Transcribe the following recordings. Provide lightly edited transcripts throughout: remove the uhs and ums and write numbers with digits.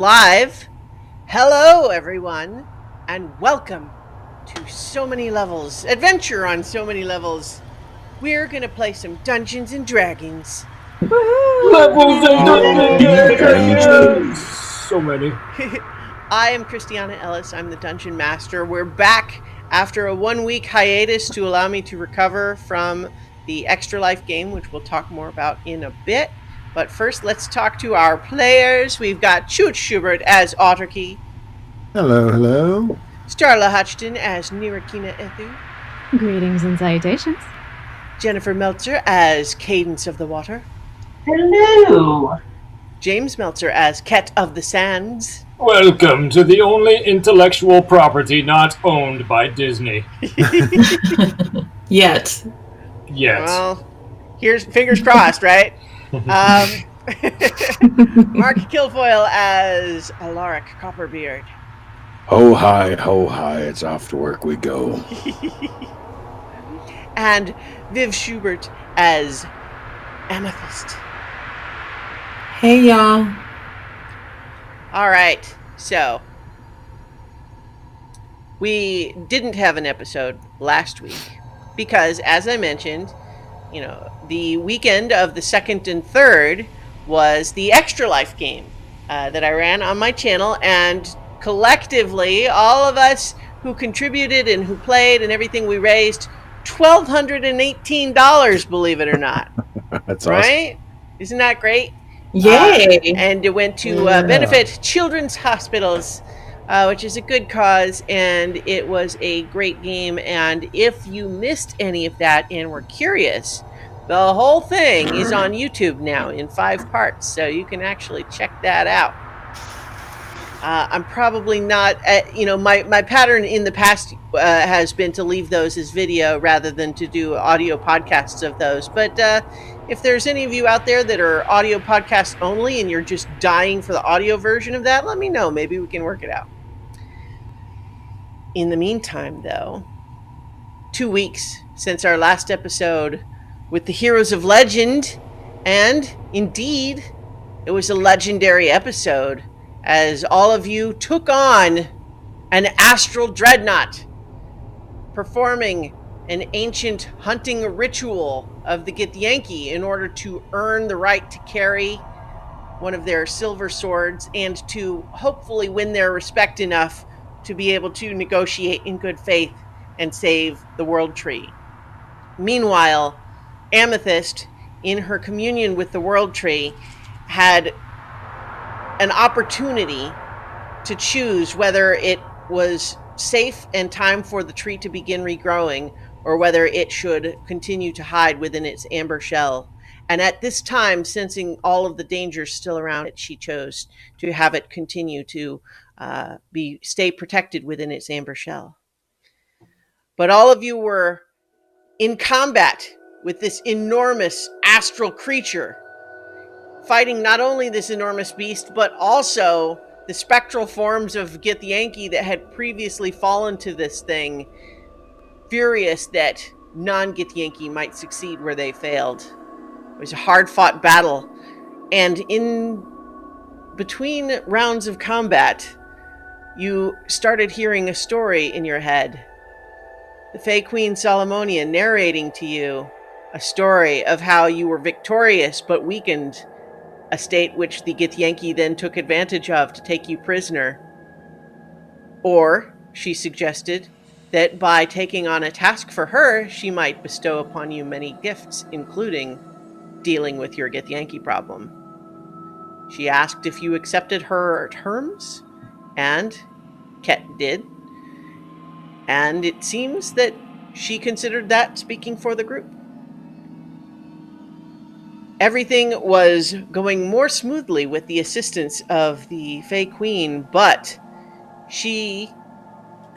Live. Hello, everyone, and welcome to So Many Levels, adventure on So Many Levels. We're going to play some Dungeons and Dragons. Levels and Dungeons! So many. I am Christiana Ellis. I'm the Dungeon Master. We're back after a 1-week hiatus to allow me to recover from the Extra Life game, which we'll talk more about in a bit. But first, let's talk to our players. We've got Chooch Schubert as Autarky. Hello. Starla Hutchton as Nirakina Ethu. Greetings and salutations. Jennifer Meltzer as Cadence of the Water. Hello. James Meltzer as Ket of the Sands. Welcome to the only intellectual property not owned by Disney. Yet. Well, here's fingers crossed, right? Mark Kilfoyle as Alaric Copperbeard. Ho hi, it's off to work we go. And Viv Schubert as Amethyst. Hey, y'all. All right, so we didn't have an episode last week because, as I mentioned, the weekend of the 2nd and 3rd was the Extra Life game that I ran on my channel, and collectively, all of us who contributed and who played and everything, we raised $1,218, believe it or not. That's right? Awesome. Isn't that great? Yay! And it went to benefit children's hospitals, which is a good cause, and it was a great game. And if you missed any of that and were curious, the whole thing is on YouTube now in 5 parts, so you can actually check that out. I'm probably not, my pattern in the past has been to leave those as video rather than to do audio podcasts of those. But if there's any of you out there that are audio podcasts only and you're just dying for the audio version of that, let me know. Maybe we can work it out. In the meantime, though, 2 weeks since our last episode with the Heroes of Legend, and indeed, it was a legendary episode, as all of you took on an astral dreadnought, performing an ancient hunting ritual of the Githyanki in order to earn the right to carry one of their silver swords and to hopefully win their respect enough to be able to negotiate in good faith and save the World Tree. Meanwhile, Amethyst, in her communion with the World Tree, had an opportunity to choose whether it was safe and time for the tree to begin regrowing, or whether it should continue to hide within its amber shell. And at this time, sensing all of the dangers still around it, she chose to have it continue to stay protected within its amber shell. But all of you were in combat with this enormous astral creature, fighting not only this enormous beast, but also the spectral forms of Githyanki that had previously fallen to this thing, furious that non-Githyanki might succeed where they failed. It was a hard-fought battle, and in between rounds of combat, you started hearing a story in your head. The Fey Queen Solomonia narrating to you a story of how you were victorious but weakened, a state which the Githyanki then took advantage of to take you prisoner. Or, she suggested, that by taking on a task for her, she might bestow upon you many gifts, including dealing with your Githyanki problem. She asked if you accepted her terms, and Ket did. And it seems that she considered that speaking for the group. Everything was going more smoothly with the assistance of the Fey Queen, but she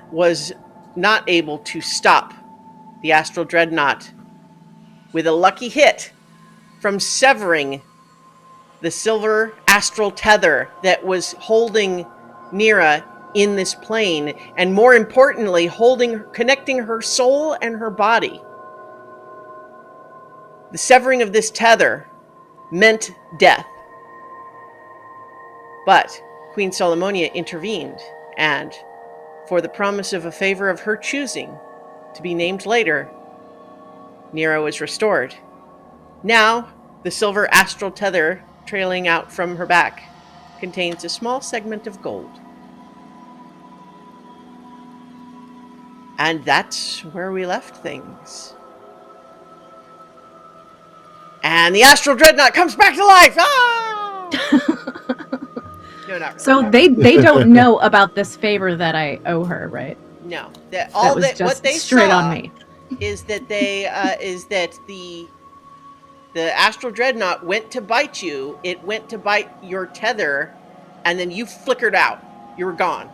was not able to stop the Astral Dreadnought with a lucky hit from severing the silver astral tether that was holding Nira in this plane, and more importantly, connecting her soul and her body. The severing of this tether meant death. But Queen Solomonia intervened, and for the promise of a favor of her choosing, to be named later, Nero was restored. Now, the silver astral tether trailing out from her back contains a small segment of gold. And that's where we left things. And the astral dreadnought comes back to life! Ah! No, not really. So they don't know about this favor that I owe her, right? No. That was just what they straight saw on me. is that the astral dreadnought went to bite you. It went to bite your tether, and then you flickered out. You were gone.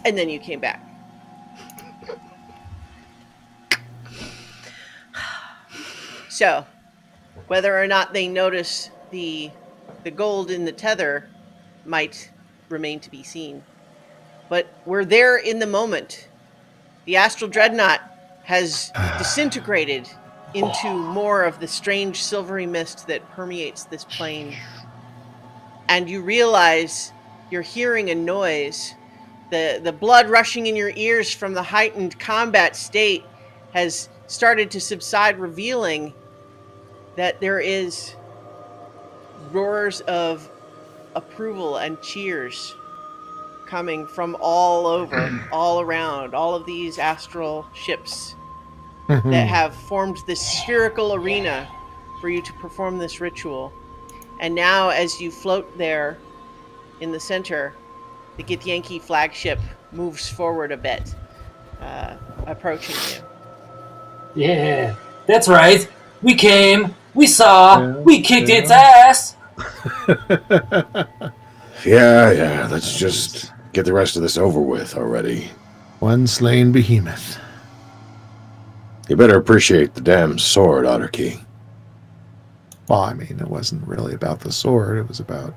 And then you came back. So, whether or not they notice the gold in the tether might remain to be seen. But we're there in the moment. The astral dreadnought has disintegrated into more of the strange silvery mist that permeates this plane. And you realize you're hearing a noise. The blood rushing in your ears from the heightened combat state has started to subside, revealing that there is roars of approval and cheers coming from all over, all around, all of these astral ships that have formed this spherical arena for you to perform this ritual. And now, as you float there in the center, the Githyanki flagship moves forward a bit, approaching you. Yeah, that's right. We came, we saw, we kicked its ass. Yeah, let's just get the rest of this over with already. One slain behemoth. You better appreciate the damn sword, Otterkey. Well, I mean, it wasn't really about the sword. It was about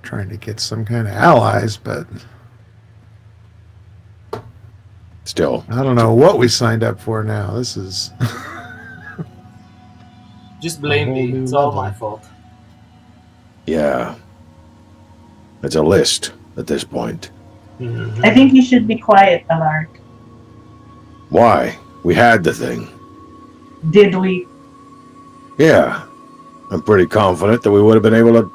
trying to get some kind of allies, but Still, I don't know what we signed up for now. This is... Just blame A whole me. new It's all level. my fault. yeah. It's a list at this point. Mhm. I think you should be quiet, Alark. Why? We had the thing. Did we? Yeah. I'm pretty confident that we would have been able to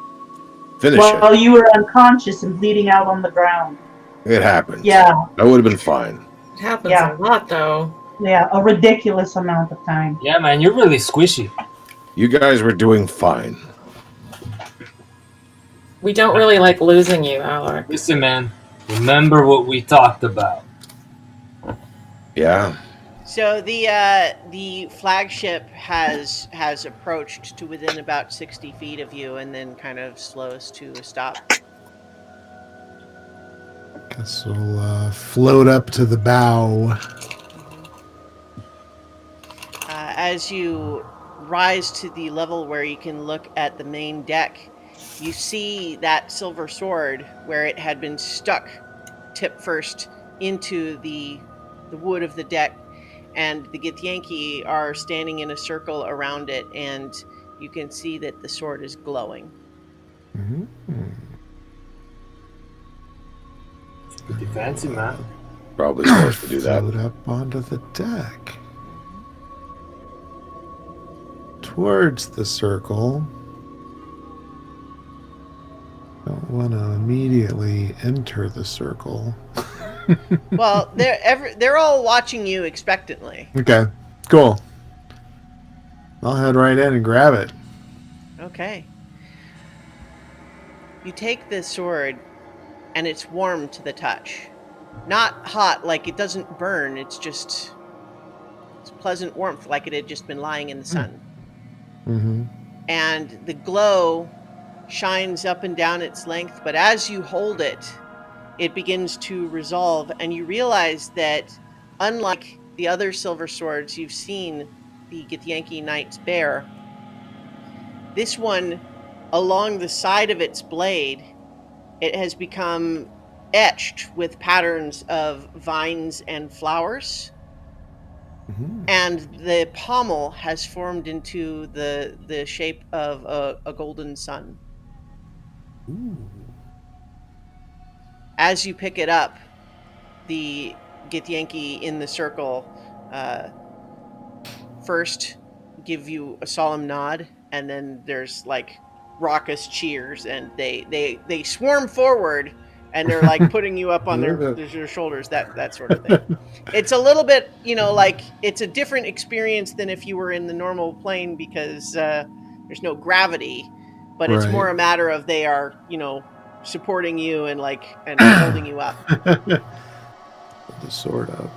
finish Well, you were unconscious and bleeding out on the ground. it. It happened. Yeah, That would have been fine. It happens Yeah. a lot, though. yeah, a ridiculous amount of time. Yeah, man, you're really squishy. You guys were doing fine. We don't really like losing you, Alaric. Listen, man, remember what we talked about. Yeah? So the flagship has approached to within about 60 feet of you, and then kind of slows to a stop. Guess we'll float up to the bow. As you rise to the level where you can look at the main deck, you see that silver sword where it had been stuck tip first into the wood of the deck, and the Githyanki are standing in a circle around it, and you can see that the sword is glowing. Mm-hmm. Pretty fancy, man. Probably supposed to do that. Float up onto the deck. Towards the circle. Don't want to immediately enter the circle. Well, they're all watching you expectantly. Okay, cool. I'll head right in and grab it. Okay. You take the sword, and it's warm to the touch. Not hot, like it doesn't burn, it's pleasant warmth, like it had just been lying in the sun. Mm-hmm. And the glow shines up and down its length, but as you hold it, it begins to resolve, and you realize that unlike the other silver swords you've seen the Githyanki knights bear, this one, along the side of its blade, it has become etched with patterns of vines and flowers, Mm-hmm. and the pommel has formed into the shape of a golden sun. As you pick it up, the Githyanki in the circle first give you a solemn nod, and then there's like raucous cheers, and they swarm forward, and they're like putting you up on their shoulders, that sort of thing. It's a little bit, like it's a different experience than if you were in the normal plane because there's no gravity, but it's more a matter of they are, supporting you and holding you up. The sword up.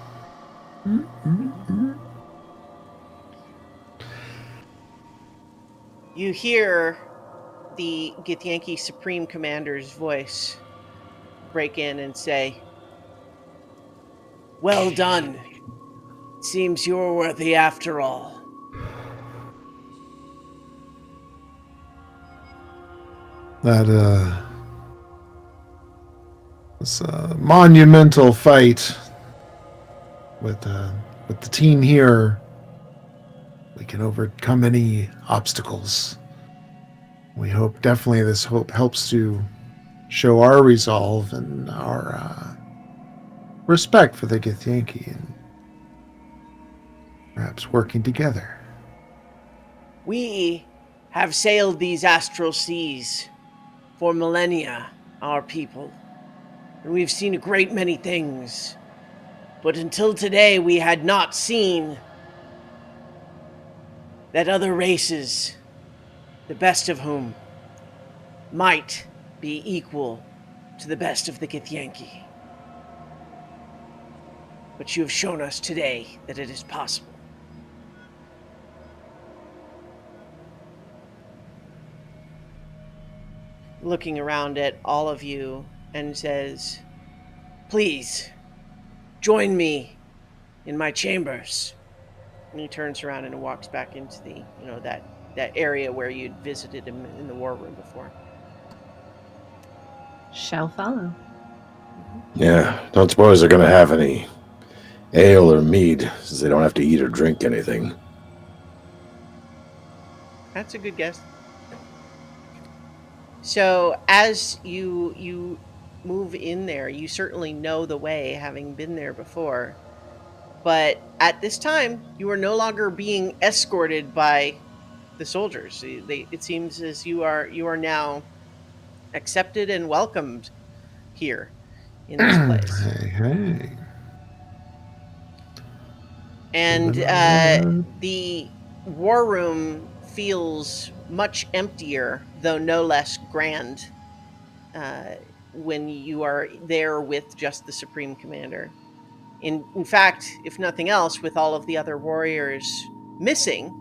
You hear the Githyanki Supreme Commander's voice break in and say, "Well done. Seems you're worthy after all." That was a monumental fight with the team here. We can overcome any obstacles. We hope definitely this hope helps to show our resolve and our respect for the Githyanki and perhaps working together. We have sailed these astral seas for millennia, our people, and we've seen a great many things. But until today, we had not seen that other races, the best of whom might be equal to the best of the Githyanki. But you have shown us today that it is possible. Looking around at all of you and says, "Please, join me in my chambers." And he turns around and walks back into the, that area where you'd visited him in the war room before. Shall follow. Yeah, don't suppose they're going to have any ale or mead, since they don't have to eat or drink anything. That's a good guess. So as you move in there, you certainly know the way, having been there before. But at this time, you are no longer being escorted by the soldiers. It seems as you are now accepted and welcomed here in this place. Hey. And the war room feels much emptier, though no less grand, when you are there with just the Supreme Commander. In fact, if nothing else, with all of the other warriors missing,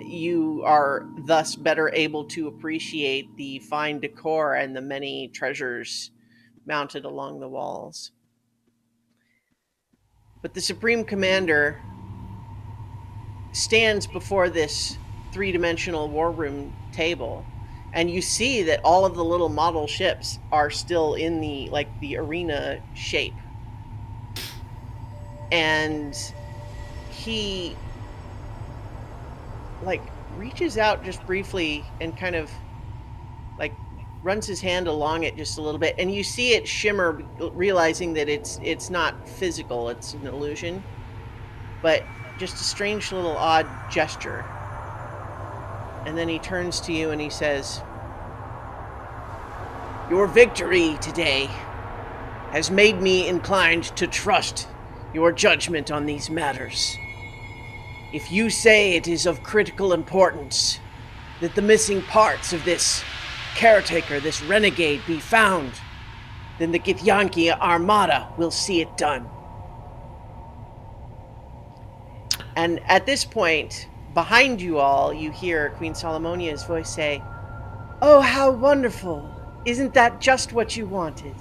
you are thus better able to appreciate the fine decor and the many treasures mounted along the walls. But the Supreme Commander stands before this three-dimensional war room table, and you see that all of the little model ships are still in the arena shape. And he reaches out just briefly and kind of runs his hand along it just a little bit, and you see it shimmer, realizing that it's not physical, it's an illusion, but just a strange little odd gesture. And then he turns to you and he says, "Your victory today has made me inclined to trust your judgment on these matters. If you say it is of critical importance that the missing parts of this caretaker, this renegade, be found, then the Githyanki Armada will see it done." And at this point, behind you all, you hear Queen Solomonia's voice say, "Oh, how wonderful! Isn't that just what you wanted?"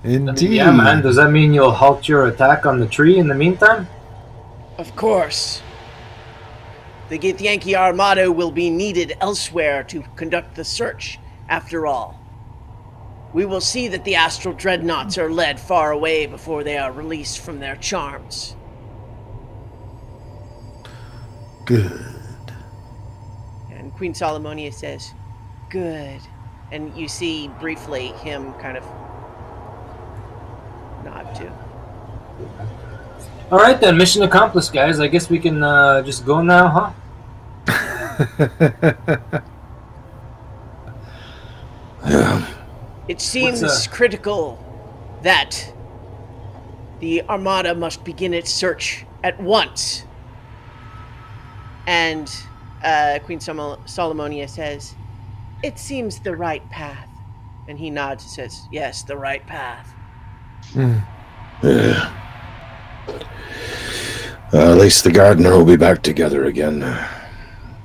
Indeed. Yeah, man. Does that mean you'll halt your attack on the tree in the meantime? Of course. The Githyanki Armada will be needed elsewhere to conduct the search, after all. We will see that the astral dreadnoughts are led far away before they are released from their charms. Good. And Queen Solomonia says, "Good." And you see briefly him kind of nod too. All right then, mission accomplished, guys. I guess we can just go now, huh? Yeah. It seems What's, critical that the Armada must begin its search at once. And Queen Solomonia says, "It seems the right path." And he nods and says, "Yes, the right path." Yeah. At least the gardener will be back together again.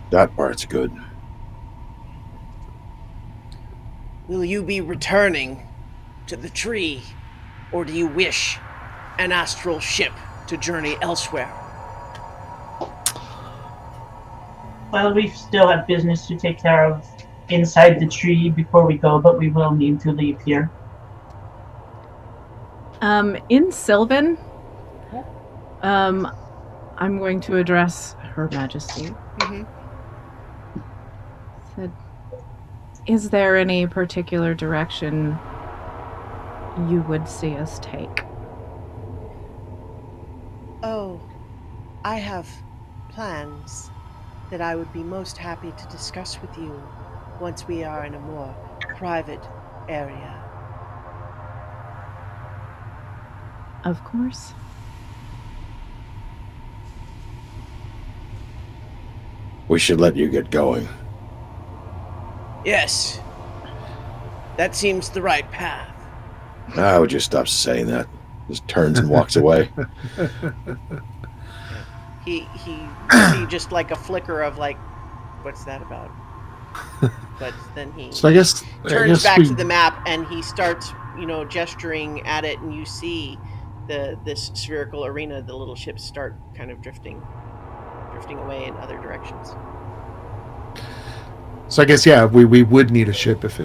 That part's good. Will you be returning to the tree, or do you wish an astral ship to journey elsewhere? Well, we still have business to take care of inside the tree before we go, but we will need to leave here. In Sylvan, I'm going to address Her Majesty. Mm-hmm. Said, is there any particular direction you would see us take? Oh, I have plans that I would be most happy to discuss with you once we are in a more private area. Of course. We should let you get going. Yes, that seems the right path. I would just stop saying that. Just turns and walks away. He see just like a flicker of like, what's that about? But then he So I guess turns back to the map and he starts, gesturing at it, and you see this spherical arena. The little ships start kind of drifting away in other directions. So I guess we would need a ship if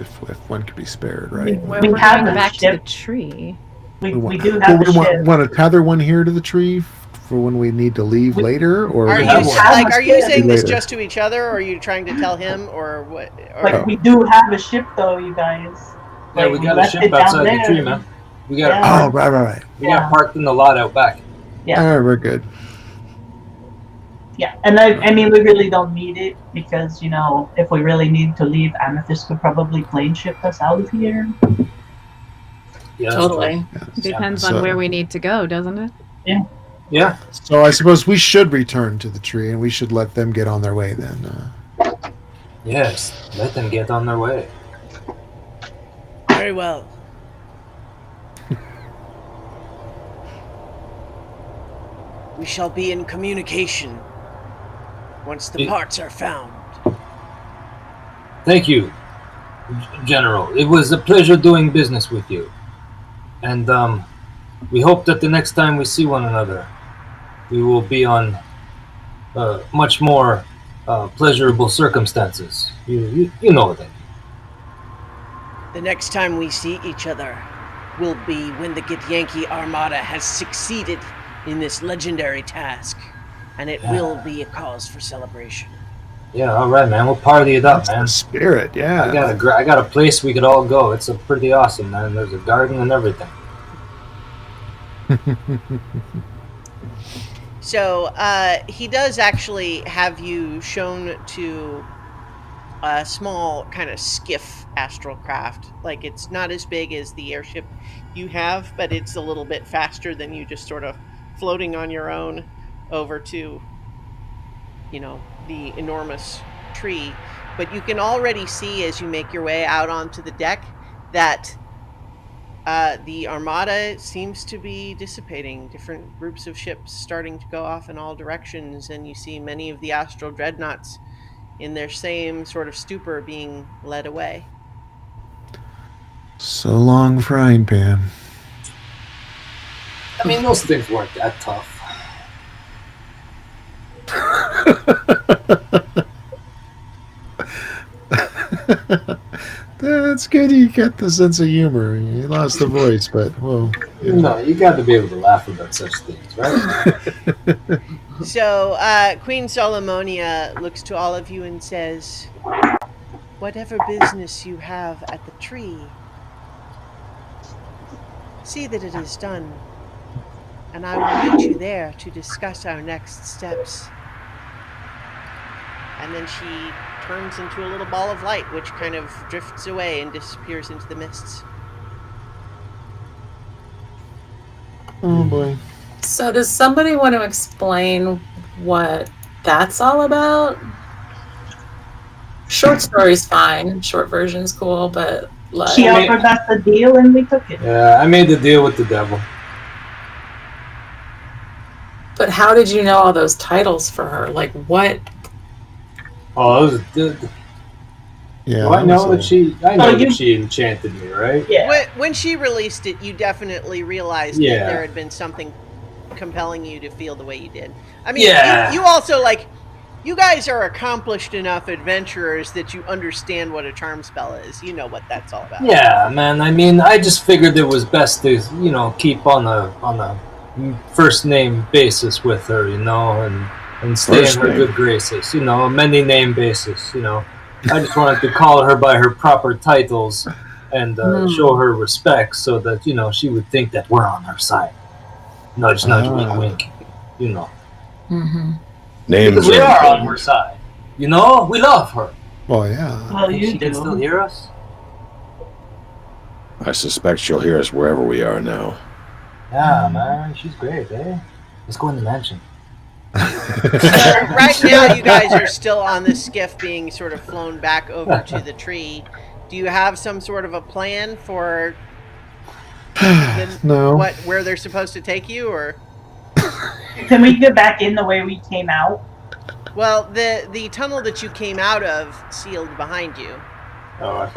one could be spared, right? Well, We we're have going a back ship. to the tree. We do have a ship. Want to tether one here to the tree for when we need to leave later, or Are you have one. are you saying this Later. just to each other, or are you trying to tell him, or what? Or, Like, we do have a ship, though, you guys. Yeah, Like, we got a left ship it down outside the there. tree, man. We got Yeah. Oh, right. we got parked in the lot out back. Yeah. All right, we're good. Yeah, and I mean, we really don't need it because, if we really need to leave, Amethyst could probably plane ship us out of here. Yeah, that's Totally. Depends So- on where we need to go, doesn't it? fine. Yeah. So I suppose we should return to the tree, and we should let them get on their way then. Yes. Let them get on their way. very well. We shall be in communication once the It- parts are found. Thank you, General. It was a pleasure doing business with you. And we hope that the next time we see one another, we will be on much more pleasurable circumstances. You know what I mean. The next time we see each other will be when the Githyanki Armada has succeeded in this legendary task, and it will be a cause for celebration. Yeah, all right, man. We'll party it up, That's man. the spirit, yeah. I got a place we could all go. It's a pretty awesome, man. There's a garden and everything. So he does actually have you shown to a small kind of skiff astral craft. Like, it's not as big as the airship you have, but it's a little bit faster than you just sort of floating on your own over to, the enormous tree. But you can already see as you make your way out onto the deck that the Armada seems to be dissipating. Different groups of ships starting to go off in all directions, and you see many of the astral dreadnoughts in their same sort of stupor being led away. So long, frying pan. I mean, those things weren't that tough. That's good. You get the sense of humor. You lost the voice, but whoa. Yeah. No, you got to be able to laugh about such things, right? So, Queen Solomonia looks to all of you and says, "Whatever business you have at the tree, see that it is done, and I will meet you there to discuss our next steps." And then she turns into a little ball of light, which kind of drifts away and disappears into the mists. Oh boy. So does somebody want to explain what that's all about? Short story's fine. Short version's cool, but like She offered us the deal and we took it. Yeah, I made the deal with the devil. But how did you know all those titles for her? Like what? Oh, that was, Yeah. I know that she enchanted me, right? Yeah. When she released it, you definitely realized that there had been something compelling you to feel the way you did. I mean, you also, like, you guys are accomplished enough adventurers that you understand what a charm spell is. You know what that's all about. Yeah, man. I mean, I just figured it was best to, keep on a first name basis with her, and stay in her good graces, a many name basis, I just wanted to call her by her proper titles and show her respect so that, she would think that we're on her side. Nudge, nudge, wink, wink, Mm-hmm. Names because we are on her side. We love her. Well, yeah. Well, Think you she can still do. hear us? I suspect she'll hear us wherever we are now. Yeah, man. She's great, eh? Let's go in the mansion. So right now, you guys are still on the skiff being sort of flown back over to the tree. Do you have some sort of a plan for No. where they're supposed to take you, or? Can we get back in the way we came out? Well, the tunnel that you came out of sealed behind you. Oh, that's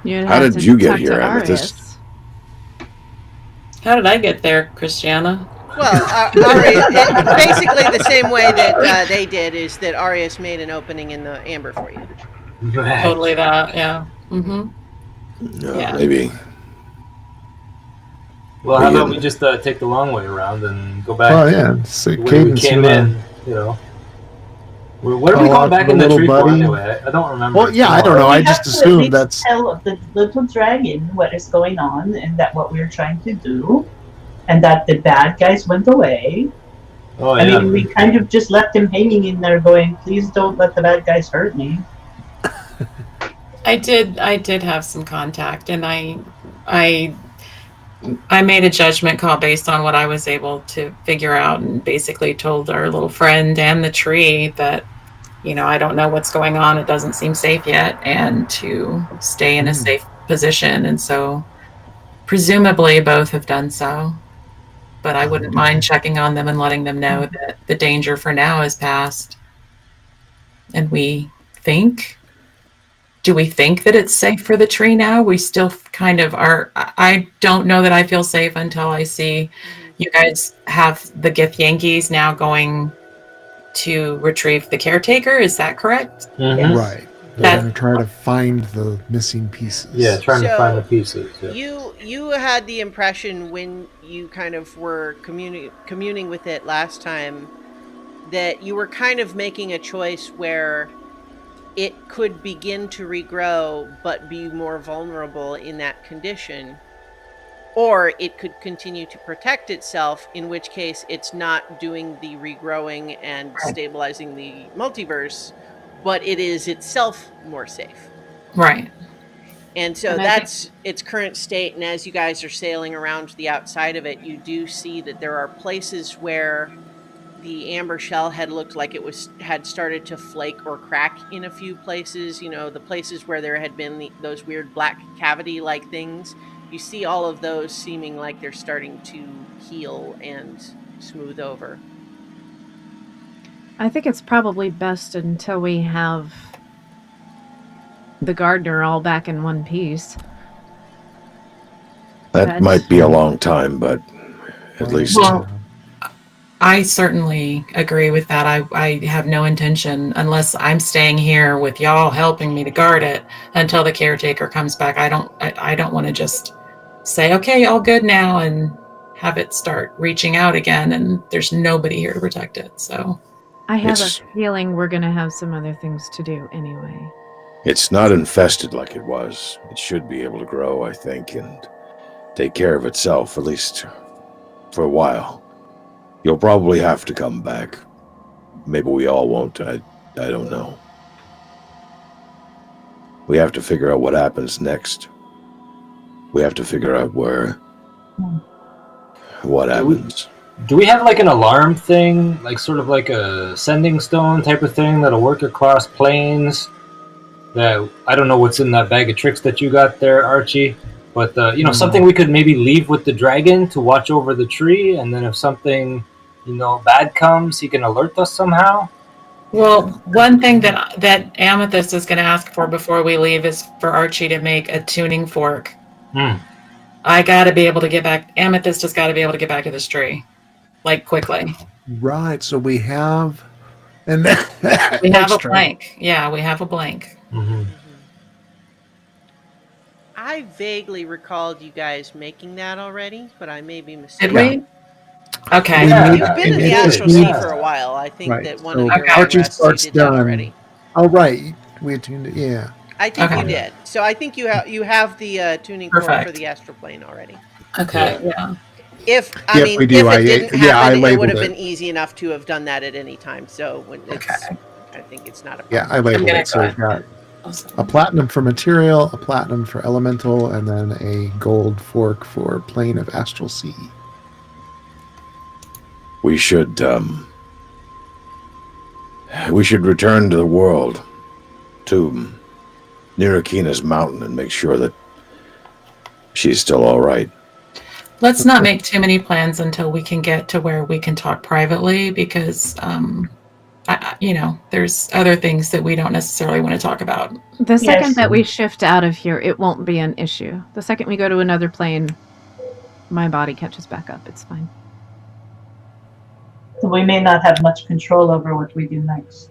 right. How did you get here, Amethyst? How did I get there, Christiana? Well, basically the same way that they did is that Arius made an opening in the amber for you. Totally that, yeah. Mm-hmm. Yeah. Maybe. Well, how about we just take the long way around and go back? Oh yeah, so the way we came in. What are we going back in the tree for anyway? I don't remember. Well, yeah, I don't know. I just assumed that's. Tell the little dragon what is going on and that what we're trying to do, and that the bad guys went away. Oh, I mean, we kind of just left him hanging in there, going, "Please don't let the bad guys hurt me." I did have some contact, and I made a judgment call based on what I was able to figure out, and basically told our little friend and the tree that, I don't know what's going on. It doesn't seem safe yet, and to stay in a safe position. And so presumably both have done so, but I wouldn't mind checking on them and letting them know that the danger for now is past. And do we think that it's safe for the tree now? We still kind of are. I don't know that I feel safe until I see you guys have the Gith Yankees now going to retrieve the caretaker. Is that correct? Mm-hmm. Right. They're going to try to find the missing pieces. Yeah, trying to find the pieces. Yeah. You had the impression when you kind of were communing with it last time that you were kind of making a choice where it could begin to regrow but be more vulnerable in that condition, or it could continue to protect itself, in which case it's not doing the regrowing and stabilizing the multiverse, but it is itself more safe. Right. And so that's its current state. And as you guys are sailing around the outside of it, you do see that there are places where the amber shell had looked like it had started to flake or crack in a few places. The places where there had been those weird black cavity-like things. You see all of those seeming like they're starting to heal and smooth over. I think it's probably best until we have the gardener all back in one piece. That might be a long time, but at least... Well, I certainly agree with that. I have no intention, unless I'm staying here with y'all helping me to guard it until the caretaker comes back. I don't want to just say, okay, all good now, and have it start reaching out again, and there's nobody here to protect it. So I have It's- a feeling we're going to have some other things to do anyway. It's not infested like it was. It should be able to grow, I think, and take care of itself, at least for a while. You'll probably have to come back. Maybe we all won't. I don't know. We have to figure out what happens next. We have to figure out what happens. Do we have like an alarm thing, like sort of like a sending stone type of thing that'll work across planes? That I don't know what's in that bag of tricks that you got there, Archie. But something we could maybe leave with the dragon to watch over the tree, and then if something, bad comes, he can alert us somehow. well, one thing that Amethyst is going to ask for before we leave is for Archie to make a tuning fork. I got to be able to get back. Amethyst has got to be able to get back to this tree, like quickly. Right. So we have, and We have a blank. Yeah, we have a blank. Mm-hmm. I vaguely recalled you guys making that already, but I may be mistaken. Did we? Okay. Yeah. You've been in the Yeah. Astral Sea for a while. I think Right, that one so of your Okay. Archie's rests you part's did that done. already. Oh, right. We attuned it. Yeah. I think Okay. you did. So I think you have the tuning fork for Perfect. the astral plane already. Okay. Yeah. If Yep, we do. if it didn't I happen, it would labeled have it. been easy enough to have done that at any time. So when it's, Okay. I think it's not a Yeah, problem. I labeled gonna it. So go we've got Awesome. a platinum for material, a platinum for elemental, and then a gold fork for plane of astral sea. We should return to the world, to Nirakina's mountain, and make sure that she's still all right. Let's not make too many plans until we can get to where we can talk privately, because there's other things that we don't necessarily want to talk about. The second Yes. that we shift out of here, it won't be an issue. The second we go to another plane, my body catches back up. It's fine. We may not have much control over what we do next.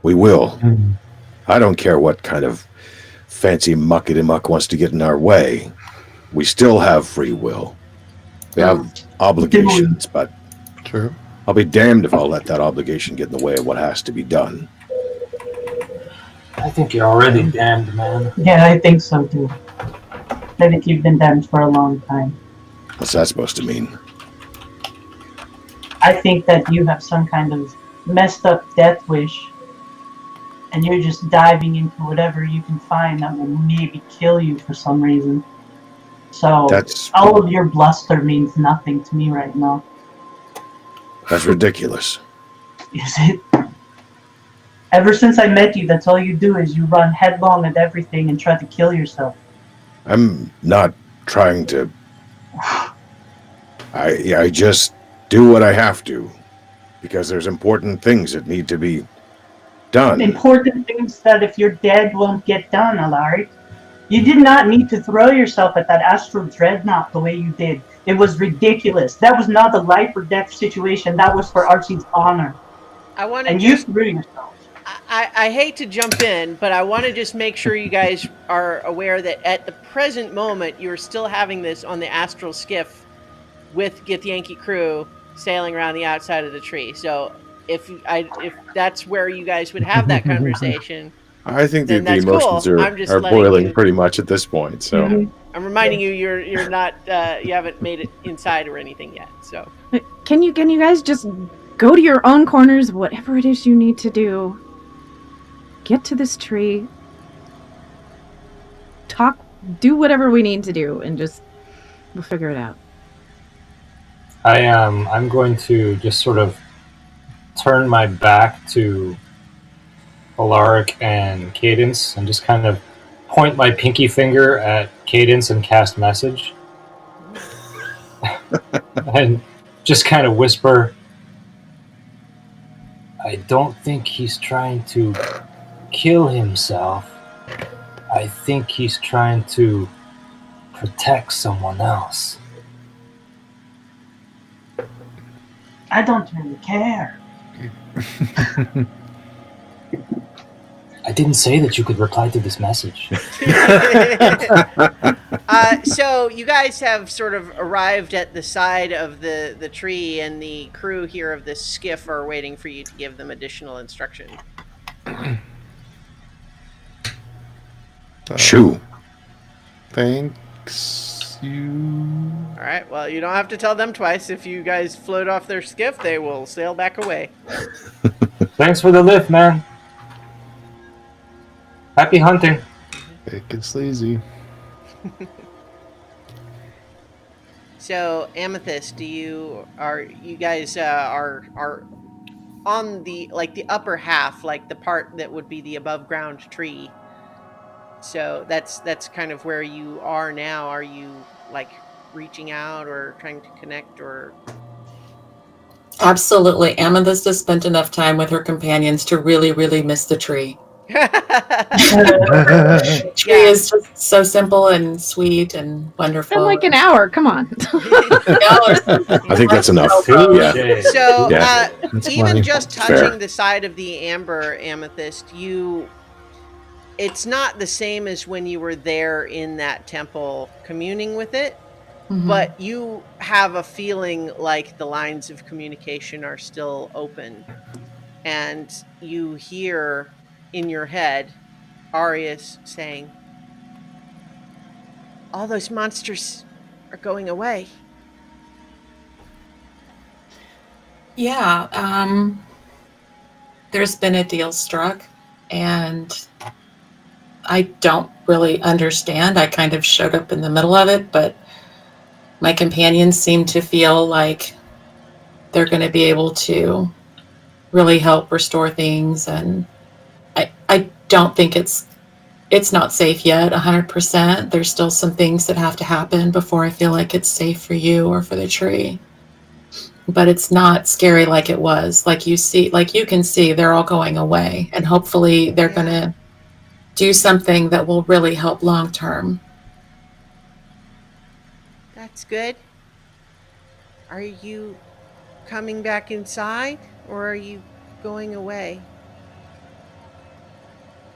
We will. I don't care what kind of fancy muckety-muck wants to get in our way. We still have free will. We have obligations, but True. I'll be damned if I'll let that obligation get in the way of what has to be done. I think you're already damned, man. Yeah, I think so too. I think you've been damned for a long time. What's that supposed to mean? I think that you have some kind of messed up death wish, and you're just diving into whatever you can find that will maybe kill you for some reason. So all of your bluster means nothing to me right now. That's ridiculous. Is it? Ever since I met you, that's all you do is you run headlong at everything and try to kill yourself. I'm not trying to. I just do what I have to, because there's important things that need to be done. Important things that if you're dead won't get done, Alaric. You did not need to throw yourself at that astral dreadnought the way you did. It was ridiculous. That was not a life or death situation. That was for Archie's honor. You threw yourself. I hate to jump in, but I want to just make sure you guys are aware that at the present moment, you're still having this on the astral skiff with Get the Yankee crew sailing around the outside of the tree. So if that's where you guys would have that conversation, I think then the that's emotions cool. I'm just are letting boiling you- pretty much at this point. So I'm reminding you, you're not, you haven't made it inside or anything yet. So Can you guys just go to your own corners, whatever it is you need to do? Get to this tree, talk, do whatever we need to do, and we'll figure it out. I'm going to just sort of turn my back to Alaric and Cadence and just kind of point my pinky finger at Cadence and cast message. And just kind of whisper, I don't think he's trying to kill himself. I think he's trying to protect someone else. I don't really care. I didn't say that you could reply to this message. So you guys have sort of arrived at the side of the tree, and the crew here of this skiff are waiting for you to give them additional instruction. Shoo. Thanks, you. All right. Well, you don't have to tell them twice. If you guys float off their skiff, they will sail back away. Thanks for the lift, man. Happy hunting. It gets sleazy. So, Amethyst, you guys are on the upper half, like the part that would be the above ground tree. So that's kind of where you are now. Are you like reaching out or trying to connect or? Absolutely. Amethyst has spent enough time with her companions to really, really miss the tree. The tree is just so simple and sweet and wonderful. Been like an hour. Come on. I think that's enough. Yeah. So Yeah. even funny. just It's touching fair. the side of the amber, Amethyst, it's not the same as when you were there in that temple communing with it, Mhm. but you have a feeling like the lines of communication are still open. And you hear in your head Arius saying, all those monsters are going away. Yeah, there's been a deal struck, and I don't really understand. I kind of showed up in the middle of it, but my companions seem to feel like they're going to be able to really help restore things, and I don't think it's not safe yet 100%. There's still some things that have to happen before I feel like it's safe for you or for the tree. But it's not scary like it was. Like you can see they're all going away, and hopefully they're Yeah. going to do something that will really help long term. That's good. Are you coming back inside or are you going away?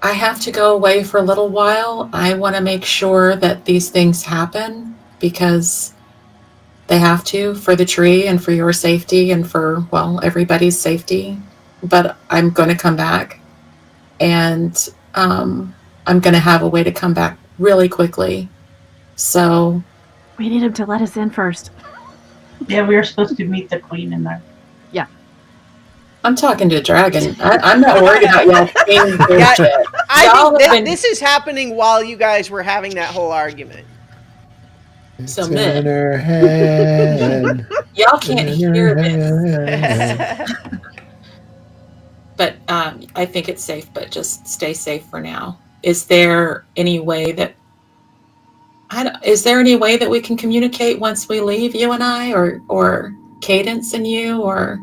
I have to go away for a little while. I want to make sure that these things happen because they have to, for the tree and for your safety and for, well, everybody's safety. But I'm going to come back, and I'm going to have a way to come back really quickly. So We need him to let us in first. Yeah, we were supposed to meet the queen in there. I'm talking to a dragon. I'm not worried about y'all seeing their Yeah, shit. I Y'all think have been- this is happening while you guys were having that whole argument. It's So, in Mick. her head. Y'all can't in her hear this, head. but I think it's safe. But just stay safe for now. Is there any way that we can communicate once we leave, you and I, or Cadence and you, or?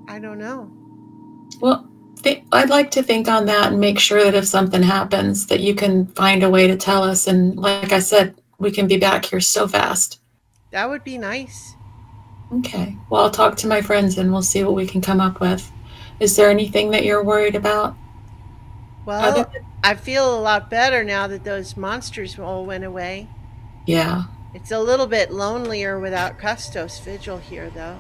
I don't know. Well, I'd like to think on that and make sure that if something happens, that you can find a way to tell us. And like I said, we can be back here so fast. That would be nice. Okay. Well, I'll talk to my friends and we'll see what we can come up with. Is there anything that you're worried about? Well, I feel a lot better now that those monsters all went away. Yeah. It's a little bit lonelier without Custos Vigil here, though.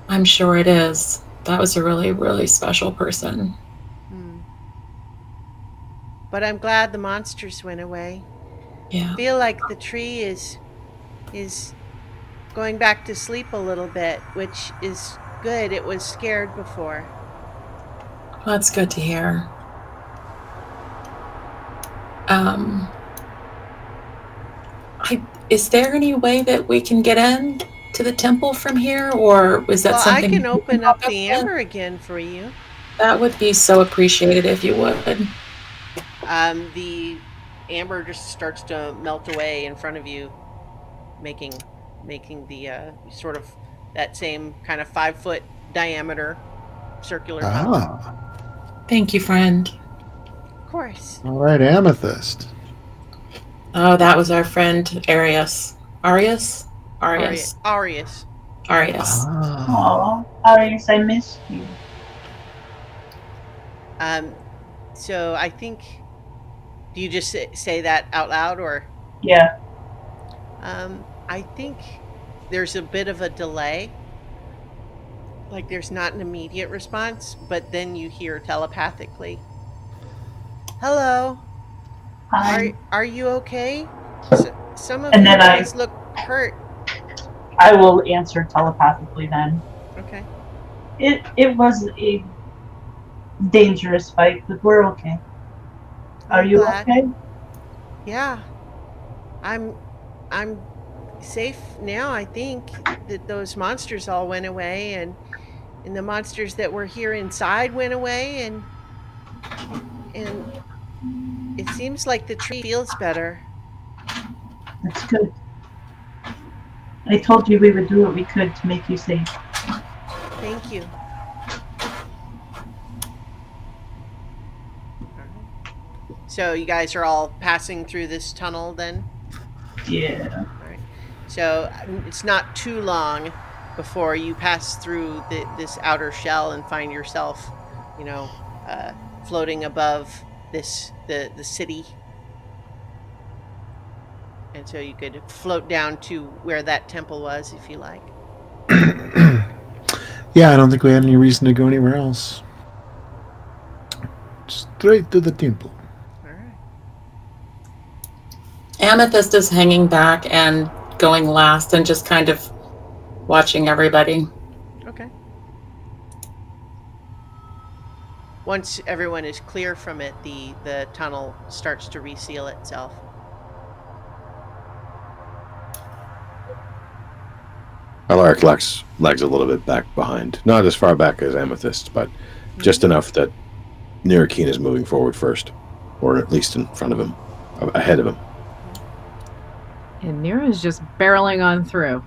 I'm sure it is. That was a really, really special person. But I'm glad the monsters went away. Yeah. I feel like the tree is going back to sleep a little bit, which is good. It was scared before. That's good to hear. Is there any way that we can get in to the temple from here, or is that Well, something? I can you open up help the us with? amber again for you. That would be so appreciated if you would. The amber just starts to melt away in front of you, making the sort of that same kind of 5-foot diameter circular melt. Ah, Thank you, friend. Of course. all right, Amethyst. Oh, that was our friend Arius. Arius? Arius. Arius. Arius. Ah. Aw, Arius, I missed you. So I think, do you just say that out loud, or? Yeah. I think there's a bit of a delay. Like there's not an immediate response, but then you hear telepathically, "Hello, Hi. are you okay? Some of And you then guys look hurt." I will answer telepathically then. Okay. It was a dangerous fight, but we're okay. Are I'm you glad. okay? Yeah. I'm safe now. I think that those monsters all went away, and the monsters that were here inside went away, and it seems like the tree feels better. That's good. I told you we would do what we could to make you safe. Thank you. So you guys are all passing through this tunnel then? Yeah. All right. So it's not too long before you pass through this outer shell and find yourself, you know, floating above the city. And so you could float down to where that temple was if you like. Yeah, I don't think we had any reason to go anywhere else. Straight to the temple. All right. Amethyst is hanging back and going last and just kind of watching everybody. Okay. Once everyone is clear from it, the tunnel starts to reseal itself. Alaric lags a little bit back behind. Not as far back as Amethyst, but just enough that Nirakeen is moving forward first. Or at least in front of him. Ahead of him. And Nira's just barreling on through.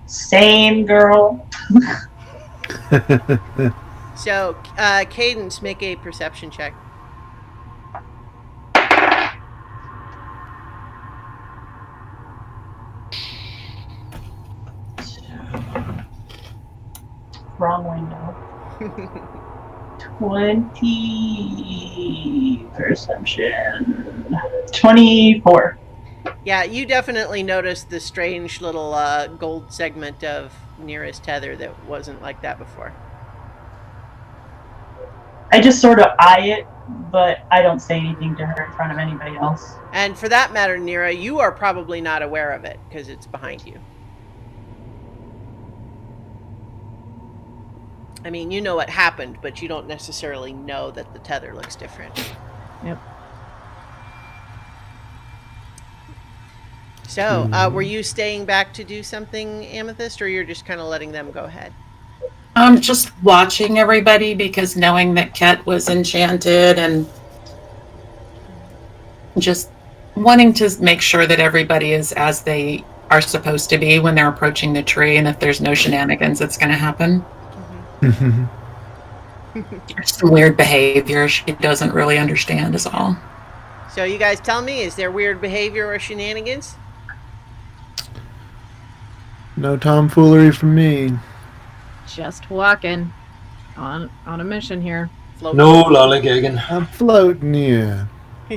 Same, girl. So, Cadence, make a perception check. Wrong window. 20 perception. 24. Yeah, you definitely noticed the strange little gold segment of Nearest tether that wasn't like that before. I just sort of eye it, but I don't say anything to her in front of anybody else. And for that matter, Nira, you are probably not aware of it because it's behind you. I mean, you know what happened, but you don't necessarily know that the tether looks different. Yep. So, were you staying back to do something, Amethyst, or you're just kind of letting them go ahead? I'm just watching everybody because knowing that Ket was enchanted and just wanting to make sure that everybody is as they are supposed to be when they're approaching the tree, and if there's no shenanigans that's going to happen. There's some weird behavior she doesn't really understand is all. So you guys tell me, is there weird behavior or shenanigans? No tomfoolery from me. Just walking on a mission here. Float. No lollygagging. I'm floating here.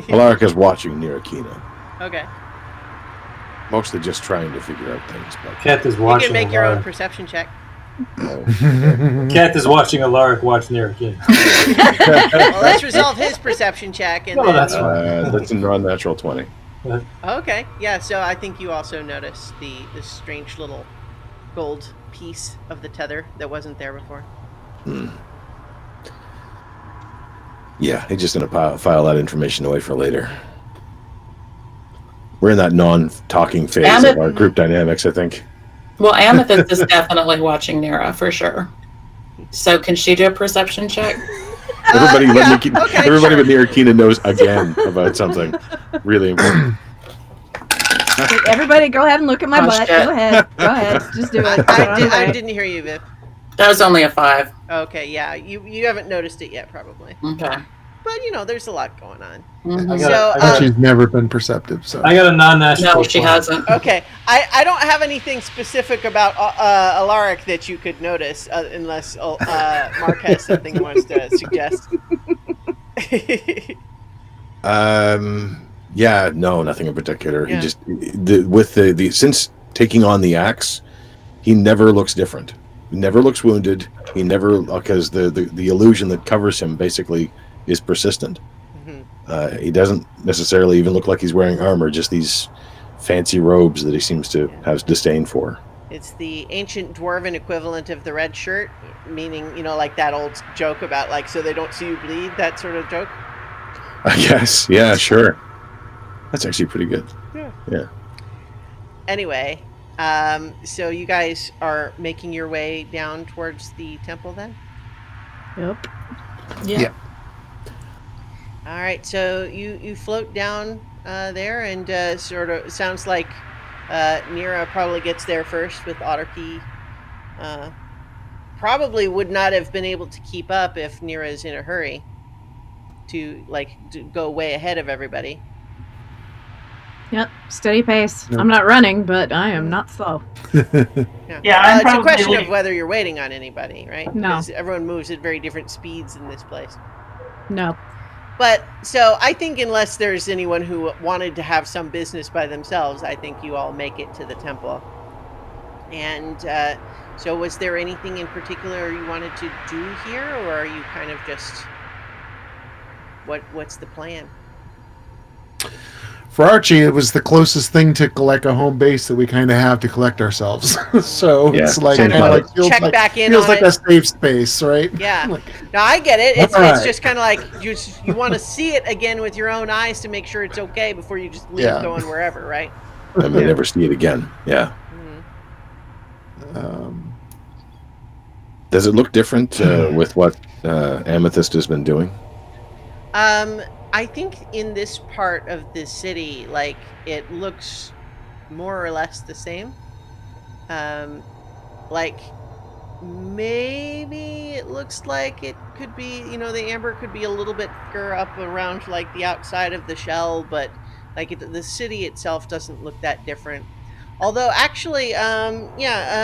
Alaric is watching Nirakina. Okay. Mostly just trying to figure out things. But Cat is You watching. can make your own Alaric. perception check. Cat is watching Alaric watch Nirakina. Well, let's resolve his perception check. And Oh, then that's you- fine. that's a non-natural 20. Okay, yeah, so I think you also noticed the strange little gold piece of the tether that wasn't there before. Yeah, he's just going to file that information away for later. We're in that non-talking phase of our group dynamics, I think. Well, Amethyst is definitely watching Nira for sure. So can she do a perception check? Everybody, okay, everybody sure. but Nirakina knows again about something really important. Everybody, go ahead and look at my Oh, butt. shit. Go ahead. Just do it. I didn't hear you, Viv. That was only a 5. Okay, yeah, you haven't noticed it yet, probably. Okay. but there's a lot going on. Mhm. She's never been perceptive, so I got a non-national. No, she hasn't. Okay, I don't have anything specific about Alaric that you could notice, unless Mark has something he wants to suggest. Yeah, no, nothing in particular. Yeah. He just with the since taking on the axe, he never looks different. He never looks wounded. He never, because the illusion that covers him basically is persistent. Mm-hmm. He doesn't necessarily even look like he's wearing armor, just these fancy robes that he seems to have disdain for. It's the ancient dwarven equivalent of the red shirt, meaning, like that old joke about, like, so they don't see you bleed, that sort of joke. I guess, yeah, sure. That's actually pretty good. Yeah. Anyway, so you guys are making your way down towards the temple then? Yep. Yeah. All right, so you float down there, and sort of sounds like Nira probably gets there first with Otterkey. Probably would not have been able to keep up if Nira is in a hurry to go way ahead of everybody. Yep. Steady pace. Yep. I'm not running, but I am not slow. Yeah, I'm it's a probably question late. of whether you're waiting on anybody, right? No. Because everyone moves at very different speeds in this place. No. But, so, I think unless there's anyone who wanted to have some business by themselves, I think you all make it to the temple. And, so was there anything in particular you wanted to do here, or are you kind of just... What's the plan? for Archie, it was the closest thing to like a home base that we kind of have to collect ourselves. So Yeah, it's like same kind of thought. like feels Check like, back in feels on like it. a safe space, right? Yeah. Like, No, I get it. It's Alright. just kind of like you want to see it again with your own eyes to make sure it's okay before you just leave Yeah. going wherever, right? I may never see it again. Yeah. Mhm. Does it look different with what Amethyst has been doing? I think in this part of the city, like, it looks more or less the same. Like, maybe it looks like it could be, the amber could be a little bit thicker up around, like, the outside of the shell, but, like, the city itself doesn't look that different. Although, actually,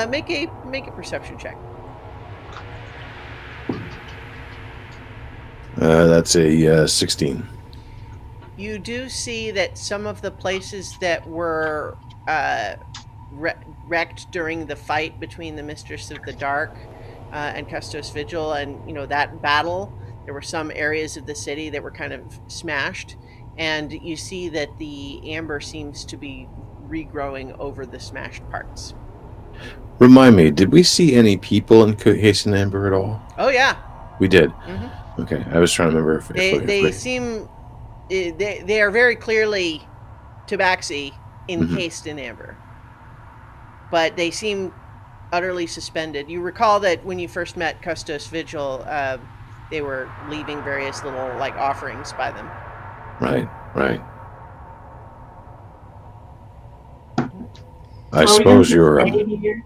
make a perception check. That's a 16. You do see that some of the places that were wrecked during the fight between the Mistress of the Dark and Custos Vigil, and that battle, there were some areas of the city that were kind of smashed, and you see that the amber seems to be regrowing over the smashed parts. Remind me, did we see any people in Hasten Amber at all? Oh yeah. We did. Mm-hmm. Okay, I was trying to remember if They seem they are very clearly tabaxi encased in amber, but they seem utterly suspended. You recall that when you first met Custos Vigil, they were leaving various little offerings by them. Right. Are I we suppose gonna your stay here?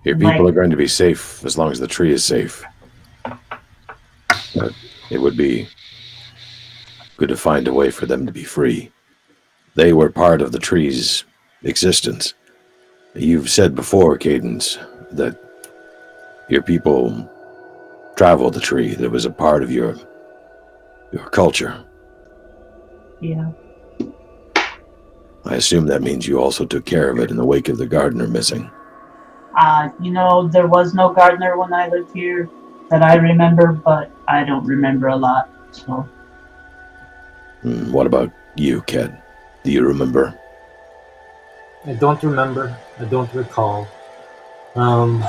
people are going to be safe as long as the tree is safe. But it would be good to find a way for them to be free. They were part of the tree's existence. You've said before, Cadence, that your people traveled the tree, that it was a part of your culture. Yeah. I assume that means you also took care of it in the wake of the gardener missing. There was no gardener when I lived here that I remember, but I don't remember a lot, so. What about you, Ked? Do you remember? I don't remember. I don't recall. No.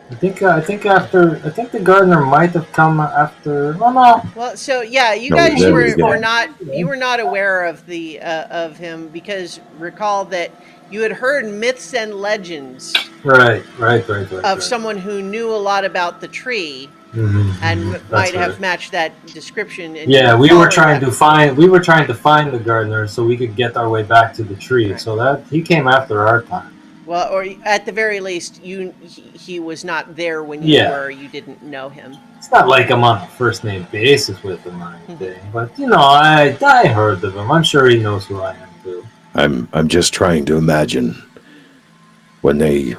I think the gardener might have come after. Oh no. Well, so yeah, you No, guys then were, we get were it. not aware of the of him, because recall that you had heard myths and legends Right. of someone who knew a lot about the tree and That's might have right. matched that description. And Yeah, you we were followed trying that. to find the gardener so we could get our way back to the tree. Right. So that he came after our time. Well, or at the very least, he was not there when you Yeah. were. You didn't know him. It's not like I'm on a first name basis with him or anything, but I heard of him. I'm sure he knows who I am too. I'm just trying to imagine when they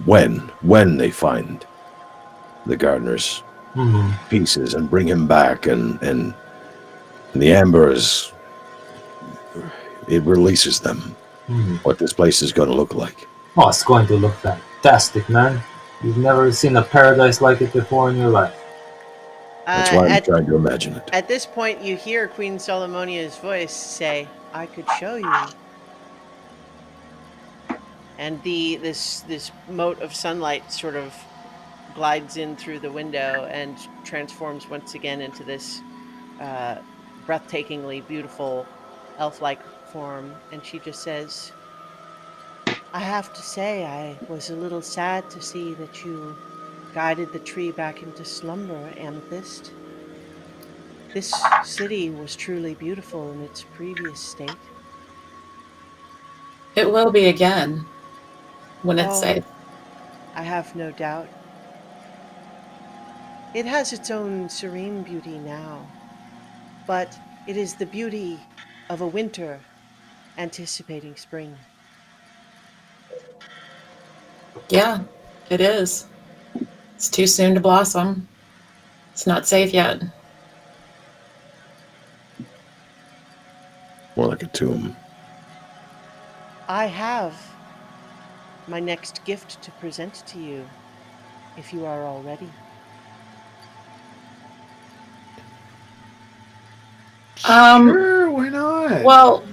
when they find the gardener's Mm-hmm. pieces and bring him back, and the amber it releases them. Mm-hmm. What this place is going to look like. Oh, it's going to look fantastic, man. You've never seen a paradise like it before in your life. That's why I'm trying to imagine it. At this point, you hear Queen Solomonia's voice say, "I could show you." And this mote of sunlight sort of glides in through the window and transforms once again into this breathtakingly beautiful elf-like form. And she just says, "I have to say, I was a little sad to see that you guided the tree back into slumber, Amethyst. This city was truly beautiful in its previous state." It will be again when it's Oh, safe. I have no doubt. It has its own serene beauty now, but it is the beauty of a winter anticipating spring. Yeah, it is. It's too soon to blossom. It's not safe yet. More like a tomb. I have my next gift to present to you, if you are all ready. Sure, why not? Well,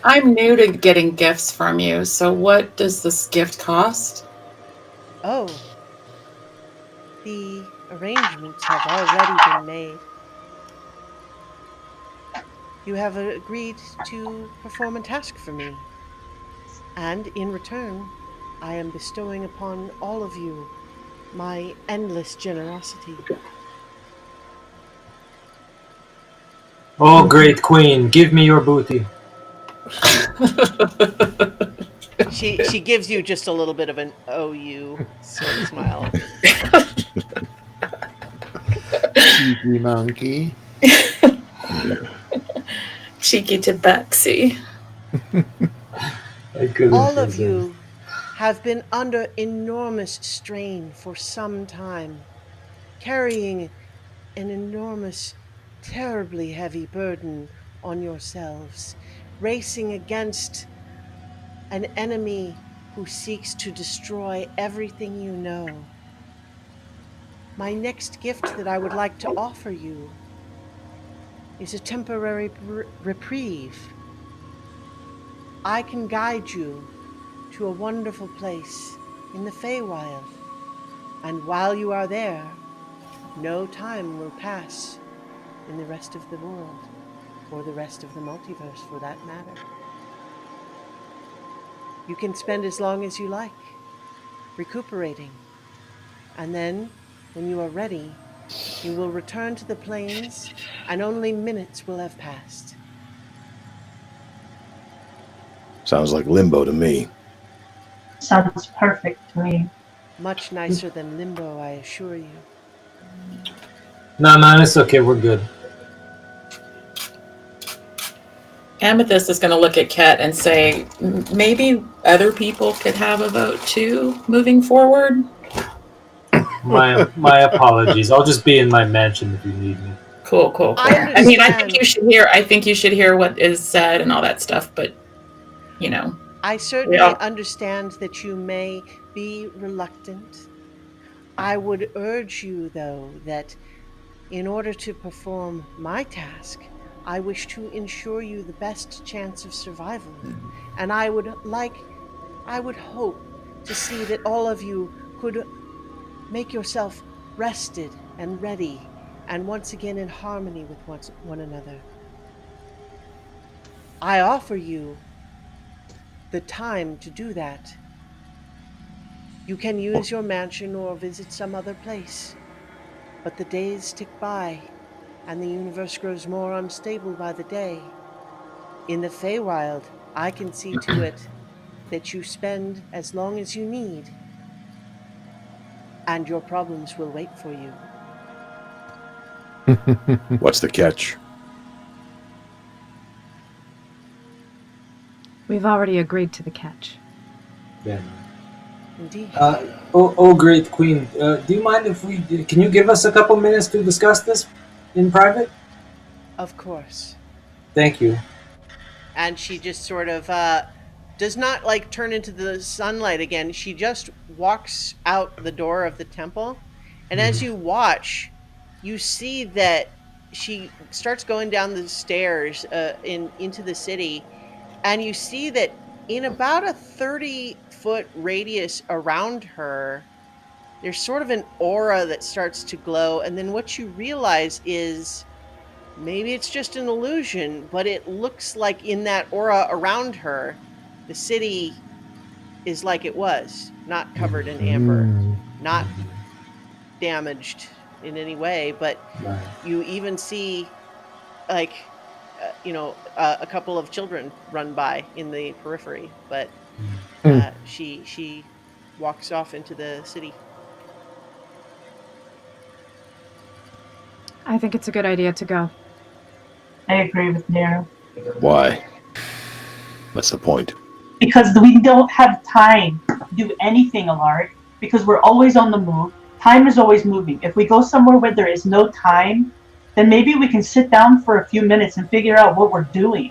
I'm new to getting gifts from you, so what does this gift cost? Oh, the arrangements have already been made. You have agreed to perform a task for me, and in return, I am bestowing upon all of you my endless generosity. Oh, great queen, give me your booty. She gives you just a little bit of an "oh, sort of smile. Cheeky monkey. Cheeky tabaxi. I couldn't All of resist. you have been under enormous strain for some time, carrying an enormous, terribly heavy burden on yourselves, racing against an enemy who seeks to destroy everything you know. My next gift that I would like to offer you is a temporary reprieve. I can guide you to a wonderful place in the Feywild, and while you are there, no time will pass in the rest of the world, or the rest of the multiverse for that matter. You can spend as long as you like, recuperating, and then, when you are ready, you will return to the plains, and only minutes will have passed. Sounds like limbo to me. Sounds perfect to me. Much nicer than limbo, I assure you. Nah, man, it's okay. We're good. Amethyst is going to look at Ket and say, maybe other people could have a vote too moving forward. My apologies. I'll just be in my mansion if you need me. Cool. I I mean, I understand. think you should hear what is said and all that stuff, but I certainly understand that you may be reluctant. I would urge you, though, that in order to perform my task, I wish to ensure you the best chance of survival. And I would hope to see that all of you could make yourself rested and ready, and once again in harmony with one another. I offer you the time to do that. You can use your mansion or visit some other place, but the days tick by, and the universe grows more unstable by the day. In the Feywild, I can see to it that you spend as long as you need, and your problems will wait for you. What's the catch? We've already agreed to the catch. Yeah. Indeed. Great Queen, do you mind if can you give us a couple minutes to discuss this in private? Of course. Thank you. And she just sort of does not like turn into the sunlight again. She just walks out the door of the temple. And as you watch, you see that she starts going down the stairs into the city. And you see that in about a 30-foot radius around her, there's sort of an aura that starts to glow. And then what you realize is maybe it's just an illusion, but it looks like in that aura around her, the city is like it was, not covered in amber, not damaged in any way, but you even see like a couple of children run by in the periphery, but she walks off into the city. I think it's a good idea to go. I agree with Nero. Why? What's the point? Because we don't have time to do anything, Alaric, because we're always on the move. Time is always moving. If we go somewhere where there is no time, then maybe we can sit down for a few minutes and figure out what we're doing.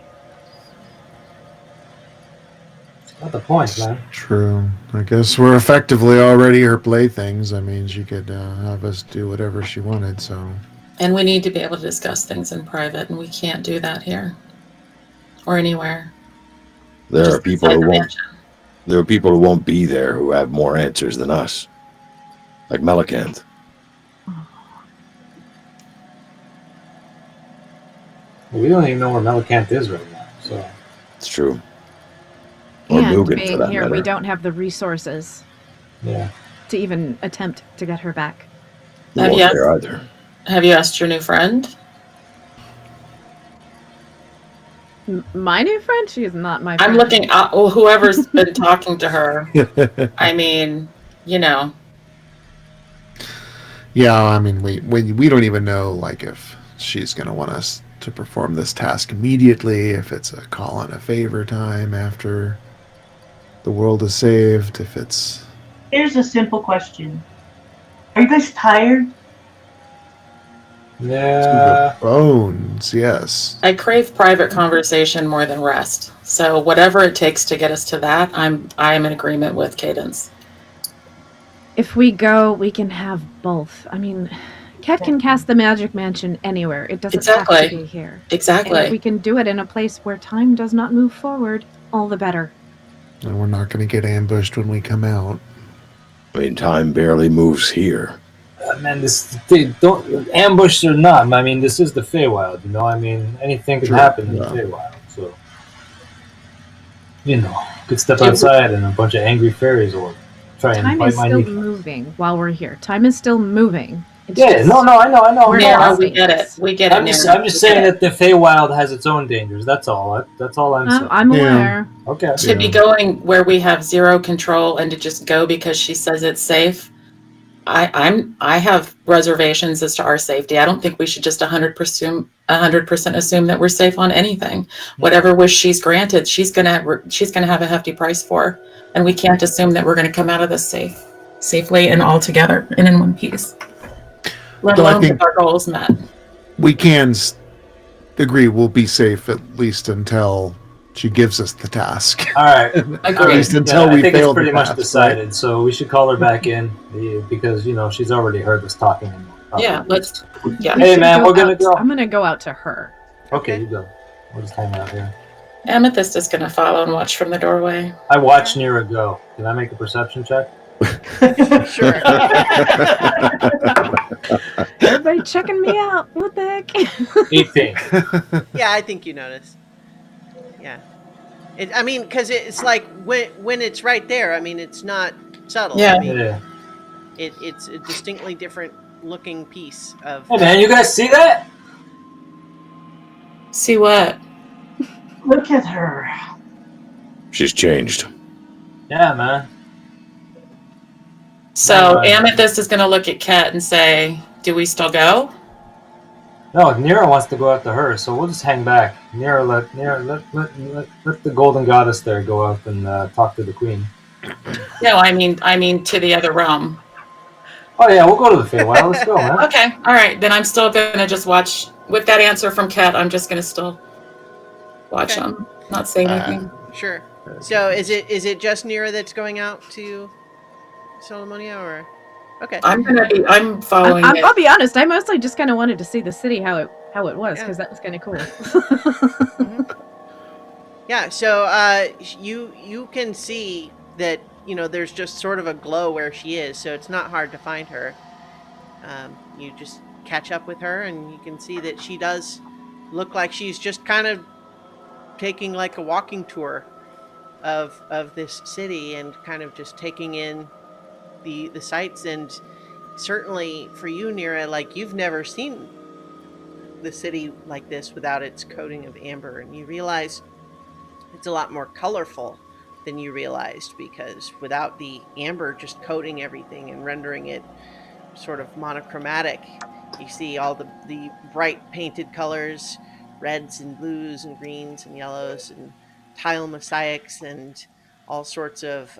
Not the point, man. True. I guess we're effectively already her playthings. I mean, she could have us do whatever she wanted, so... And we need to be able to discuss things in private, and we can't do that here. Or anywhere. There Just are people inside who the won't. mansion. There are people who won't be there who have more answers than us, like Melicanth. We don't even know where Melicanth is right now, so... It's true. Or And Mugen, for being that here, matter. we don't have the resources Yeah. to even attempt to get her back. We won't there either. Have you asked your new friend? My new friend? She is not my friend. I'm looking at whoever's been talking to her. I mean, Yeah, I mean, we don't even know, like, if she's going to want us to perform this task immediately, if it's a call in a favor time after the world is saved, if it's... Here's a simple question. Are you guys tired? Yeah. Bones, yes. I crave private conversation more than rest. So whatever it takes to get us to that, I am in agreement with Cadence. If we go, we can have both. I mean, Cat can cast the magic mansion anywhere. It doesn't have to be here. Exactly. And if we can do it in a place where time does not move forward, all the better. And we're not going to get ambushed when we come out. I mean, time barely moves here. Man, don't ambush or not. I mean, this is the Feywild, you know. I mean, anything could happen in the Feywild. So, could step outside and a bunch of angry fairies will try and Time bite is my still knee. moving while we're here. Time is still moving. It's Yeah, just, I know. Yeah, we get it. We get it. I'm just saying that the Feywild has its own dangers. That's all. That's all I'm saying. I'm aware. Okay. To be going where we have zero control and to just go because she says it's safe. I have reservations as to our safety. I don't think we should just 100% assume that we're safe on anything. Whatever wish she's granted, she's gonna have a hefty price for, and we can't assume that we're gonna come out of this safely and all together and in one piece. Let alone with our goals met. We can agree we'll be safe at least until she gives us the task. All right. At least until we I think fail it's pretty the much task, decided. right? So we should call her back in because she's already heard us talking. Yeah, let's. Yeah. Hey man, we're gonna go. I'm gonna go out to her. Okay, you go. We'll just hang out here. Amethyst is gonna follow and watch from the doorway. I watched Nira go. Can I make a perception check? Sure. Everybody checking me out. What the heck? 18. Yeah, I think you notice. Yeah. Because it's like when it's right there, I mean, it's not subtle. Yeah. I mean, Yeah. it's a distinctly different looking piece of... Hey man, you guys see that? See what? Look at her. She's changed. Yeah, man. So Amethyst is going to look at Ket and say, "Do we still go?" No, Nira wants to go after her, so we'll just hang back. Nira, let the golden goddess there go out and talk to the queen. No, I mean to the other realm. Oh yeah, we'll go to the Feywild. Let's go, man. Okay, all right. Then I'm still going to just watch. With that answer from Ket, I'm just going to still watch Okay. them, not say anything. Sure. So is it just Nira that's going out to Solomonia, or okay? I'm following it. I'll be honest. I mostly just kind of wanted to see the city how it was, because that was kind of cool. Mhm. Yeah. So you can see that there's just sort of a glow where she is, so it's not hard to find her. You just catch up with her, and you can see that she does look like she's just kind of taking like a walking tour of this city, and kind of just taking in the sights. And certainly for you, Nira, like, you've never seen the city like this without its coating of amber, and you realize it's a lot more colorful than you realized, because without the amber just coating everything and rendering it sort of monochromatic, you see all the bright painted colors, reds and blues and greens and yellows and tile mosaics and all sorts of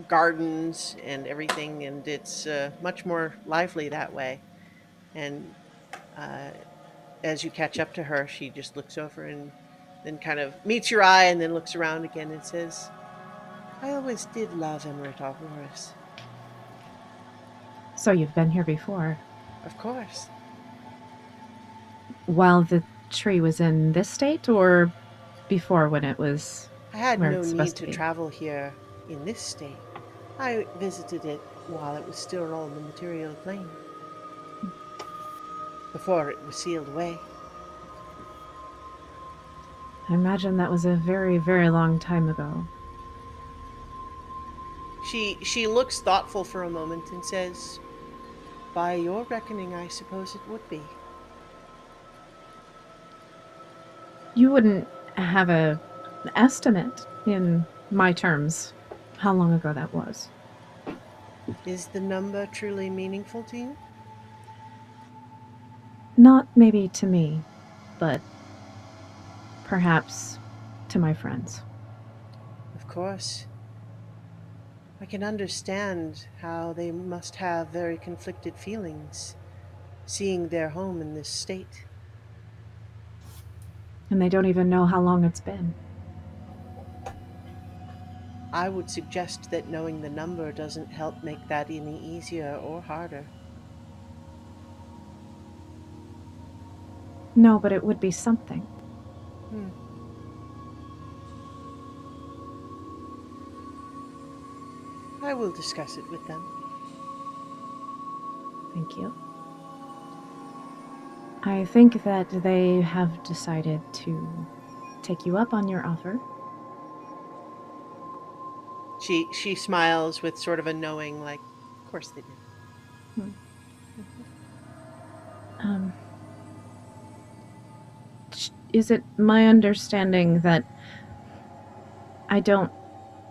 gardens and everything, and it's much more lively that way. And uh, as you catch up to her, she just looks over and then kind of meets your eye, and then looks around again and says, "I always did love Emerald Arboris." So you've been here before, Of course. while the tree was in this state, or before, when it was I had where no it's need supposed to to be? travel here in this state. I visited it while it was still on the material plane, before it was sealed away. I imagine that was a very, very long time ago. She looks thoughtful for a moment and says, "By your reckoning, I suppose it would be." You wouldn't have an estimate in my terms how long ago that was. Is the number truly meaningful to you? Not maybe to me, but perhaps to my friends. Of course. I can understand how they must have very conflicted feelings, seeing their home in this state. And they don't even know how long it's been. I would suggest that knowing the number doesn't help make that any easier or harder. No, but it would be something. Hmm. I will discuss it with them. Thank you. I think that they have decided to take you up on your offer. She smiles with sort of a knowing, like, of course they did. Hmm. Mhm. Um, is it my understanding that I don't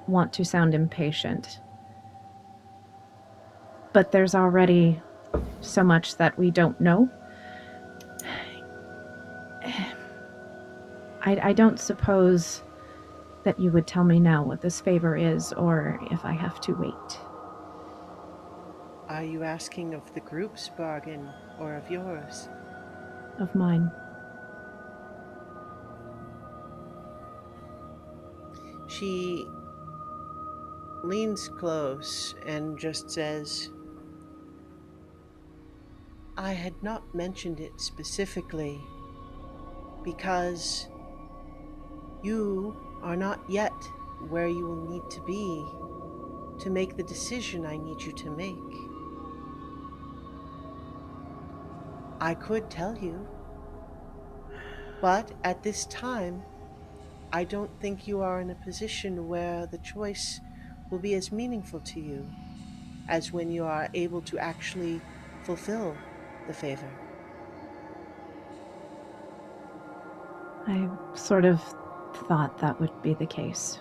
want to sound impatient, but there's already so much that we don't know? I don't suppose that you would tell me now what this favor is, or if I have to wait. Are you asking of the group's bargain or of yours? Of mine. She leans close and just says, "I had not mentioned it specifically because you are not yet where you will need to be to make the decision I need you to make. I could tell you, but at this time, I don't think you are in a position where the choice will be as meaningful to you as when you are able to actually fulfill the favor." I sort of thought that would be the case.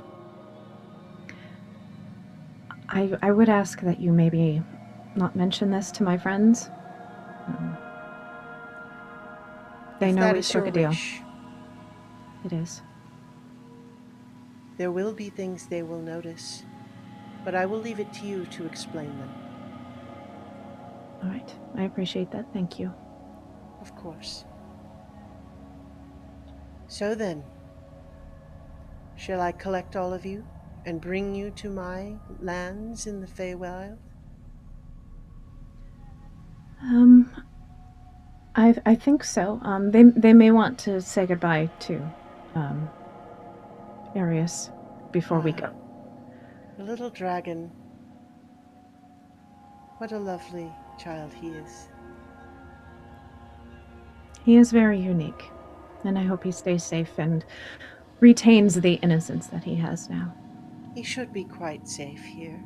I would ask that you maybe not mention this to my friends. They If know that we is took your a deal. wish, It is. there will be things they will notice, but I will leave it to you to explain them. All right. I appreciate that. Thank you. Of course. So then, shall I collect all of you and bring you to my lands in the Feywild? I think so. They may want to say goodbye to Arius before we go. The little dragon. What a lovely child he is. He is very unique, and I hope he stays safe and retains the innocence that he has now. He should be quite safe here.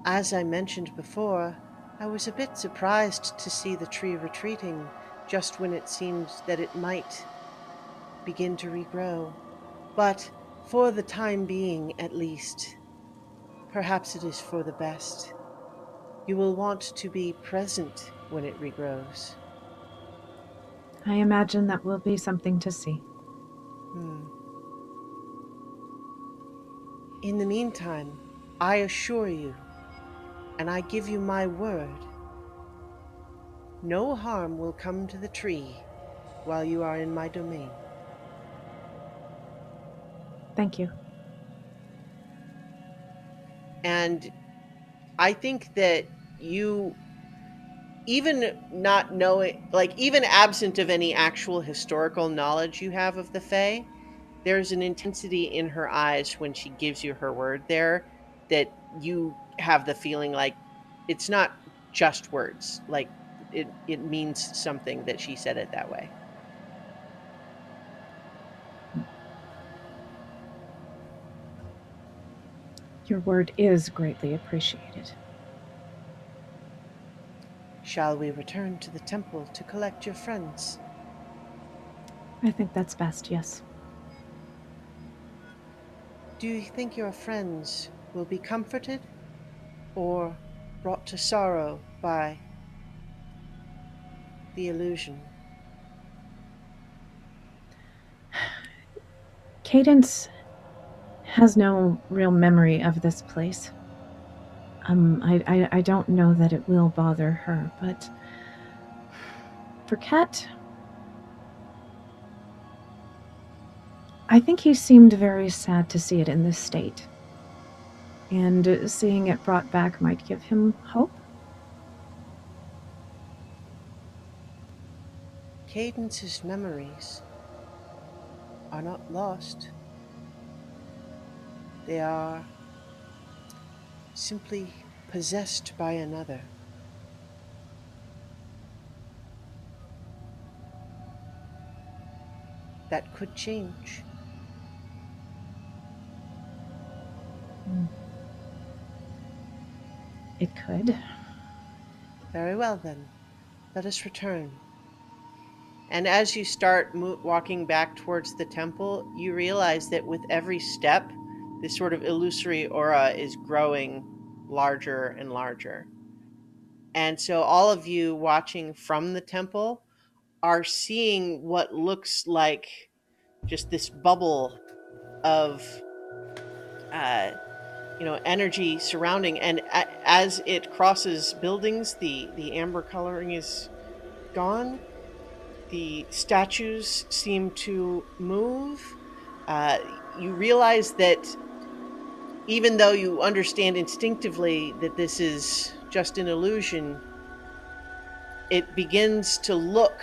As I mentioned before, I was a bit surprised to see the tree retreating just when it seemed that it might begin to regrow. But for the time being, at least, perhaps it is for the best. You will want to be present when it regrows. I imagine that will be something to see. In the meantime, I assure you, and I give you my word, no harm will come to the tree while you are in my domain. Thank you. And I think that you, even not knowing, like even absent of any actual historical knowledge you have of the Fae, there's an intensity in her eyes when she gives you her word there that you have the feeling like it's not just words, like it means something that she said it that way. Your word is greatly appreciated. Shall we return to the temple to collect your friends? I think that's best, yes. Do you think your friends will be comforted or brought to sorrow by the illusion? Cadence has no real memory of this place. I don't know that it will bother her, but for Ket, I think he seemed very sad to see it in this state. And seeing it brought back might give him hope. Cadence's memories are not lost. They are simply possessed by another. That could change. It could. Very well then, let us return. And as you start walking back towards the temple, you realize that with every step, this sort of illusory aura is growing larger and larger. And so all of you watching from the temple are seeing what looks like just this bubble of energy surrounding, and as it crosses buildings, the amber coloring is gone. The statues seem to move. You realize that even though you understand instinctively that this is just an illusion, it begins to look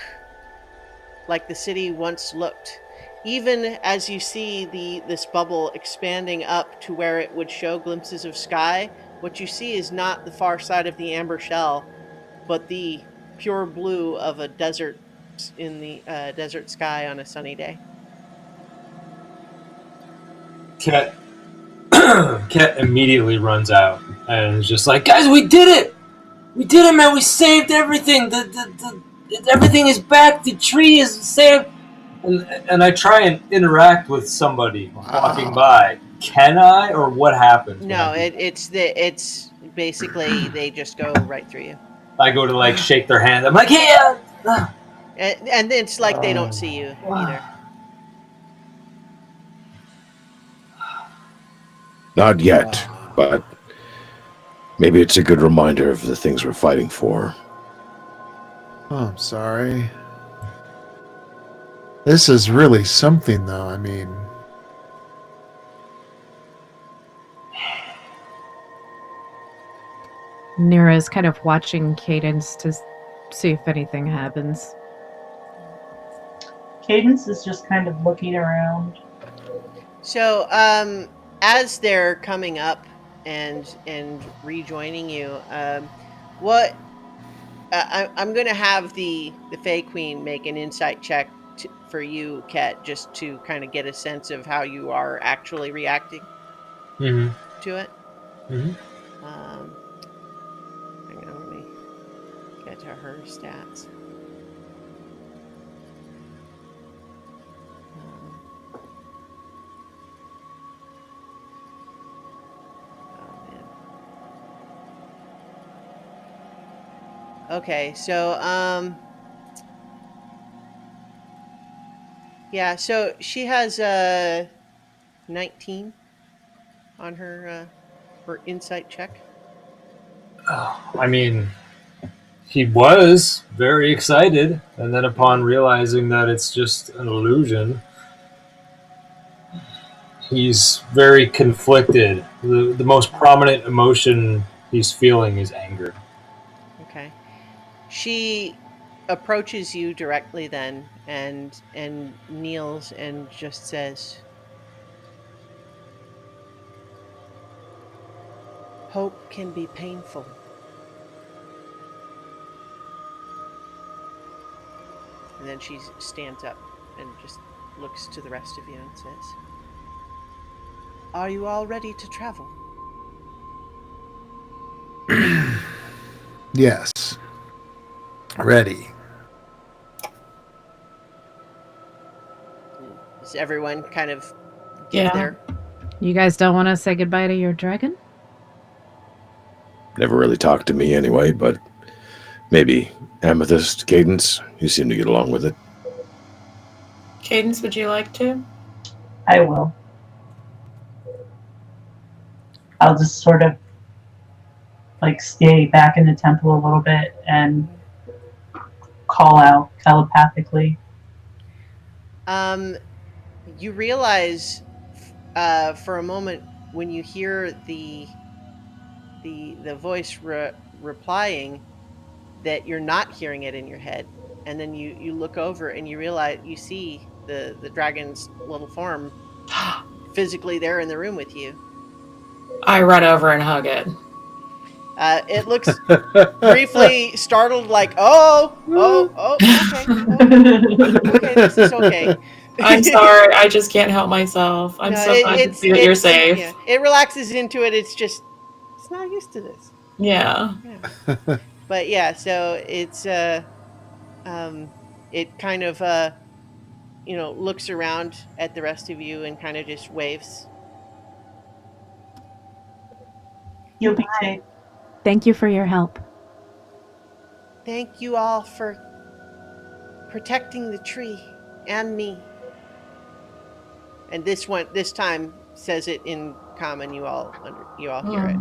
like the city once looked. Even as you see this bubble expanding up to where it would show glimpses of sky, what you see is not the far side of the amber shell, but the pure blue of a desert in the desert sky on a sunny day. Ket immediately runs out and is just like, guys, we did it! We did it, man! We saved everything! Everything is back! The tree is saved! And I try and interact with somebody walking by. Can I, or what happens? No, it's basically they just go right through you. I go to like shake their hand. I'm like, yeah. And it's like they don't see you either. Not yet, but maybe it's a good reminder of the things we're fighting for. Oh, I'm sorry. This is really something, though. I mean, Nira's kind of watching Cadence to see if anything happens. Cadence is just kind of looking around. So, as they're coming up and rejoining you, what I'm going to have the Fey Queen make an insight check for you, Ket, just to kind of get a sense of how you are actually reacting Mm-hmm. to it. Mm-hmm. Hang on, let me get to her stats. Okay, so yeah, so she has 19 on her insight check. I mean, he was very excited, and then upon realizing that it's just an illusion, he's very conflicted. The most prominent emotion he's feeling is anger. Okay. She approaches you directly then and kneels and just says, "Hope can be painful." And then she stands up and just looks to the rest of you and says, "Are you all ready to travel?" yes. Ready. Does everyone kind of give Yeah. their... You guys don't want to say goodbye to your dragon? Never really talked to me anyway, but maybe Amethyst, Cadence, you seem to get along with it. Cadence, would you like to? I will. I'll just sort of like stay back in the temple a little bit and call out telepathically. You realize for a moment when you hear the voice replying that you're not hearing it in your head, and then you look over and you realize you see the dragon's little form physically there in the room with you. I run over and hug it. It looks briefly startled, like, okay, okay, this is okay. I'm sorry, I just can't help myself. I'm No, so glad to see that you're safe. Yeah, it relaxes into it. It's just, it's not used to this. Yeah. But yeah, so it's it kind of looks around at the rest of you and kind of just waves. You'll be safe. Thank you for your help. Thank you all for protecting the tree and me. And this time says it in common. You all hear it.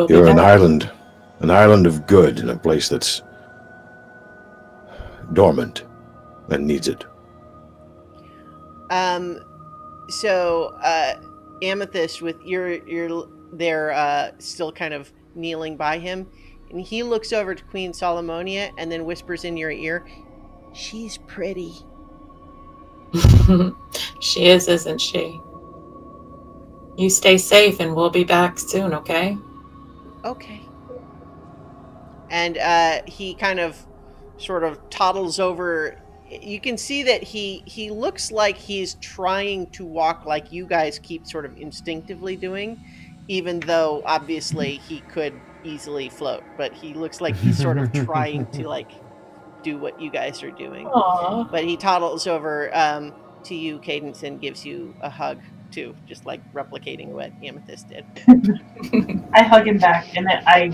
You're an island of good in a place that's dormant and needs it. So Amethyst, with you're there, still kind of kneeling by him, and he looks over to Queen Solomonia and then whispers in your ear, "She's pretty." She is, isn't she? You stay safe and we'll be back soon, okay? Okay. And he kind of sort of toddles over. You can see that he looks like he's trying to walk like you guys keep sort of instinctively doing, even though obviously he could easily float, but he looks like he's sort of trying to like do what you guys are doing. Aww. But he toddles over. to you, Cadence, and gives you a hug too, just like replicating what Amethyst did. I hug him back, and then I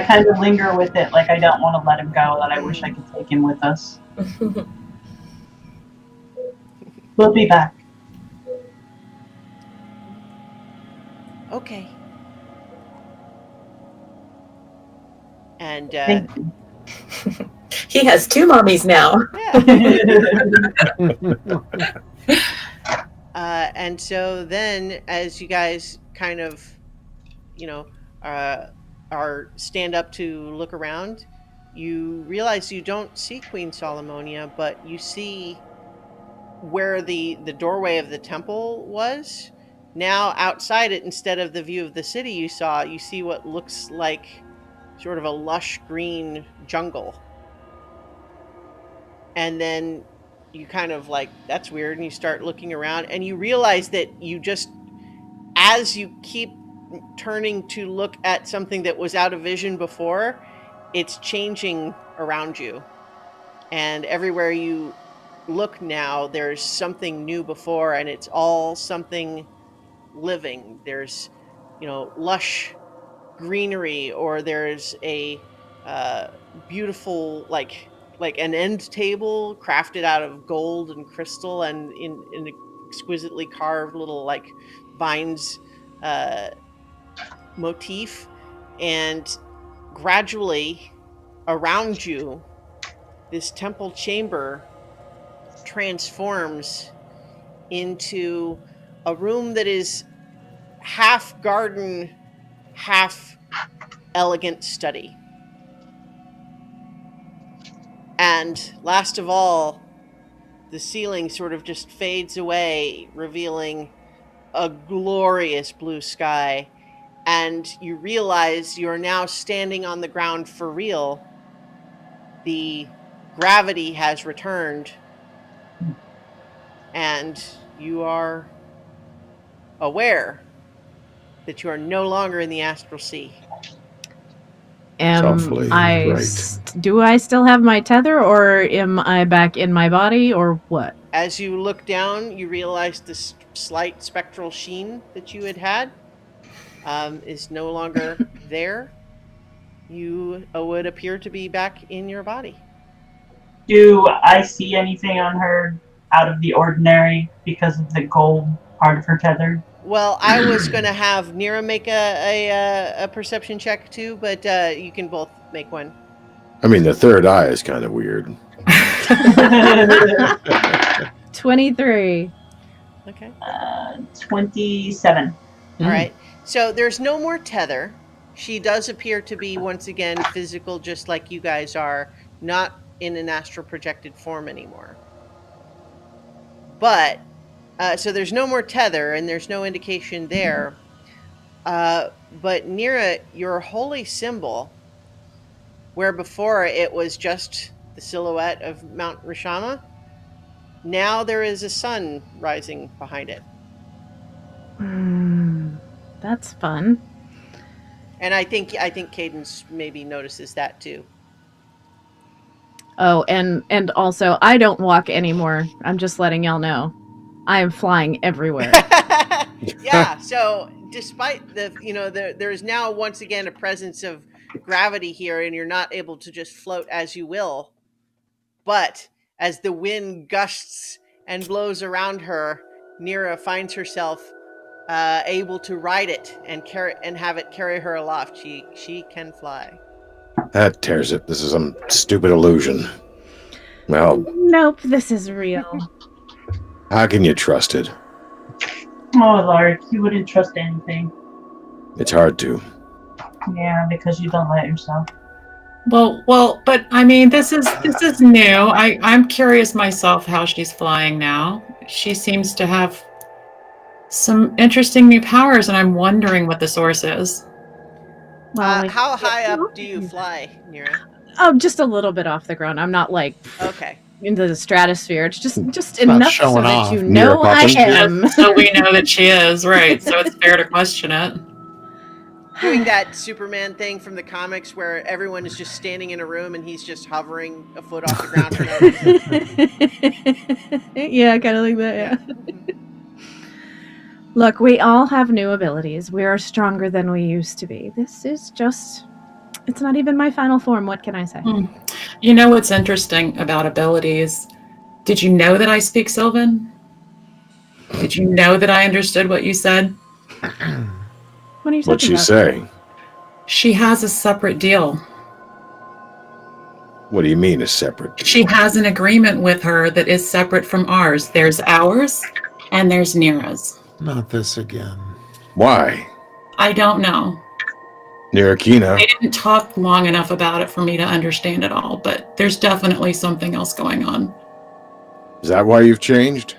kind of linger with it, like I don't want to let him go. That I wish I could take him with us. We'll be back. Okay. And Thank you. He has 2 mommies now. Yeah. And so then, as you guys kind of, are stand up to look around, you realize you don't see Queen Solomonia, but you see where the doorway of the temple was. Now outside it, instead of the view of the city you see what looks like sort of a lush green jungle. And then you kind of like, that's weird, and you start looking around, and you realize that as you keep turning to look at something that was out of vision before, it's changing around you. And everywhere you look now, there's something new before, and it's all something living. There's, lush greenery, or there's a beautiful, like an end table crafted out of gold and crystal, and in exquisitely carved little like vines motif. And gradually around you, this temple chamber transforms into a room that is half garden, half elegant study. And last of all, the ceiling sort of just fades away, revealing a glorious blue sky. And you realize you're now standing on the ground for real. The gravity has returned, and you are aware that you are no longer in the astral sea. Softly, Do I still have my tether, or am I back in my body, or what? As you look down, you realize this slight spectral sheen that you had is no longer there. You would appear to be back in your body. Do I see anything on her out of the ordinary because of the gold part of her tether? Well, I was going to have Nira make a perception check too, but you can both make one. I mean, the third eye is kind of weird. 23. Okay. 27. All right. So there's no more tether. She does appear to be once again physical, just like you guys are, not in an astral projected form anymore. But so there's no more tether, and there's no indication there. But Nira, your holy symbol, where before it was just the silhouette of Mount Rishama, now there is a sun rising behind it. That's fun. And I think Cadence maybe notices that too. Oh, and also, I don't walk anymore. I'm just letting y'all know. I am flying everywhere. Yeah, so despite there is now once again a presence of gravity here, and you're not able to just float as you will. But as the wind gusts and blows around her, Nira finds herself able to ride it and have it carry her aloft. She can fly. That tears it. This is some stupid illusion. Well, nope, this is real. How can you trust it? Oh, Lord, you wouldn't trust anything. It's hard to. Yeah, because you don't let yourself. Well, but I mean, this is new. I'm curious myself how she's flying now. She seems to have some interesting new powers, and I'm wondering what the source is. Well, how high up do you fly, Nira? Oh, just a little bit off the ground. I'm not like okay into the stratosphere. It's just enough so that you know I am. So we know that she is, right? So it's fair to question it. doing that Superman thing from the comics where everyone is just standing in a room and he's just hovering a foot off the ground for no reason. Yeah, kind of like that, yeah. Look, we all have new abilities. We are stronger than we used to be. This is just... It's not even my final form. What can I say? You know what's interesting about abilities? Did you know that I speak Sylvan? Did you know that I understood what you said? What are you talking What'd she about? say? She has a separate deal. What do you mean a separate deal? She has an agreement with her that is separate from ours. There's ours and there's Nira's. Not this again. Why? I don't know. Nirakina. They didn't talk long enough about it for me to understand it all, but there's definitely something else going on. Is that why you've changed?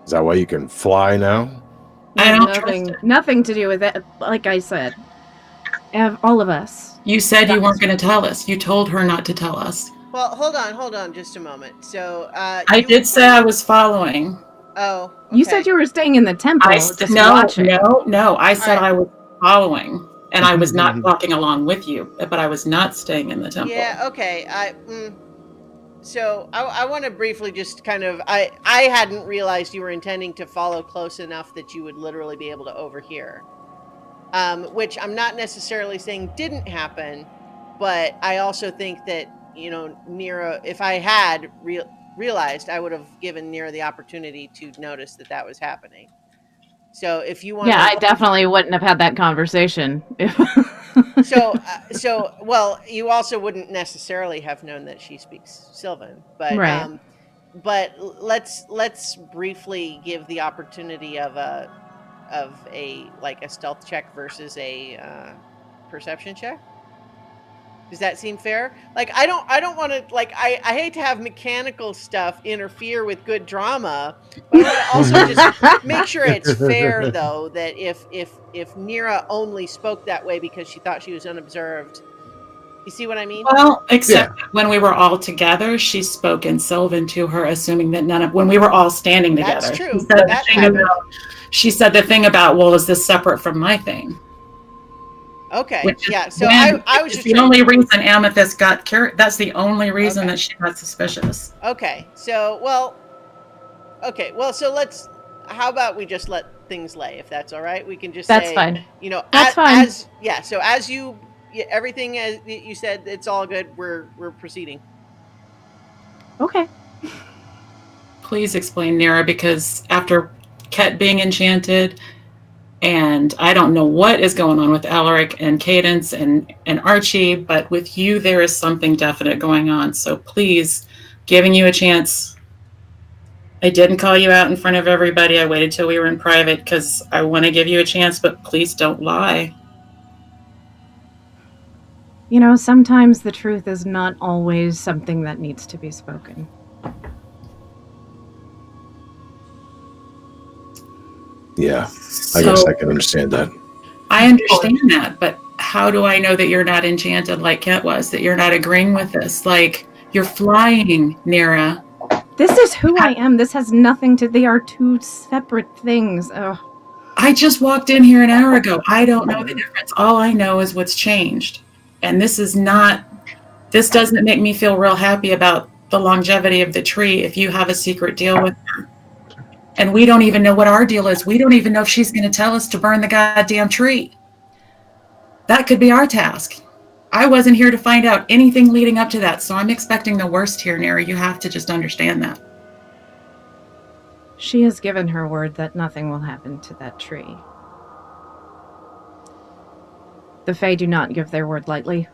Is that why you can fly now? I don't nothing to do with it. Like I said, all of us. You said you weren't going to tell us. You told her not to tell us. Well, hold on just a moment. So, I did say I was following. Oh, okay. You said you were staying in the temple. No. I said I was following, and I was not walking along with you, but I was not staying in the temple. Yeah, okay. So I want to briefly just kind of, I hadn't realized you were intending to follow close enough that you would literally be able to overhear. Which I'm not necessarily saying didn't happen, but I also think that, Nira, if I had realized, I would have given Nira the opportunity to notice that was happening. So if you want, I definitely wouldn't have had that conversation. Well, you also wouldn't necessarily have known that she speaks Sylvan, but right. But let's briefly give the opportunity of a stealth check versus a perception check. Does that seem fair? Like, I don't want to, like, I hate to have mechanical stuff interfere with good drama, but I want to also just make sure it's fair, though, that if Nira only spoke that way because she thought she was unobserved, you see what I mean? Well, except when we were all together, she spoke in Sylvan to her, assuming that when we were all standing together. That's true. She said the thing about, well, is this separate from my thing? Okay, yeah. So I was just the only reason Amethyst got curious. That's the only reason that she got suspicious. Okay, so so how about we just let things lay, if that's all right? We can just that's say, fine. That's fine. So as everything as you said, it's all good. We're proceeding. Okay. Please explain, Nira, because after Ket being enchanted, and I don't know what is going on with Alaric and Cadence and Archie, but with you, there is something definite going on. So please, giving you a chance. I didn't call you out in front of everybody. I waited till we were in private because I want to give you a chance, but please don't lie. Sometimes the truth is not always something that needs to be spoken. Yeah, I guess I can understand that. I understand that, but how do I know that you're not enchanted like Ket was, that you're not agreeing with this? Like, you're flying, Nira. This is who I am. This has nothing to... They are two separate things. Ugh. I just walked in here an hour ago. I don't know the difference. All I know is what's changed. And this doesn't make me feel real happy about the longevity of the tree if you have a secret deal with her. And we don't even know what our deal is. We don't even know if she's going to tell us to burn the goddamn tree. That could be our task. I wasn't here to find out anything leading up to that, so I'm expecting the worst here, Nira. You have to just understand that. She has given her word that nothing will happen to that tree. The Fae do not give their word lightly.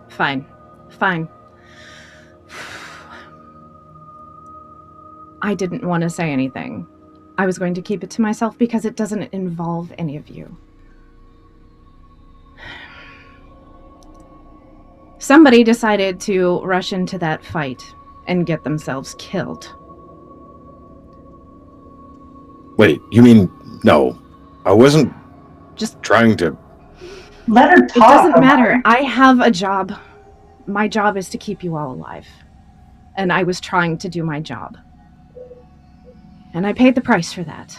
Fine. I didn't want to say anything. I was going to keep it to myself because it doesn't involve any of you. Somebody decided to rush into that fight and get themselves killed. Wait, you mean... No, I wasn't just trying to... Let her talk. It doesn't matter. I have a job. My job is to keep you all alive. And I was trying to do my job. And I paid the price for that.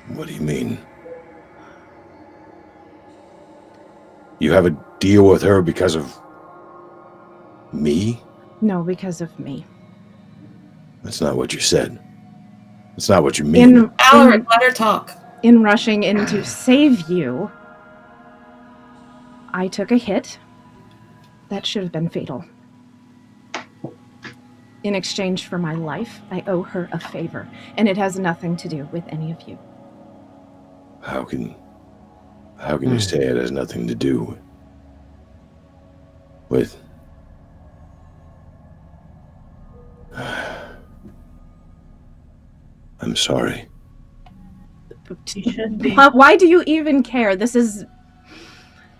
What do you mean? You have a deal with her because of me? No, because of me. That's not what you said. That's not what you mean. Alaric, let her talk. In rushing in to save you, I took a hit that should have been fatal. In exchange for my life, I owe her a favor, and it has nothing to do with any of you. How can you say it has nothing to do with... I'm sorry. You should be. Why do you even care?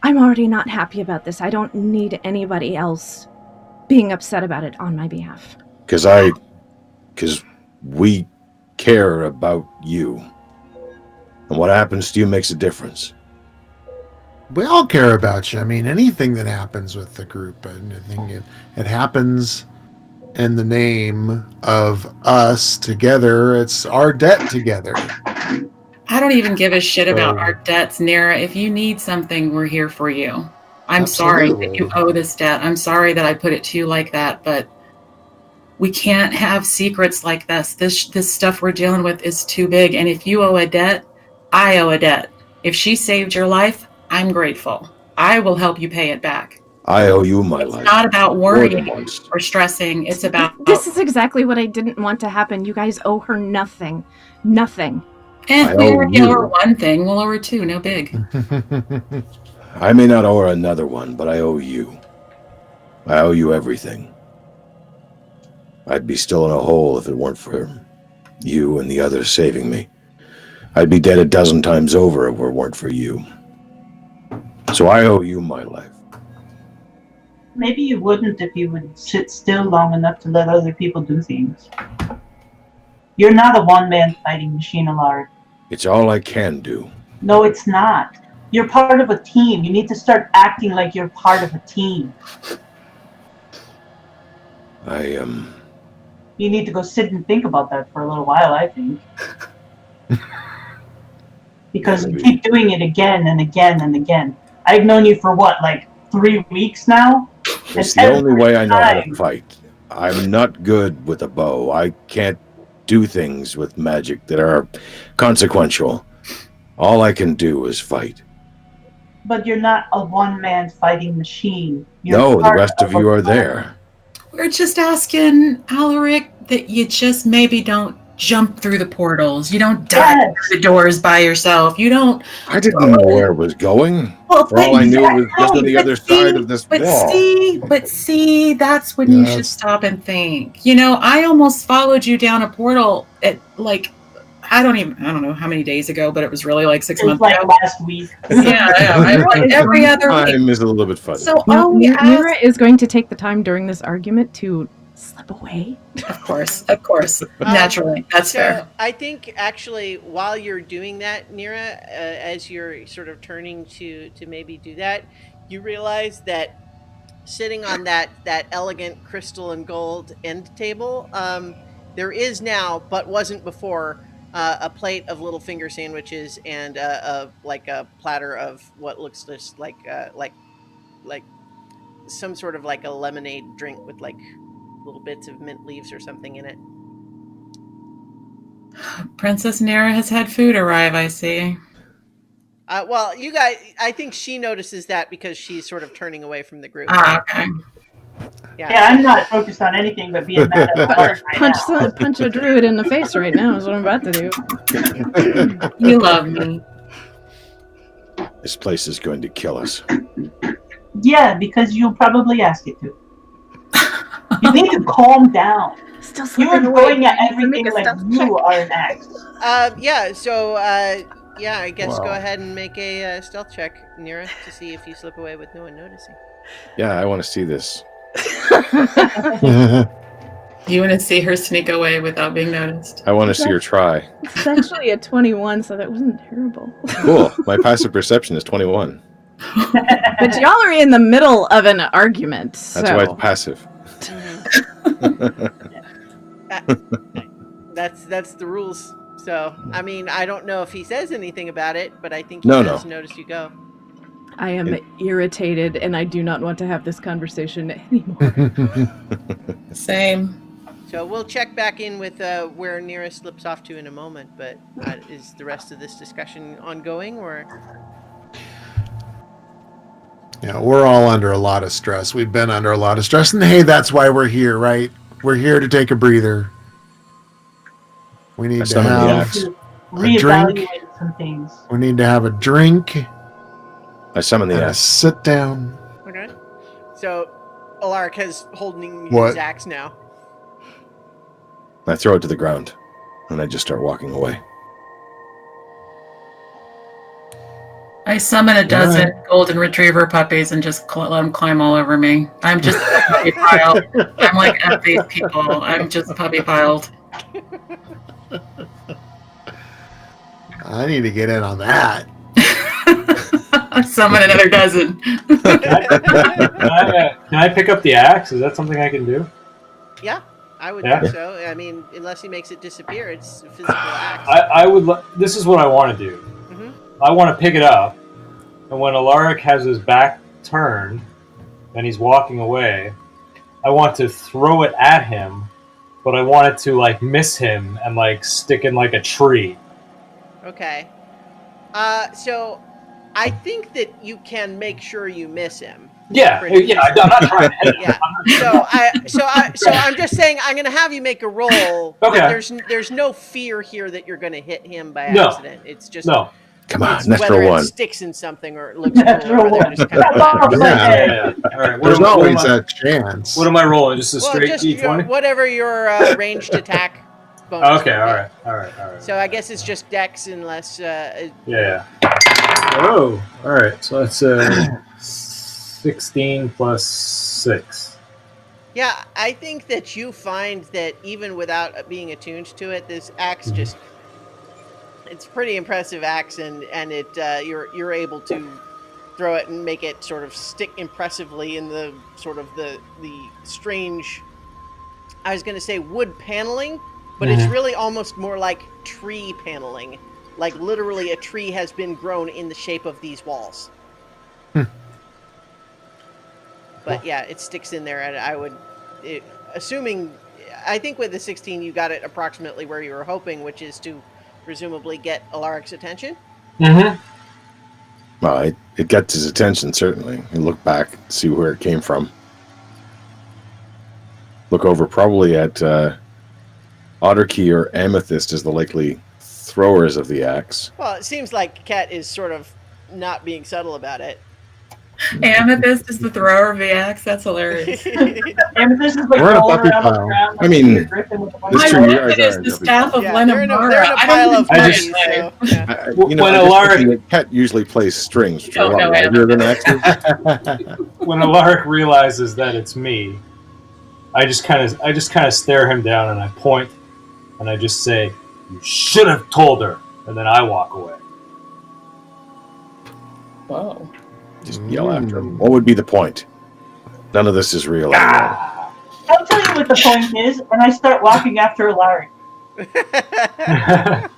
I'm already not happy about this. I don't need anybody else being upset about it on my behalf. Because we care about you. And what happens to you makes a difference. We all care about you. I mean, anything that happens with the group, and I think it happens in the name of us together. It's our debt together. I don't even give a shit about our debts, Nira. If you need something, we're here for you. I'm sorry that you owe this debt. I'm sorry that I put it to you like that, but we can't have secrets like this. This stuff we're dealing with is too big. And if you owe a debt, I owe a debt. If she saved your life, I'm grateful. I will help you pay it back. I owe you my life. It's not about worrying or stressing. It's about... This is exactly what I didn't want to happen. You guys owe her nothing. Nothing. And we already owe her one thing. We'll owe her two. No big. I may not owe her another one, but I owe you. I owe you everything. I'd be still in a hole if it weren't for you and the others saving me. I'd be dead a dozen times over if it weren't for you. So I owe you my life. Maybe you wouldn't if you would sit still long enough to let other people do things. You're not a one-man fighting machine, Alaric. It's all I can do. No, it's not. You're part of a team. You need to start acting like you're part of a team. You need to go sit and think about that for a little while, I think. Because you keep doing it again and again and again. I've known you for what, like 3 weeks now? It's the only way I know how to fight. I'm not good with a bow. I can't do things with magic that are consequential. All I can do is fight. But you're not a one-man fighting machine. No, the rest of you are there. We're just asking, Alaric, that you just maybe don't jump through the portals. You don't dive through the doors by yourself. You don't... I didn't know where it was going. Well, all I knew was just on the other side of this wall. But see, that's when you should stop and think. You know, I almost followed you down a portal at, like, I don't know how many days ago, but it was really like 6 months ago. Last week. Like every other time week. is a little bit funny. So Mira is going to take the time during this argument to slip away. Of course. Naturally. That's fair. I think actually while you're doing that, Nira, as you're sort of turning to maybe do that, you realize that sitting on that elegant crystal and gold end table, there is now, but wasn't before, a plate of little finger sandwiches and a platter of what looks just like some sort of like a lemonade drink with like little bits of mint leaves or something in it. Princess Nira has had food arrive, I see. Well, you guys, I think she notices that because she's sort of turning away from the group. Okay. Yeah, I'm not focused on anything but being mad at Alaric right punch a druid in the face right now is what I'm about to do. You love me. This place is going to kill us. Yeah, because you'll probably ask it to. You need to calm down. You're going at everything like you are an axe. I guess go ahead and make a stealth check, Nira, to see if you slip away with no one noticing. Yeah, I want to see this. You want to see her sneak away without being noticed? I want to see her try. It's actually a 21, so that wasn't terrible. Cool. My passive perception is 21. But y'all are in the middle of an argument. That's why it's passive. That's the rules. So, I mean, I don't know if he says anything about it, but I think he No, does no. notice you go. I am irritated, and I do not want to have this conversation anymore. Same. So we'll check back in with where Nira slips off to in a moment. But is the rest of this discussion ongoing, or? Yeah, we're all under a lot of stress. We've been under a lot of stress, and hey, that's why we're here, right? We're here to take a breather. We need to summon the have axe. a drink. Reevaluate some things. We need to have a drink I summon the and a axe. sit down. Okay. So Alaric has holding his What? axe now. I throw it to the ground, and I just start walking away. I summon a dozen golden retriever puppies and just let them climb all over me. I'm just a puppy pile. I'm like F these people. I'm just puppy piled. I need to get in on that. I summon another dozen. Can I pick up the axe? Is that something I can do? Yeah, I would Yeah. think so. I mean, unless he makes it disappear, it's a physical axe. I would. This is what I want to do. Mhm. I want to pick it up, and when Alaric has his back turned and he's walking away, I want to throw it at him, but I want it to like miss him and like stick in like a tree. Okay. So I think that you can make sure you miss him. Yeah, Pretty yeah. I'm not trying to hit him. Yeah. So I'm just saying I'm going to have you make a roll. But Okay. there's no fear here that you're going to hit him by No. accident. It's just No. Come on, it's natural whether one. it sticks in something or it looks cool Natural or whether one. it just kind of That's matters. all. Yeah. All right. There's What always am I, a chance. what am I rolling? Just a Well, straight just D20? whatever your ranged attack bonus. Okay. would All be. right. All right. All right. So I guess it's just Dex unless Yeah. Oh. All right. So that's 16 plus 6. Yeah, I think that you find that even without being attuned to it, this axe just it's pretty impressive axe and it you're able to throw it and make it sort of stick impressively in the sort of the strange I was going to say wood paneling, but it's really almost more like tree paneling. Like literally a tree has been grown in the shape of these walls. But yeah, it sticks in there, and assuming, I think with the 16 you got it approximately where you were hoping, which is to presumably get Alaric's attention. Mm-hmm. Well, it gets his attention, certainly. You look back, see where it came from. Look over probably at Otterkey or Amethyst as the likely throwers of the axe. Well, it seems like Kat is sort of not being subtle about it. Amethyst is the thrower of the axe. That's hilarious. Amethyst is like We're in a rolling puppy around on the pile. ground. I mean, like griffin with a bunch It's My true, you weapon guys is are the staff of Yeah, they're in a Lenamara. pile of I puppies. just- So, yeah. You know, When I just Alaric- thinking that Cat usually plays strings, which are a Oh, lot no, lighter than axes. When Alaric realizes that it's me, I just kind of stare him down and I point and I just say, "You should have told her," and then I walk away. Whoa. Just yell after him. What would be the point? None of this is real. Anymore. I'll tell you what the point is, and I start walking after Alaric. The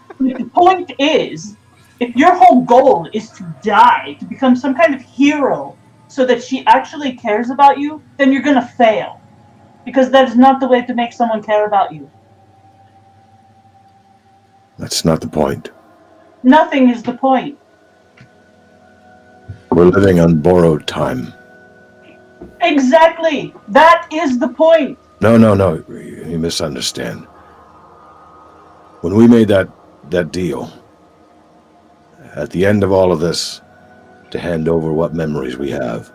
point is, if your whole goal is to die, to become some kind of hero, so that she actually cares about you, then you're gonna fail. Because that is not the way to make someone care about you. That's not the point. Nothing is the point. We're living on borrowed time. Exactly! That is the point! No. You misunderstand. When we made that deal, at the end of all of this, to hand over what memories we have,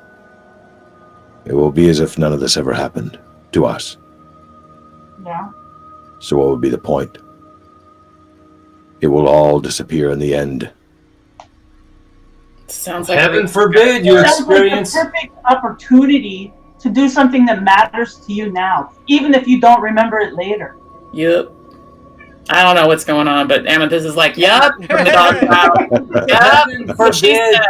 it will be as if none of this ever happened to us. Yeah. So what would be the point? It will all disappear in the end. Sounds like Heaven forbid you Sounds experience. like the perfect opportunity to do something that matters to you now, even if you don't remember it later. Yep. I don't know what's going on, but Amethyst is like, "Yep," from the dog's mouth. Heaven Yep. What she forbid. said.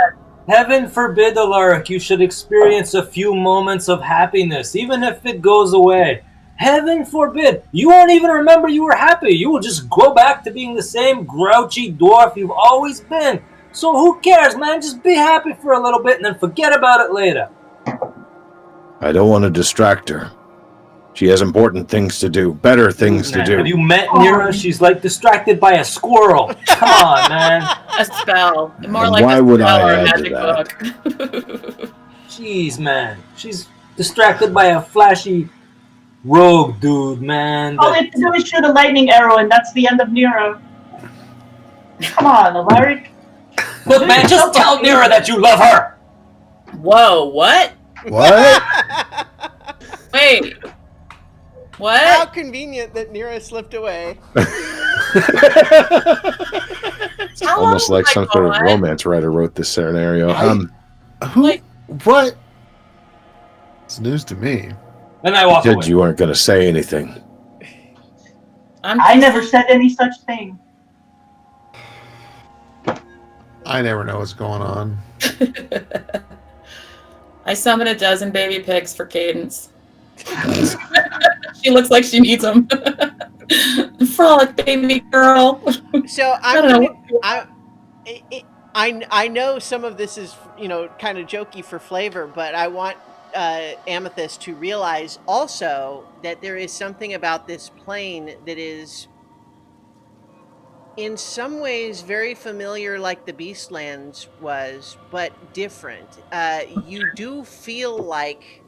Heaven forbid, Alaric, you should experience a few moments of happiness, even if it goes away. Heaven forbid. You won't even remember you were happy. You will just go back to being the same grouchy dwarf you've always been. So who cares, man? Just be happy for a little bit and then forget about it later. I don't want to distract her. She has important things to do, better things to do. Have you met Nira? She's like distracted by a squirrel. Come on, man. A spell. More And like why a would spell I or a add to magic that? book. Jeez, man. She's distracted by a flashy rogue dude, man. All they have to do is shoot a lightning arrow, and that's the end of Nero. Come on, Alaric. Look, man, just tell Nira that you love her. Whoa, what? What? Wait. What? How convenient that Nira slipped away. How Almost long like was I some sort of gone? romance writer wrote this scenario. Who? Like- What? It's news to me. Then I walk Said away. you weren't going to say anything. I never said any such thing. I never know what's going on. I summon a dozen baby pigs for Cadence. She looks like she needs them. Frolic, baby girl. So I know some of this is, kind of jokey for flavor, but I want Amethyst to realize also that there is something about this plane that is in some ways very familiar, like the Beastlands was, but different. You do feel like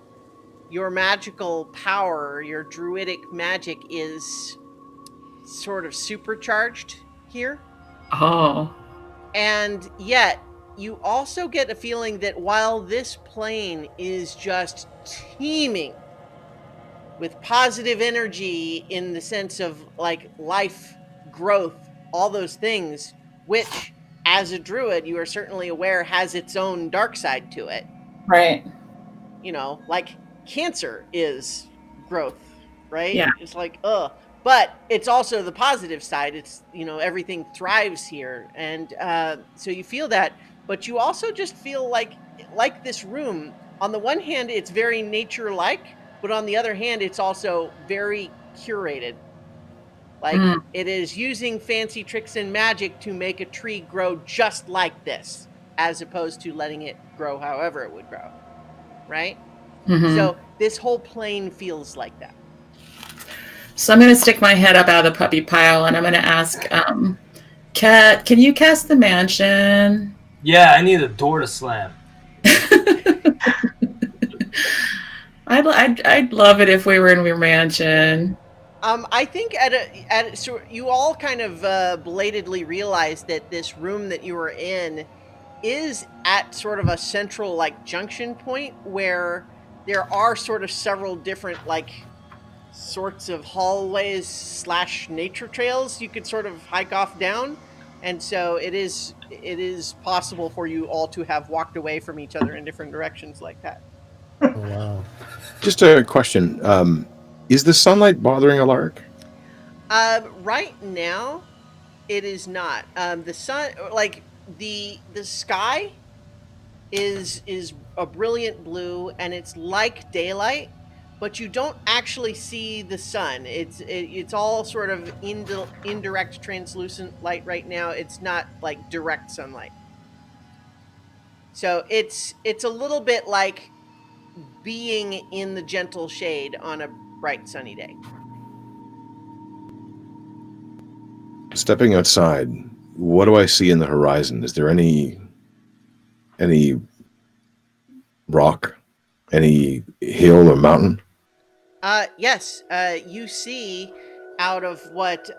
your magical power, your druidic magic, is sort of supercharged here. Oh. And yet, you also get a feeling that while this plane is just teeming with positive energy in the sense of like life, growth, all those things, which as a druid, you are certainly aware has its own dark side to it. Right. Like cancer is growth, right? Yeah. It's like, but it's also the positive side. It's, everything thrives here. And so you feel that, but you also just feel like this room, on the one hand, it's very nature-like, but on the other hand, it's also very curated. Like it is using fancy tricks and magic to make a tree grow just like this, as opposed to letting it grow however it would grow, right? Mm-hmm. So this whole plane feels like that. So I'm going to stick my head up out of the puppy pile and I'm going to ask, Kat, can you cast the mansion? Yeah, I need a door to slam. I'd love it if we were in your mansion. I think so you all kind of belatedly realize that this room that you were in is at sort of a central like junction point where there are sort of several different like sorts of hallways / nature trails you could sort of hike off down, and so it is possible for you all to have walked away from each other in different directions like that. Oh, wow. Just a question. Is the sunlight bothering Alaric? Right now, it is not. The sun, like the sky, is a brilliant blue, and it's like daylight, but you don't actually see the sun. It's all sort of indirect, translucent light right now. It's not like direct sunlight. So it's a little bit like being in the gentle shade on a bright sunny day. Stepping outside, what do I see in the horizon? Is there any rock, any hill or mountain? Yes. You see out of what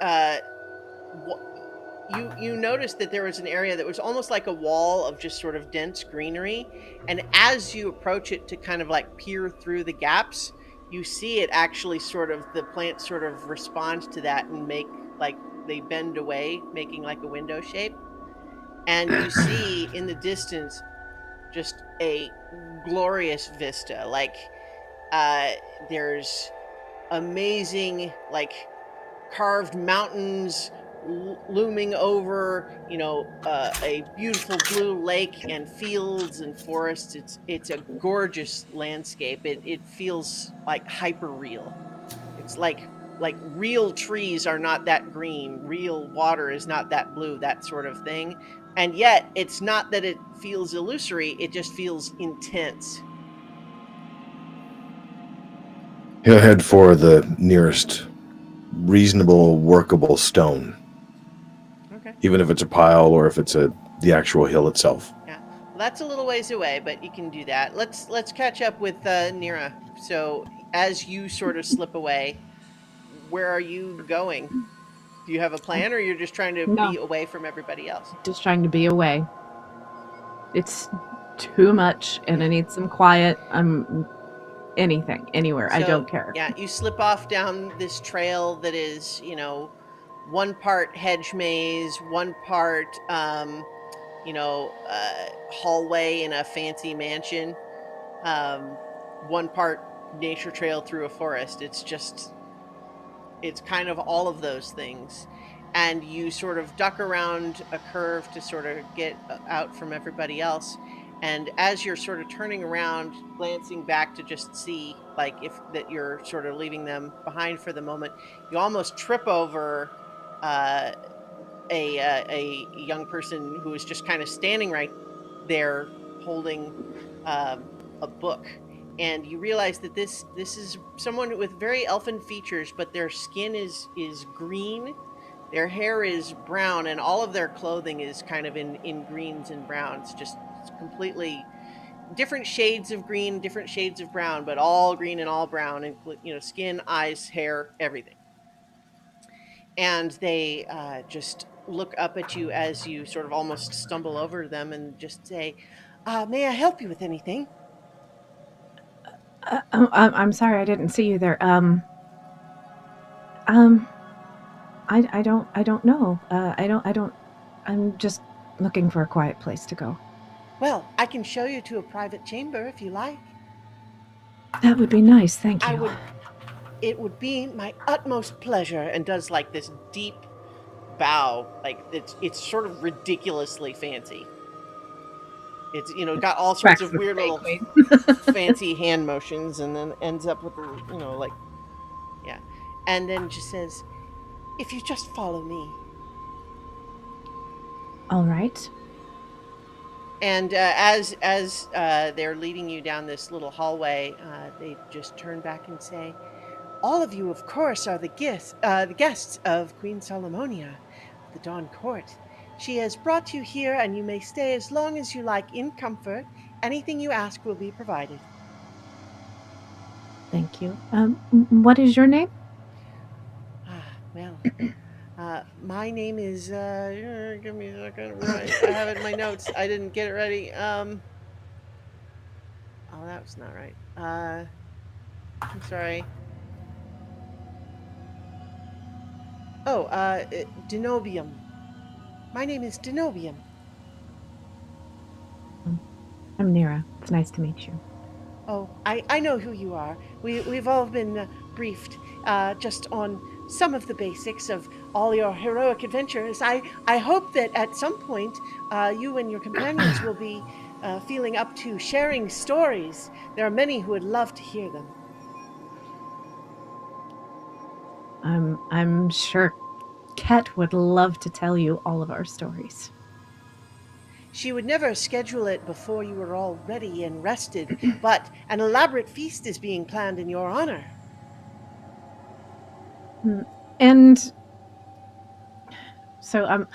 you noticed that there was an area that was almost like a wall of just sort of dense greenery, and as you approach it to kind of like peer through the gaps, you see it actually sort of, the plants sort of respond to that and make like they bend away, making like a window shape, and you see in the distance just a glorious vista. Like there's amazing like carved mountains looming over, a beautiful blue lake and fields and forests. It's a gorgeous landscape. It feels like hyper real. it's like real trees are not that green, real water is not that blue, that sort of thing. And yet it's not that it feels illusory, it just feels intense. He'll head for the nearest reasonable, workable stone. Okay. Even if it's a pile or if it's the actual hill itself. Yeah. Well, that's a little ways away, but you can do that. Let's catch up with Nira. So as you sort of slip away, where are you going? Do you have a plan, or you're just trying to No. be away from everybody else? Just trying to be away. It's too much, and I need some quiet. Anything, anywhere. I don't care. Yeah, you slip off down this trail that is, one part hedge maze, one part, hallway in a fancy mansion, one part nature trail through a forest. It's kind of all of those things. And you sort of duck around a curve to sort of get out from everybody else. And as you're sort of turning around, glancing back to just see, like, if that you're sort of leaving them behind for the moment, you almost trip over a young person who is just kind of standing right there holding a book. And you realize that this is someone with very elfin features, but their skin is green, their hair is brown, and all of their clothing is kind of in greens and browns, just completely different shades of green, different shades of brown, but all green and all brown, and skin, eyes, hair, everything. And they just look up at you as you sort of almost stumble over them and just say, "May I help you with anything?" I'm sorry, I didn't see you there. I don't know. I don't. I'm just looking for a quiet place to go. Well, I can show you to a private chamber if you like. That would be nice, thank you. It would be my utmost pleasure. And does like this deep bow, like it's sort of ridiculously fancy. It's got all sorts of weird little fancy hand motions, and then ends up with yeah, and then just says, "If you just follow me." All right. And as they're leading you down this little hallway, they just turn back and say, "All of you, of course, are the guests of Queen Solomonia of the Dawn Court. She has brought you here, and you may stay as long as you like in comfort. Anything you ask will be provided." Thank you. What is your name? Well, my name is. Give me a second. Right, I have it in my notes. I didn't get it ready. Oh, that was not right. I'm sorry. Oh, Denobium. My name is Denobium. I'm Nira. It's nice to meet you. Oh, I know who you are. We've all been briefed just on some of the basics of all your heroic adventures. I hope that at some point you and your companions will be feeling up to sharing stories. There are many who would love to hear them. I'm sure Ket would love to tell you all of our stories. She would never schedule it before you were all ready and rested, but an elaborate feast is being planned in your honor. And so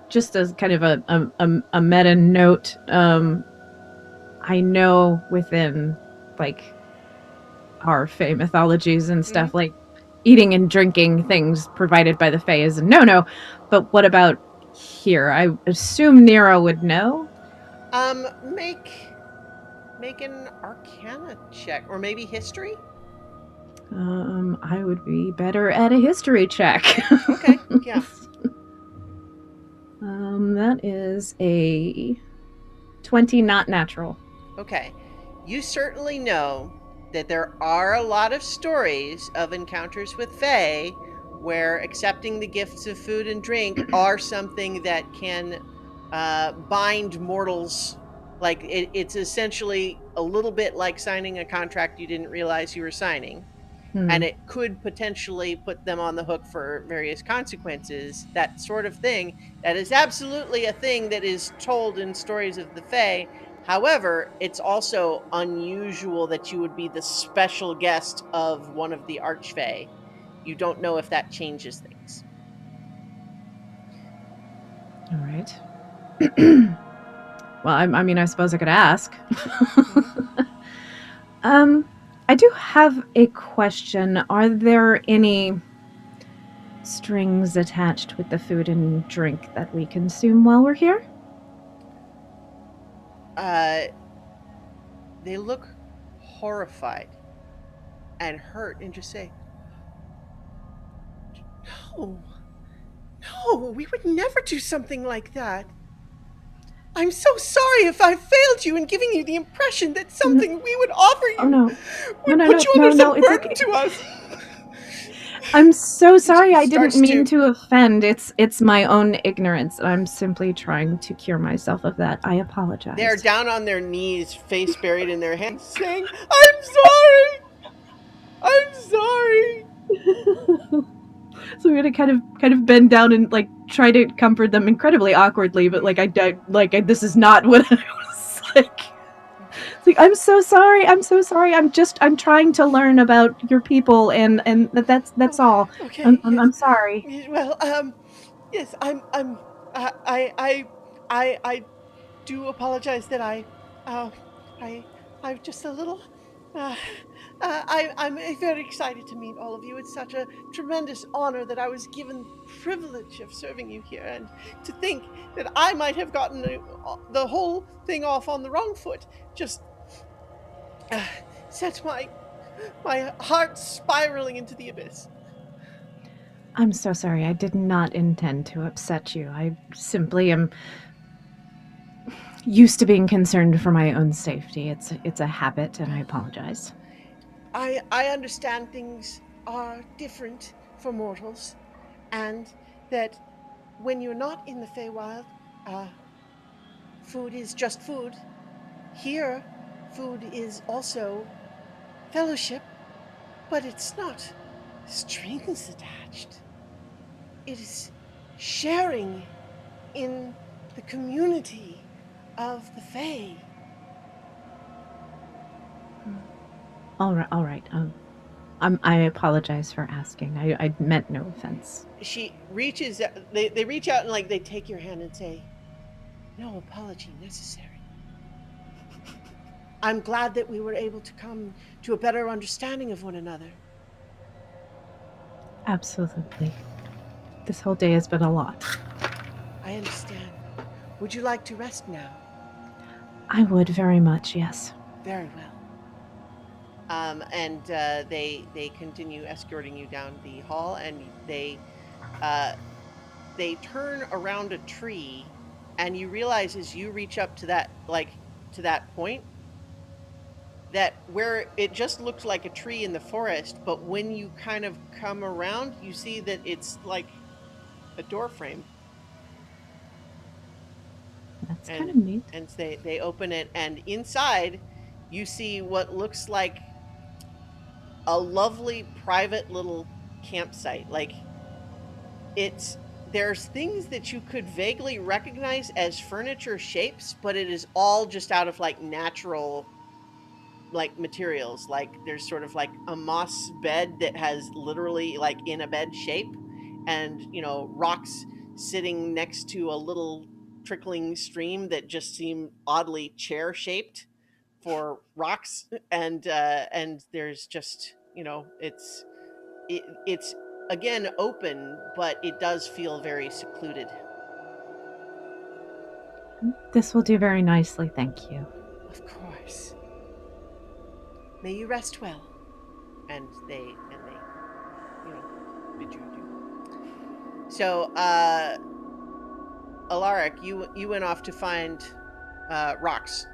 just as kind of a meta note, I know within like our Fae mythologies and stuff, like eating and drinking things provided by the Fae is a no-no. But what about here? I assume Nero would know. Make an Arcana check, or maybe history. I would be better at a history check. Okay, yeah. That is a 20, not natural. Okay. You certainly know that there are a lot of stories of encounters with Fae where accepting the gifts of food and drink are something that can bind mortals. Like, it's essentially a little bit like signing a contract you didn't realize you were signing. and it could potentially put them on the hook for various consequences, that sort of thing. That is absolutely a thing that is told in stories of the Fae. However, it's also unusual that you would be the special guest of one of the Archfey. You don't know if that changes things. All right. Well, I mean, I suppose I could ask. I do have a question. Are there any strings attached with the food and drink that we consume while we're here? They look horrified and hurt and just say, "No, no, we would never do something like that. I'm so sorry if I failed you in giving you the impression that something we would offer you Oh no. would No, put you under some it's burden okay. to us." I'm so sorry. I didn't starts mean to- to offend. It's my own ignorance. I'm simply trying to cure myself of that. I apologize. They're down on their knees, face buried in their hands, saying, "I'm sorry. I'm sorry." So we're gonna kind of bend down and like try to comfort them incredibly awkwardly, but this is not what I was like. It's like, I'm so sorry. I'm trying to learn about your people, and that's all. Okay. I'm sorry. Well, yes, I do apologize that uh, I, I'm just a little. Uh, I'm very excited to meet all of you. It's such a tremendous honor that I was given the privilege of serving you here, and to think that I might have gotten the whole thing off on the wrong foot just sets my heart spiraling into the abyss. I'm so sorry. I did not intend to upset you. I simply am used to being concerned for my own safety. It's a habit, and I apologize. I understand things are different for mortals, and that when you're not in the Feywild, food is just food. Here, food is also fellowship, but it's not strings attached. It is sharing in the community of the Fae. All right. I apologize for asking. I meant no offense. She reaches, they reach out and they take your hand and say, "No apology necessary. I'm glad that we were able to come to a better understanding of one another." Absolutely. This whole day has been a lot. I understand. Would you like to rest now? I would very much, yes. Very well. And they continue escorting you down the hall, and they turn around a tree, and you realize as you reach up to that point, that where it just looked like a tree in the forest, but when you kind of come around, you see that it's like a door frame. That's kind of neat. And they open it, and inside you see what looks like a lovely private little campsite. There's things that you could vaguely recognize as furniture shapes, but it is all just out of natural materials. There's sort of a moss bed that has literally in a bed shape, and rocks sitting next to a little trickling stream that just seem oddly chair shaped for rocks, and there's just it's again open, but it does feel very secluded. This will do very nicely, thank you. Of course. May you rest well. And they bid you adieu. So, Alaric, you went off to find rocks.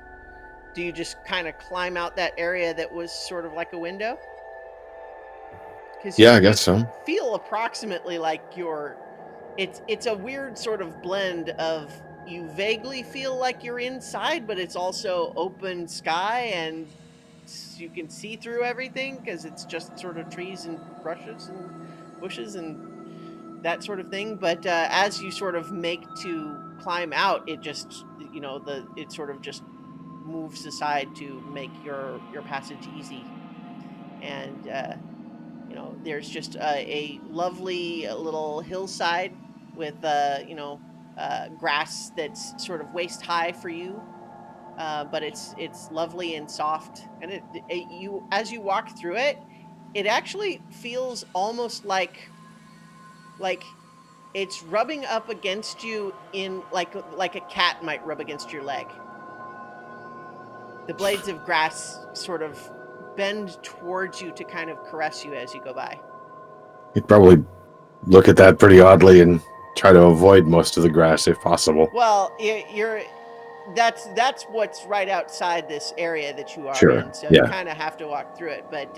Do you just kind of climb out that area that was sort of like a window? Yeah, I guess so. Feel approximately like it's a weird sort of blend of, you vaguely feel like you're inside, but it's also open sky, and you can see through everything because it's just sort of trees and brushes and bushes and that sort of thing. But as you sort of make to climb out, it just it sort of just moves aside to make your passage easy. And there's just a lovely little hillside with grass that's sort of waist high for you, but it's lovely and soft. And you as you walk through it, it actually feels almost like it's rubbing up against you in like a cat might rub against your leg. The blades of grass sort of bend towards you to kind of caress you as you go by. You'd probably look at that pretty oddly and try to avoid most of the grass if possible. Well, that's what's right outside this area that you are Sure, in, so yeah. you kind of have to walk through it. But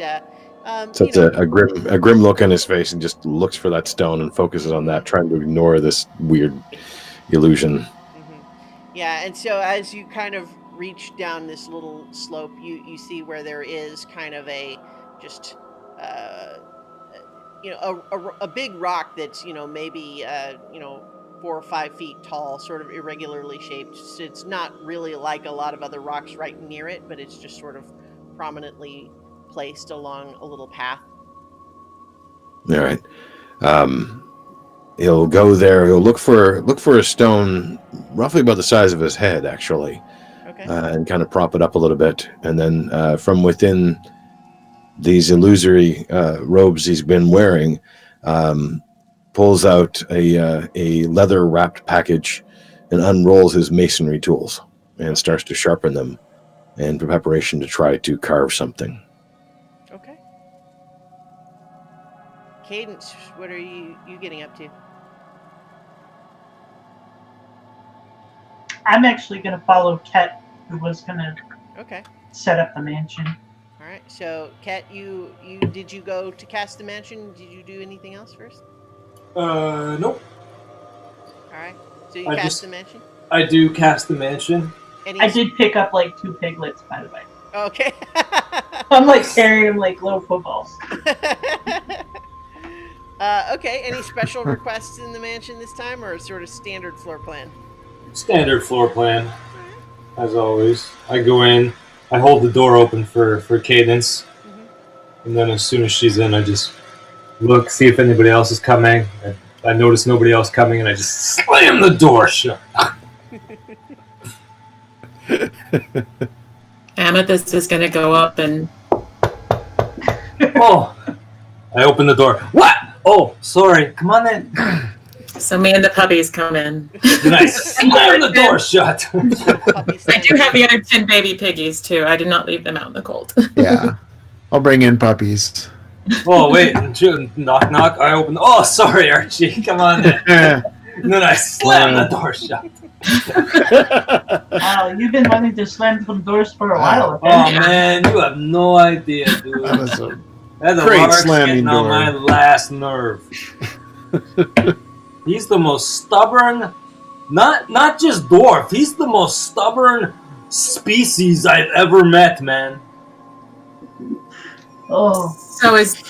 So it's a grim look on his face, and just looks for that stone and focuses on that, trying to ignore this weird illusion. Mm-hmm. Yeah, and so as you kind of reach down this little slope, you see where there is kind of a just a big rock that's maybe 4 or 5 feet tall, sort of irregularly shaped. So it's not really like a lot of other rocks right near it, but it's just sort of prominently placed along a little path. All right. He'll go there. He'll look for a stone roughly about the size of his head, actually, Okay. and kind of prop it up a little bit, and then from within these illusory robes he's been wearing, pulls out a leather wrapped package and unrolls his masonry tools and starts to sharpen them in preparation to try to carve something. Okay. Cadence, what are you getting up to? I'm actually going to follow Ket, who was going to Okay. set up the mansion. All right. So, Kat, did you go to cast the mansion? Did you do anything else first? Nope. All right. So you cast the mansion? I do cast the mansion. I did pick up like 2 piglets, by the way. Okay. I'm like carrying them like little footballs. Okay. Any special requests in the mansion this time, or sort of standard floor plan? Standard floor plan, as always. I go in, I hold the door open for Cadence, and then as soon as she's in, I just look, see if anybody else is coming. I notice nobody else coming, and I just slam the door shut. Amethyst is going to go up and... Oh! I open the door. What? Oh, sorry. Come on in. So me and the puppies come in. Then I slam the door shut. I do have the other 10 baby piggies, too. I did not leave them out in the cold. Yeah. I'll bring in puppies. Oh, wait. Knock, knock. I open. Oh, sorry, Archie. Come on in. And then I slam the door shut. Wow, you've been wanting to slam some doors for a while. Oh, man. You have no idea, dude. That was a That's great Lark's slamming getting on door. my last nerve. He's the most stubborn, not just dwarf, he's the most stubborn species I've ever met, man. Oh. So is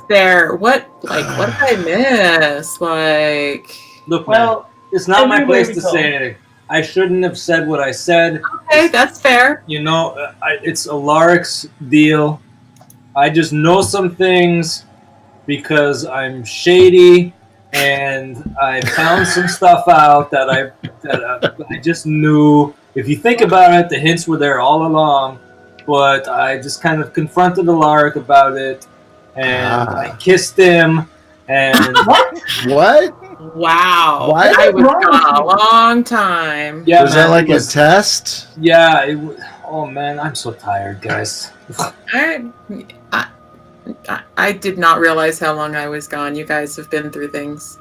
there... What did I miss? Like... Look, man, Well, it's not my everywhere place we to go. say anything. I shouldn't have said what I said. Okay, that's fair. You know, it's Alaric's deal. I just know some things because I'm shady, and I found some stuff out that I just knew. If you think about it, the hints were there all along, but I just kind of confronted Alaric about it, and I kissed him, and What? Wow. What? I was gone a long time. yeah, Was man, that like it was- a test? Yeah, oh man, I'm so tired, guys. I did not realize how long I was gone. You guys have been through things.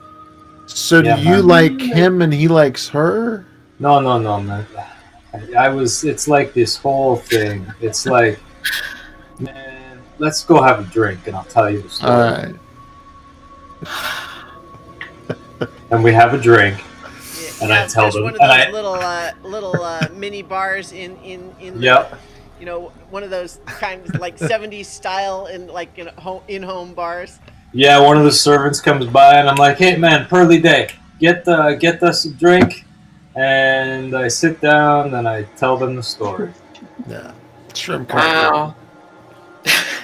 So Yeah, do you man. like him and he likes her? No, man. It's like this whole thing. It's like, man, let's go have a drink and I'll tell you the story. Alright. And we have a drink. And I tell there's them- one of and those I- little mini bars in Yep. one of those kinds like 70s style in home bars. Yeah, one of the servants comes by, and I'm like, "Hey, man, pearly day. Get us a drink." And I sit down and I tell them the story. Yeah. Shrimp cocktail. Wow.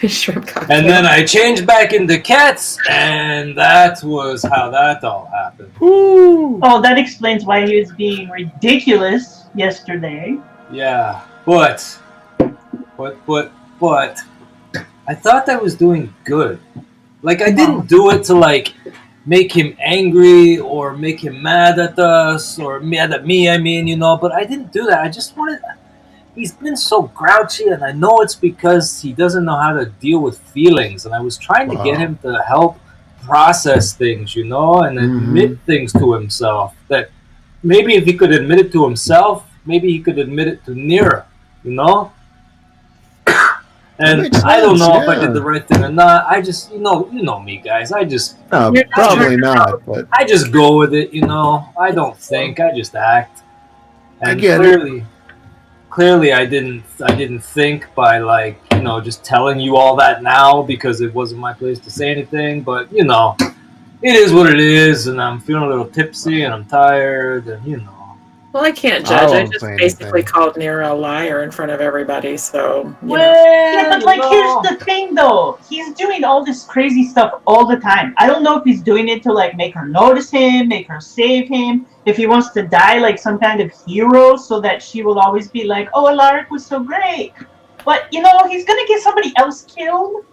Shrimp cocktail. And then I changed back into cats, and that was how that all happened. Woo! Oh, that explains why he was being ridiculous yesterday. Yeah, but I thought I was doing good. Like, I didn't do it to, like, make him angry or make him mad at us or mad at me, but I didn't do that. I just wanted... He's been so grouchy, and I know it's because he doesn't know how to deal with feelings, and I was trying to get him to help process things, and admit things to himself, that maybe if he could admit it to himself, maybe he could admit it to Nira, And I don't know if I did the right thing or not. I just, you know me, guys. No, probably not. But I just go with it, I don't think. I just act. And clearly, I didn't think by just telling you all that now because it wasn't my place to say anything. But it is what it is, and I'm feeling a little tipsy, and I'm tired, and Well, I can't judge. I just basically called Nero a liar in front of everybody, so... Yeah, but here's the thing, though. He's doing all this crazy stuff all the time. I don't know if he's doing it to, make her notice him, make her save him, if he wants to die like some kind of hero so that she will always be like, oh, Alaric was so great. But, he's gonna get somebody else killed.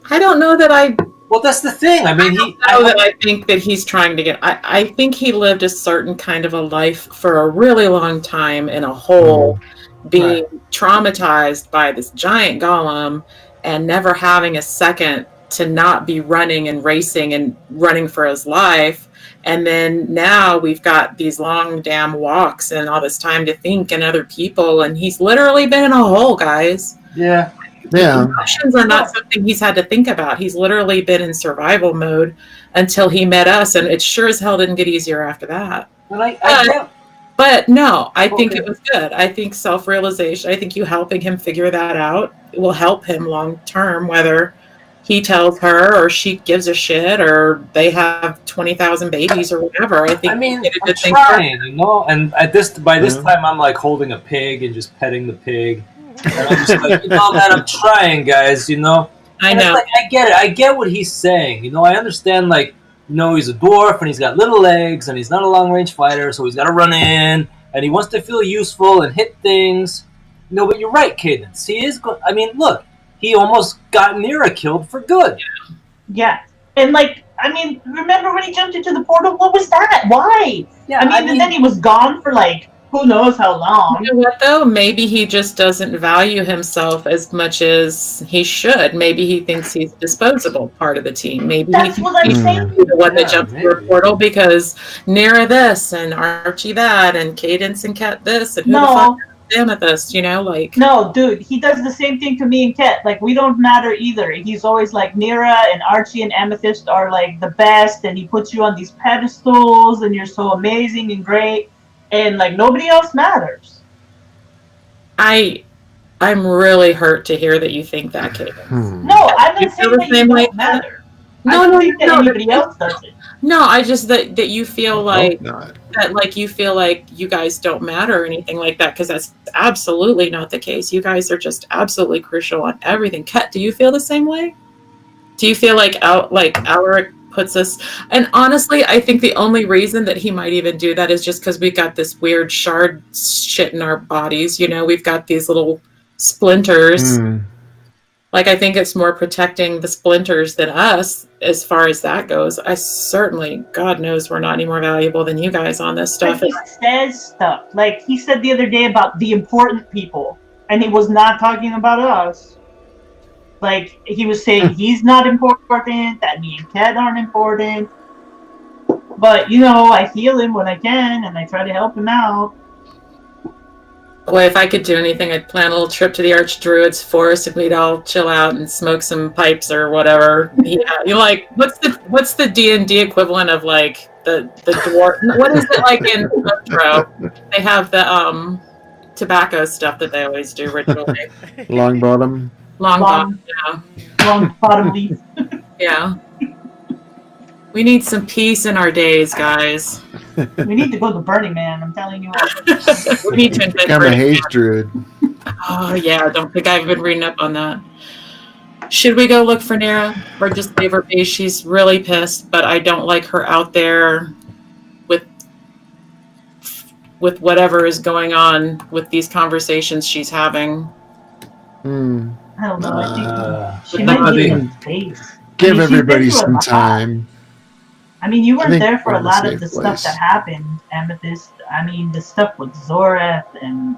I don't know that I... Well, that's the thing. I mean, I think that he's trying to get... I think he lived a certain kind of a life for a really long time in a hole, being traumatized by this giant golem and never having a second to not be running and racing and running for his life. And then now we've got these long damn walks and all this time to think and other people. And he's literally been in a hole, guys. Yeah. Yeah. Emotions are not something he's had to think about. He's literally been in survival mode until he met us, and it sure as hell didn't get easier after that. But no, I think it was good. I think self-realization, I think you helping him figure that out will help him long term, whether he tells her or she gives a shit or they have 20,000 babies or whatever. I think I'm trying, and by this time I'm like holding a pig and just petting the pig. And I'm just like, man, I'm trying, guys, I know. I get it. I get what he's saying. I understand, he's a dwarf and he's got little legs and he's not a long-range fighter, so he's got to run in and he wants to feel useful and hit things. But you're right, Cadence. He is good. I mean, look, he almost got Nira killed for good. Yeah. And, remember when he jumped into the portal? What was that? Why? Yeah, and then he was gone for, who knows how long. You know what, though? Maybe he just doesn't value himself as much as he should. Maybe he thinks he's disposable part of the team. Maybe that's what I'm saying. He's the one that jumped through a portal because Nira this and Archie that and Cadence and Kat this and who the fuck is Amethyst, No, dude, he does the same thing to me and Kat. We don't matter either. He's always Nira and Archie and Amethyst are the best, and he puts you on these pedestals and you're so amazing and great. And nobody else matters. I'm really hurt to hear that you think that, Kate. No, I'm not saying that you don't matter. I don't think that anybody else does it. No, I just that you feel you feel like you guys don't matter or anything like that, because that's absolutely not the case. You guys are just absolutely crucial on everything. Kat, do you feel the same way? Do you feel like Alaric puts us, and honestly, I think the only reason that he might even do that is just because we've got this weird shard shit in our bodies. We've got these little splinters. I think it's more protecting the splinters than us as far as that goes. I certainly, God knows, we're not any more valuable than you guys on this stuff. But he says stuff. He said the other day about the important people, and he was not talking about us. He was saying he's not important, that me and Kat aren't important. But, I heal him when I can, and I try to help him out. Boy, if I could do anything, I'd plan a little trip to the Archdruid's forest and we'd all chill out and smoke some pipes or whatever. Yeah, what's the D&D equivalent of, the dwarf? What is it in Metro? They have the, tobacco stuff that they always do ritually. Long bottom. Long bottom, long bottom leaf. yeah. We need some peace in our days, guys. We need to go to Burning Man. I'm telling you what. We need to invent Become a Burning haze druid. Oh yeah, I don't think I've been reading up on that. Should we go look for Nera or just leave her be? She's really pissed, but I don't like her out there with whatever is going on with these conversations she's having. Hmm. I don't know. I think she With might nobody- need some space. Give she's been everybody through a some lot. time. I mean, you weren't think there for we're a in a lot of safe the stuff place. that happened, Amethyst. I mean, the stuff with Zoreth and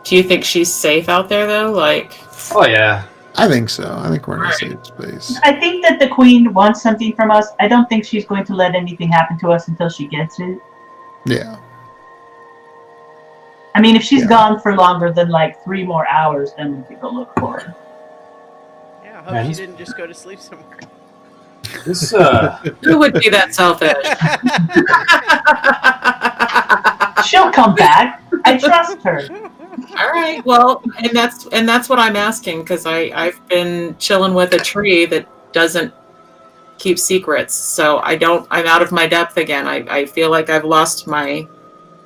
Do you think she's safe out there though? Like, Oh yeah. I think so. I think we're in a Right. safe space. I think that the Queen wants something from us. I don't think she's going to let anything happen to us until she gets it. Yeah. I mean, if she's Yeah. gone for longer than like 3 more hours, then we could go look for her. Yeah, I hope Man, she he's- didn't just go to sleep somewhere. This who would be that selfish? She'll come back. I trust her. All right. Well, and that's what I'm asking because I've been chilling with a tree that doesn't keep secrets. So I'm out of my depth again. I feel like I've lost my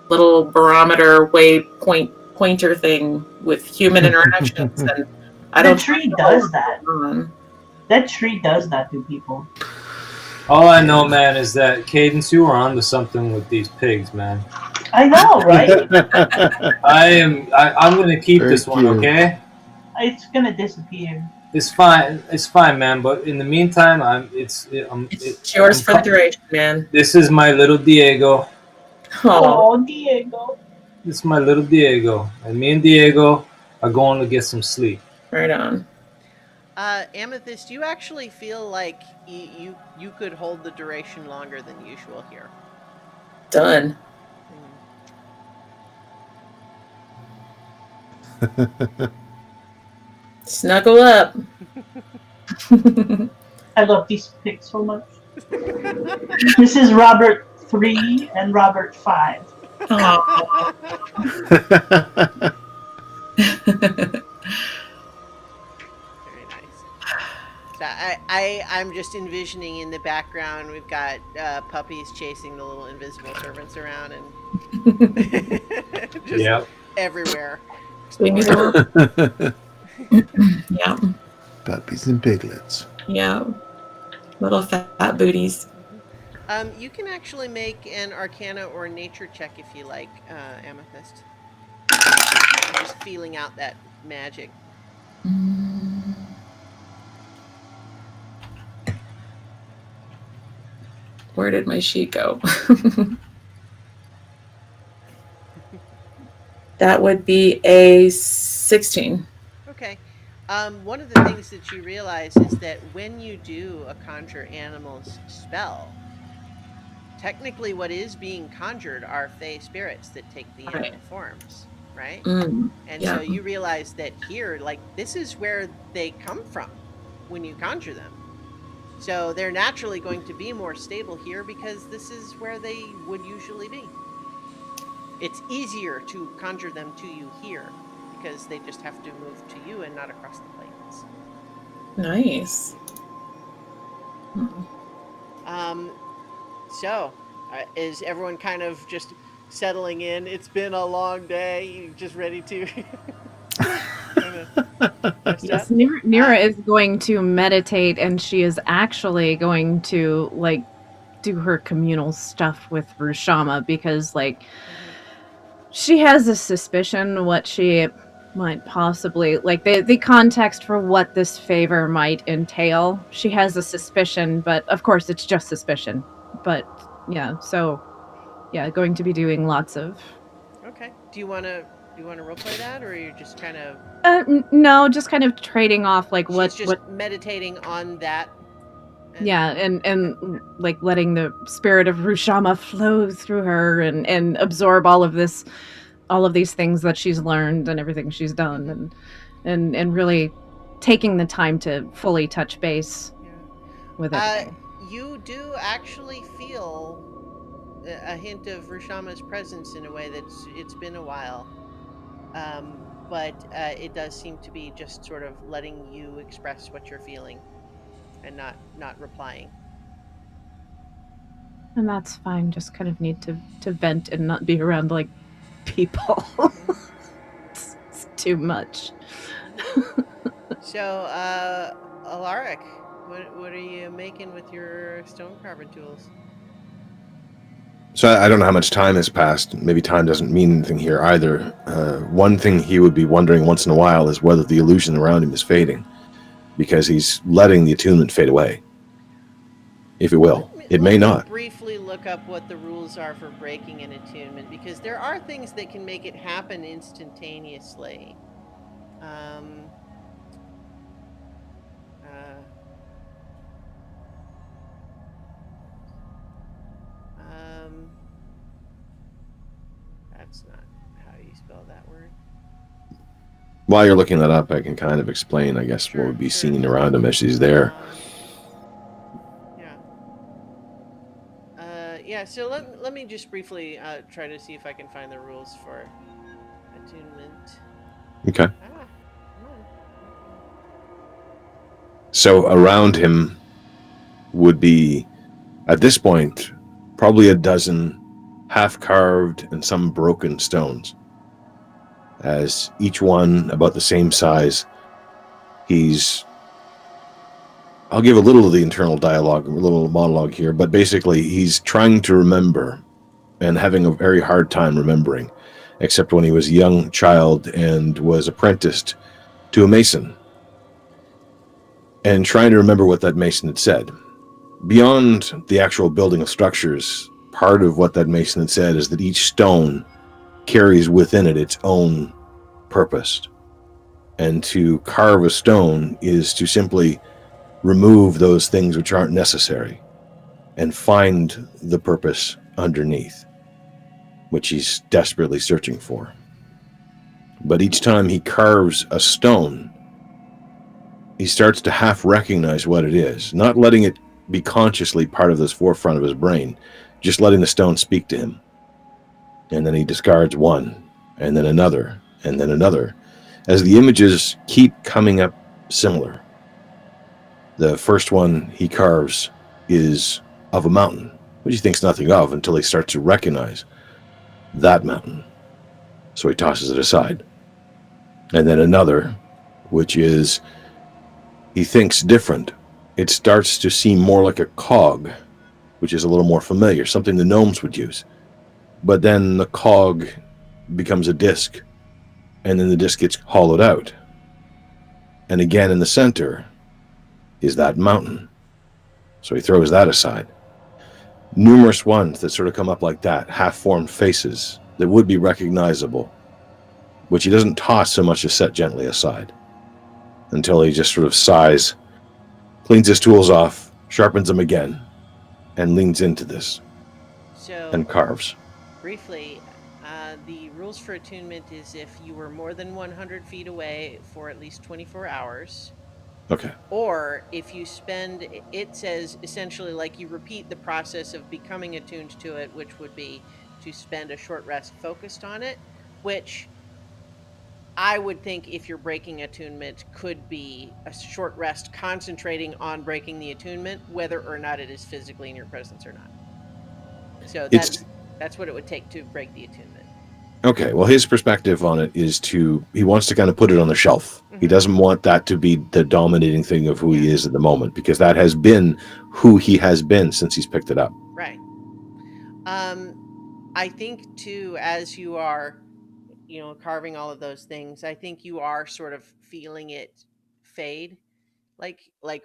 little barometer pointer thing with human interactions, and I The don't. tree know does what's that. going on. That tree does that to people. all I know, man, is that Cadence, you are onto something with these pigs, man. I know, right? I'm gonna keep Very this one, cute. okay? It's gonna disappear. It's fine, man. But in the meantime, It's yours for the duration, man. This is my little Diego. Oh, Oh, Diego. This is my little Diego, and me and Diego are going to get some sleep. right on. Amethyst, you actually feel like you could hold the duration longer than usual here. Done. Snuggle up. I love these pics so much. This is Robert 3 and Robert 5. Aw. Very nice. So I'm just envisioning in the background we've got puppies chasing the little invisible servants around and just Yep. everywhere. Babies exploring. are- yeah, Puppies and piglets. yeah. Little fat booties. You can actually make an Arcana or Nature check if you like, Amethyst. Just feeling out that magic. Where did my sheet go? That would be a 16. Okay. One of the things that you realize is that when you do a conjure animals spell, technically what is being conjured are fey spirits that take the Right. animal forms, right? Mm, And yeah. so you realize that here, like, this is where they come from when you conjure them. So they're naturally going to be more stable here because this is where they would usually be. It's easier to conjure them to you here because they just have to move to you and not across the plains. Nice. So, is everyone kind of just settling in? It's been a long day. Just ready to. Yes, Nira is going to meditate, and she is actually going to do her communal stuff with Rushama because she has a suspicion what she might possibly the context for what this favor might entail. She has a suspicion, but of course it's just suspicion. But yeah, so yeah, going to be doing lots of. Okay. Do you want to roleplay that, or are you just kind of? No, just kind of trading off She's just meditating on that. Yeah, and letting the spirit of Rushama flow through her and absorb all of these things that she's learned and everything she's done, and really taking the time to fully touch base with everything. You do actually feel a hint of Rishama's presence in a way that's it's been a while. But it does seem to be just sort of letting you express what you're feeling and not replying. And that's fine. Just kind of need to vent and not be around like people. It's too much. So, Alaric, what are you making with your stone carving tools? So I don't know how much time has passed. Maybe time doesn't mean anything here either. One thing he would be wondering once in a while is whether the illusion around him is fading, because he's letting the attunement fade away. If it will. It may Let me not. briefly look up what the rules are for breaking an attunement, because there are things that can make it happen instantaneously. Um, uh, um, that's not how you spell that word. While you're looking that up, I can kind of explain, I guess, what would be seen around him as he's there. Yeah. Yeah, so let me just briefly try to see if I can find the rules for attunement. Okay. Come on. So around him would be, at this point, probably a dozen half-carved and some broken stones. As each one about the same size, I'll give a little of the internal dialogue, a little monologue here, but basically he's trying to remember and having a very hard time remembering, except when he was a young child and was apprenticed to a mason, and trying to remember what that mason had said. Beyond the actual building of structures, part of what that mason had said is that each stone carries within it its own purpose. And to carve a stone is to simply remove those things which aren't necessary and find the purpose underneath, which he's desperately searching for. But each time he carves a stone, he starts to half recognize what it is, not letting it be consciously part of this forefront of his brain, just letting the stone speak to him. And then he discards one, and then another, and then another, as the images keep coming up similar. The first one he carves is of a mountain, which he thinks nothing of until he starts to recognize that mountain. So he tosses it aside. And then another, which is, he thinks different. It starts to seem more like a cog, which is a little more familiar, something the gnomes would use. But then the cog becomes a disc, and then the disc gets hollowed out. And again in the center is that mountain. So he throws that aside. Numerous ones that sort of come up like that, half-formed faces that would be recognizable, which he doesn't toss so much as set gently aside, until he just sort of sighs, cleans his tools off, sharpens them again, and leans into this and carves. Briefly, the rules for attunement is if you were more than 100 feet away for at least 24 hours. Okay. Or if you spend, it says essentially like you repeat the process of becoming attuned to it, which would be to spend a short rest focused on it, which I would think if you're breaking attunement could be a short rest concentrating on breaking the attunement, whether or not it is physically in your presence or not. So that's what it would take to break the attunement. Okay, well, his perspective on it is he wants to kind of put it on the shelf. Mm-hmm. He doesn't want that to be the dominating thing of who he is at the moment, because that has been who he has been since he's picked it up. Right. I think too, as you are, carving all of those things, I think you are sort of feeling it fade,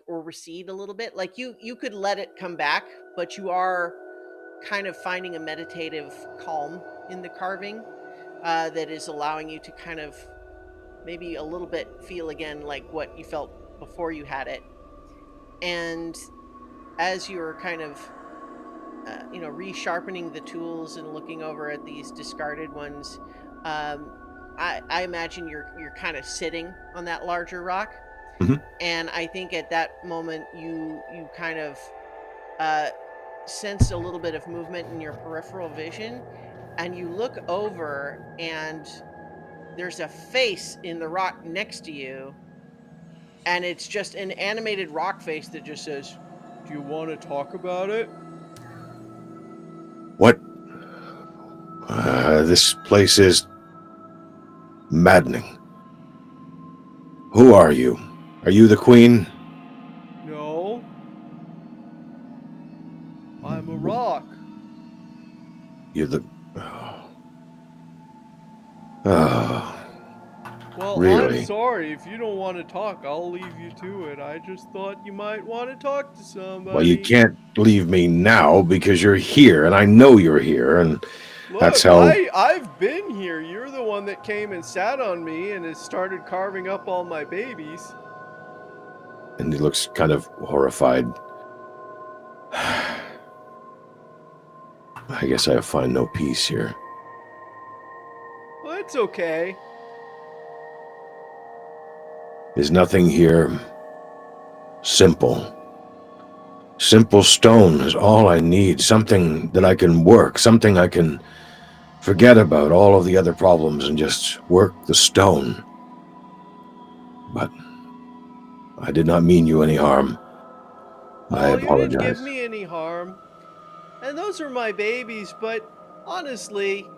or recede a little bit. Like you could let it come back, but you are kind of finding a meditative calm in the carving that is allowing you to kind of maybe a little bit feel again like what you felt before you had it. And as you're kind of resharpening the tools and looking over at these discarded ones, I imagine you're kind of sitting on that larger rock. Mm-hmm. And I think at that moment you kind of sense a little bit of movement in your peripheral vision, and you look over, and there's a face in the rock next to you, and it's just an animated rock face that just says, "Do you want to talk about it?" What? This place is maddening. Who are you? Are you the queen? No. I'm a rock. You're the... Oh, Well, really? I'm sorry. If you don't want to talk, I'll leave you to it. I just thought you might want to talk to somebody. Well, you can't leave me now because you're here, and I know you're here, and that's Look, how... I've been here. You're the one that came and sat on me and has started carving up all my babies. And he looks kind of horrified. I guess I find no peace here. Well, it's okay. Is nothing here simple? Simple stone is all I need. Something that I can work. Something I can forget about all of the other problems and just work the stone. But I did not mean you any harm. I Oh, you didn't apologize. give me any harm. And those are my babies, but honestly,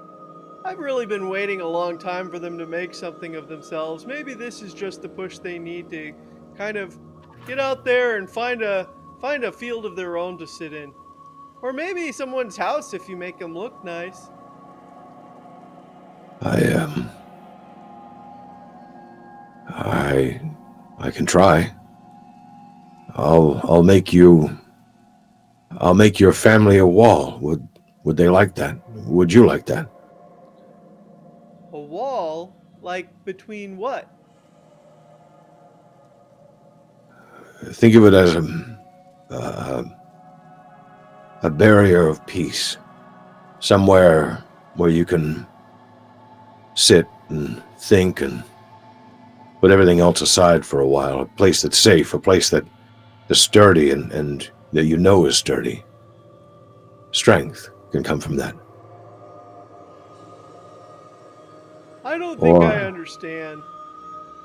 I've really been waiting a long time for them to make something of themselves. Maybe this is just the push they need to kind of get out there and find a field of their own to sit in. Or maybe someone's house if you make them look nice. I can try. I'll make your family a wall. Would they like that? Would you like that? A wall? Like between what? Think of it as a barrier of peace. Somewhere where you can sit and think and put everything else aside for a while. A place that's safe, a place that is sturdy and that you know is sturdy. Strength can come from that. I don't think I Or understand.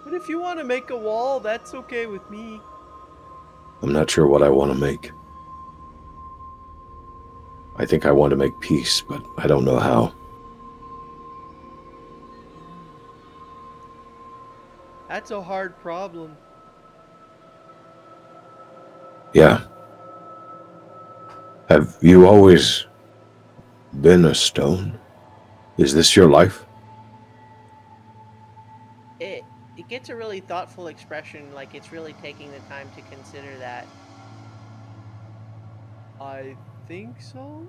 But if you want to make a wall, that's okay with me. I'm not sure what I want to make. I think I want to make peace, but I don't know how. That's a hard problem. Yeah. Have you always been a stone? Is this your life? It gets a really thoughtful expression, like it's really taking the time to consider that. I think so?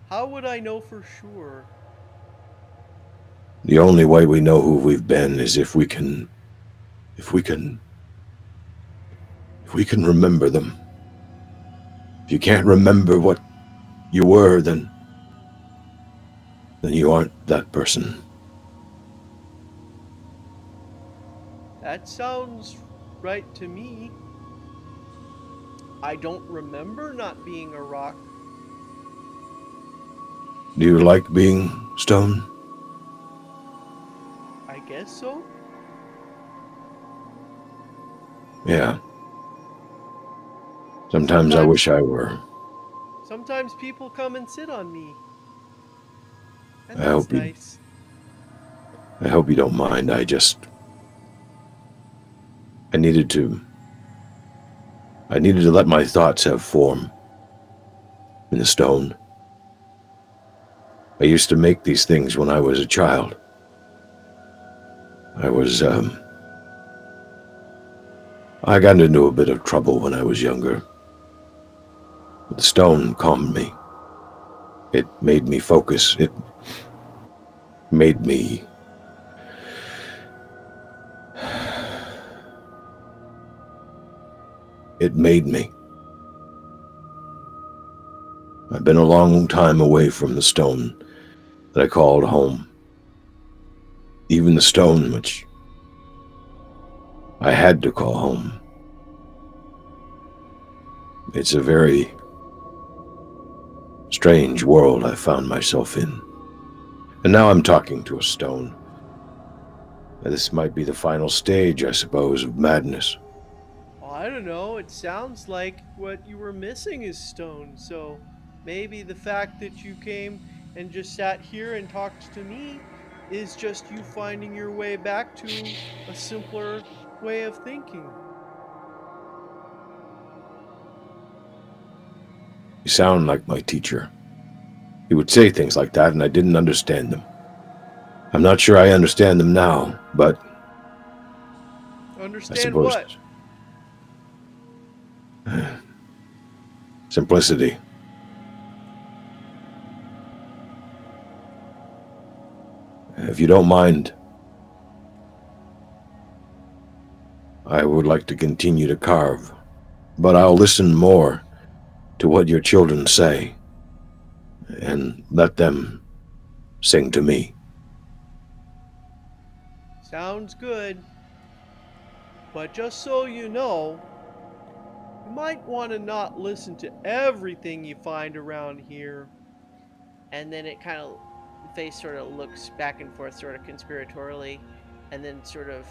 How would I know for sure? The only way we know who we've been is if we can remember them. If you can't remember what you were, then you aren't that person. That sounds right to me. I don't remember not being a rock. Do you like being stone? I guess so. Yeah. Sometimes I wish I were. Sometimes people come and sit on me. And I that's hope you nice. I hope you don't mind. I needed to let my thoughts have form in the stone. I used to make these things when I was a child. I got into a bit of trouble when I was younger. But the stone calmed me. It made me focus. It made me... It made me. I've been a long time away from the stone that I called home. Even the stone which I had to call home. It's a very strange world I found myself in. And now I'm talking to a stone. This might be the final stage, I suppose, of madness. I don't know. It sounds like what you were missing is stone. So maybe the fact that you came and just sat here and talked to me is just you finding your way back to a simpler way of thinking. You sound like my teacher. He would say things like that, and I didn't understand them. I'm not sure I understand them now, but I Understand suppose what? simplicity. If you don't mind, I would like to continue to carve, but I'll listen more to what your children say and let them sing to me. Sounds good. But just so you know, you might want to not listen to everything you find around here. And then it kind of, the face sort of looks back and forth, sort of conspiratorially, and then sort of,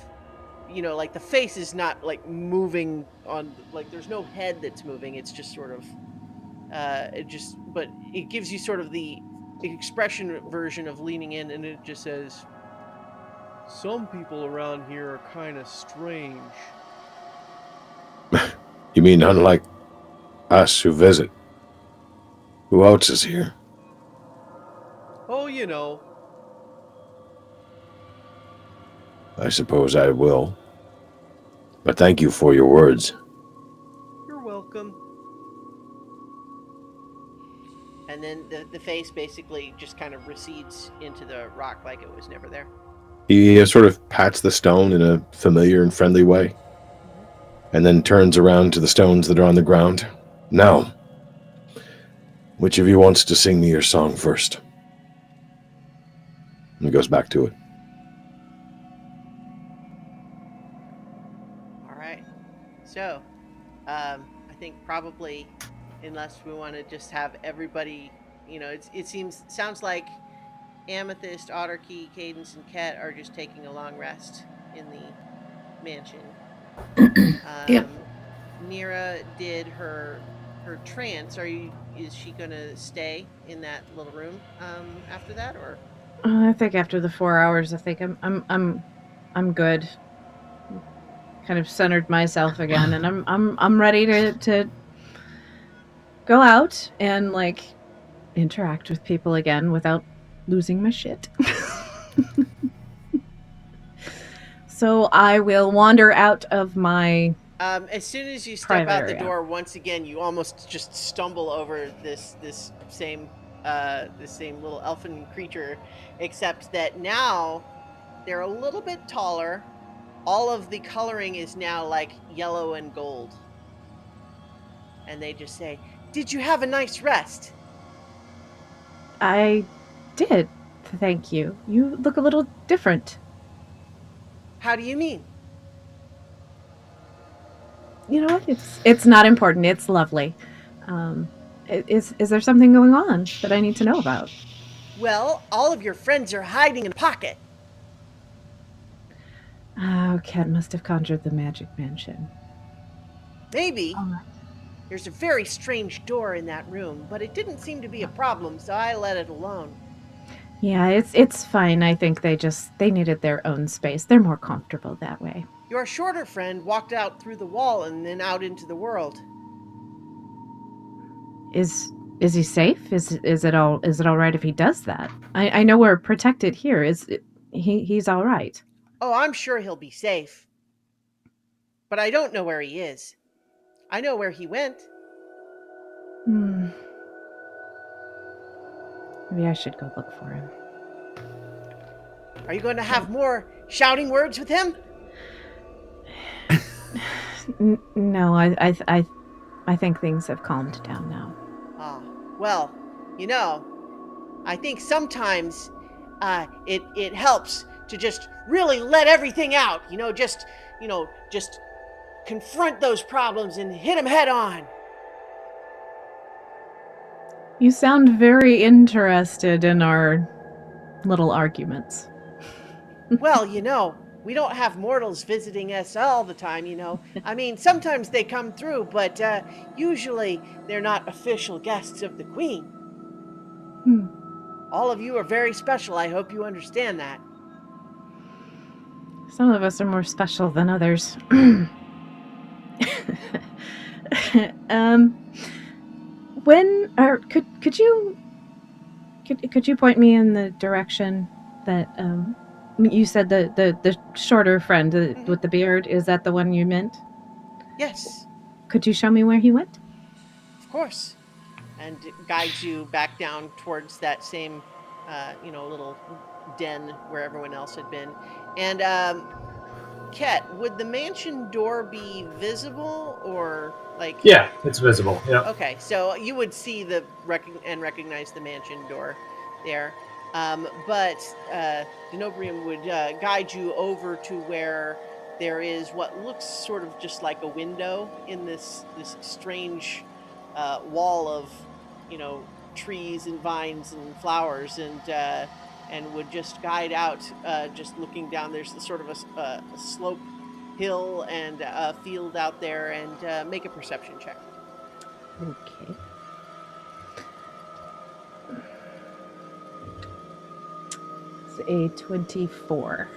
like the face is not like moving on, like there's no head that's moving. It's just sort of, but it gives you sort of the expression version of leaning in, and it just says, Some people around here are kind of strange. You mean unlike us who visit? Who else is here? Oh, you know, I suppose I will. But thank you for your words. you're welcome. and then the face basically just kind of recedes into the rock like it was never there. He sort of pats the stone in a familiar and friendly way, and then turns around to the stones that are on the ground. Now, which of you wants to sing me your song first? And he goes back to it. All right. So, I think probably, unless we want to just have everybody, sounds like Amethyst, Otterkey, Cadence, and Ket are just taking a long rest in the mansion. Yep. Nira did her trance. Is she gonna stay in that little room after that, or? I think after the 4 hours, I think I'm good. Kind of centered myself again, and I'm ready to go out and like interact with people again without losing my shit. So I will wander out of my. As soon as you step Private out the area. door, once again, you almost just stumble over this same little elfin creature, except that now they're a little bit taller. All of the coloring is now like yellow and gold, and they just say, "Did you have a nice rest?" I did. Thank you. You look a little different. How do you mean? You know what? It's not important. It's lovely. Is there something going on that I need to know about? Well, all of your friends are hiding in the pocket. Oh, Cat must have conjured the magic mansion. Maybe. All right. There's a very strange door in that room, but it didn't seem to be a problem, so I let it alone. Yeah, it's fine. I think they needed their own space. They're more comfortable that way. Your shorter friend walked out through the wall and then out into the world. Is he safe? Is it all right if he does that? I know we're protected here. He's all right? Oh, I'm sure he'll be safe. But I don't know where he is. I know where he went. Maybe I should go look for him. Are you going to have more shouting words with him? No, I think things have calmed down now. Well, I think sometimes it helps to just really let everything out. Just confront those problems and hit them head on. You sound very interested in our little arguments. Well, we don't have mortals visiting us all the time, I mean, sometimes they come through, but usually they're not official guests of the Queen. Hmm. All of you are very special. I hope you understand that. Some of us are more special than others. When or could you point me in the direction that you said the shorter friend with the beard, is that the one you meant? Yes, Could you show me where he went? of course. And it guides you back down towards that same, little den where everyone else had been. And Ket, would the mansion door be visible or like? Yeah, it's visible. Yeah. Okay, so you would see recognize the mansion door there, but Denobrium would guide you over to where there is what looks sort of just like a window in this strange wall of trees and vines and flowers, and would just guide out, just looking down. There's sort of a slope hill and a field out there, and make a perception check. Okay. It's a 24.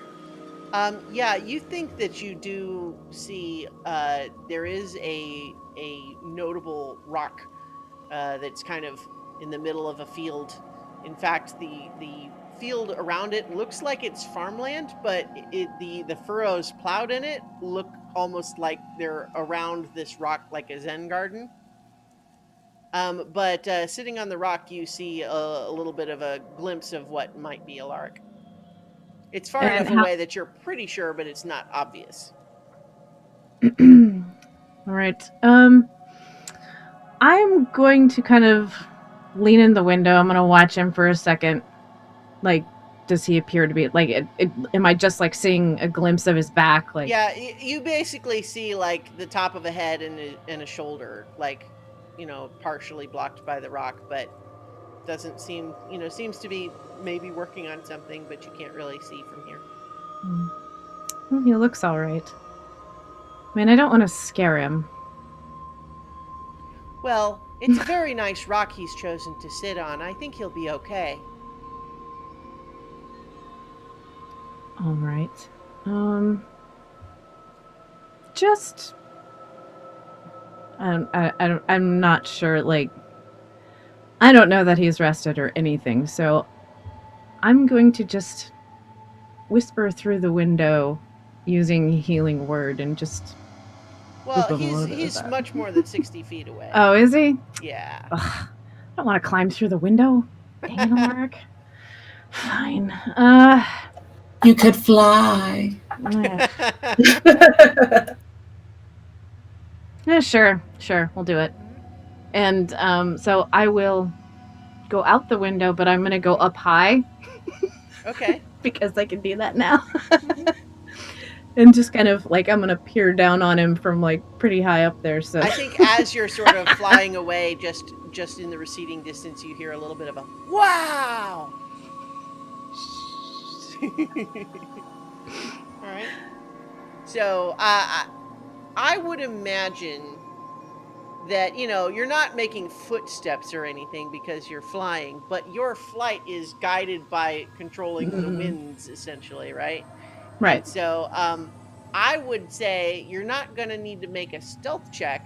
Yeah, you think that you do see there is a notable rock that's kind of in the middle of a field. In fact, the field around it looks like it's farmland, but the furrows plowed in it look almost like they're around this rock, like a Zen garden. But sitting on the rock, you see a little bit of a glimpse of what might be a lark. It's far enough away that you're pretty sure, but it's not obvious. All right. I'm going to kind of lean in the window. I'm going to watch him for a second. Like, does he appear to be like? Am I just like seeing a glimpse of his back? Like, yeah, you basically see like the top of a head and a shoulder, like, partially blocked by the rock, but doesn't seem, seems to be maybe working on something, but you can't really see from here. Well, he looks all right. I mean, I don't want to scare him. Well, it's a very nice rock he's chosen to sit on. I think he'll be okay. All right. Just I'm not sure, like, I don't know that he's rested or anything, so I'm going to just whisper through the window using healing word and just Well, he's much more than 60 feet away. Oh, is he? Yeah. Ugh, I don't want to climb through the window. Dang it, Mark. Fine. You could fly. Yeah, sure, we'll do it. And so I will go out the window, but I'm going to go up high. Okay. Because I can do that now. And just kind of like, I'm going to peer down on him from like pretty high up there. So I think as you're sort of flying away, just in the receding distance, you hear a little bit of a wow. All right. So I would imagine that, you're not making footsteps or anything because you're flying, but your flight is guided by controlling the winds, essentially, right? Right. And so I would say you're not going to need to make a stealth check,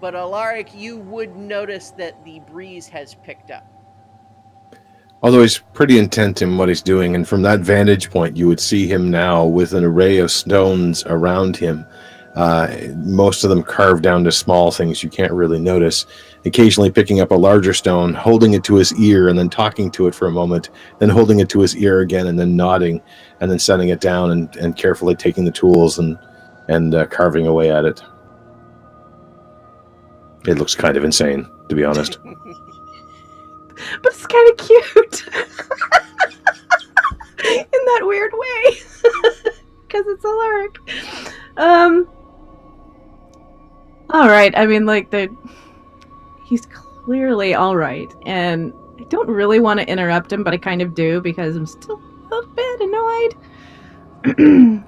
but Alaric, you would notice that the breeze has picked up. Although he's pretty intent in what he's doing, and from that vantage point, you would see him now with an array of stones around him. Most of them carved down to small things you can't really notice, occasionally picking up a larger stone, holding it to his ear, and then talking to it for a moment, then holding it to his ear again, and then nodding, and then setting it down and carefully taking the tools and carving away at it. It looks kind of insane, to be honest. But it's kind of cute. In that weird way. Because it's Alaric. All right. I mean, like, he's clearly all right. And I don't really want to interrupt him, but I kind of do because I'm still a bit annoyed.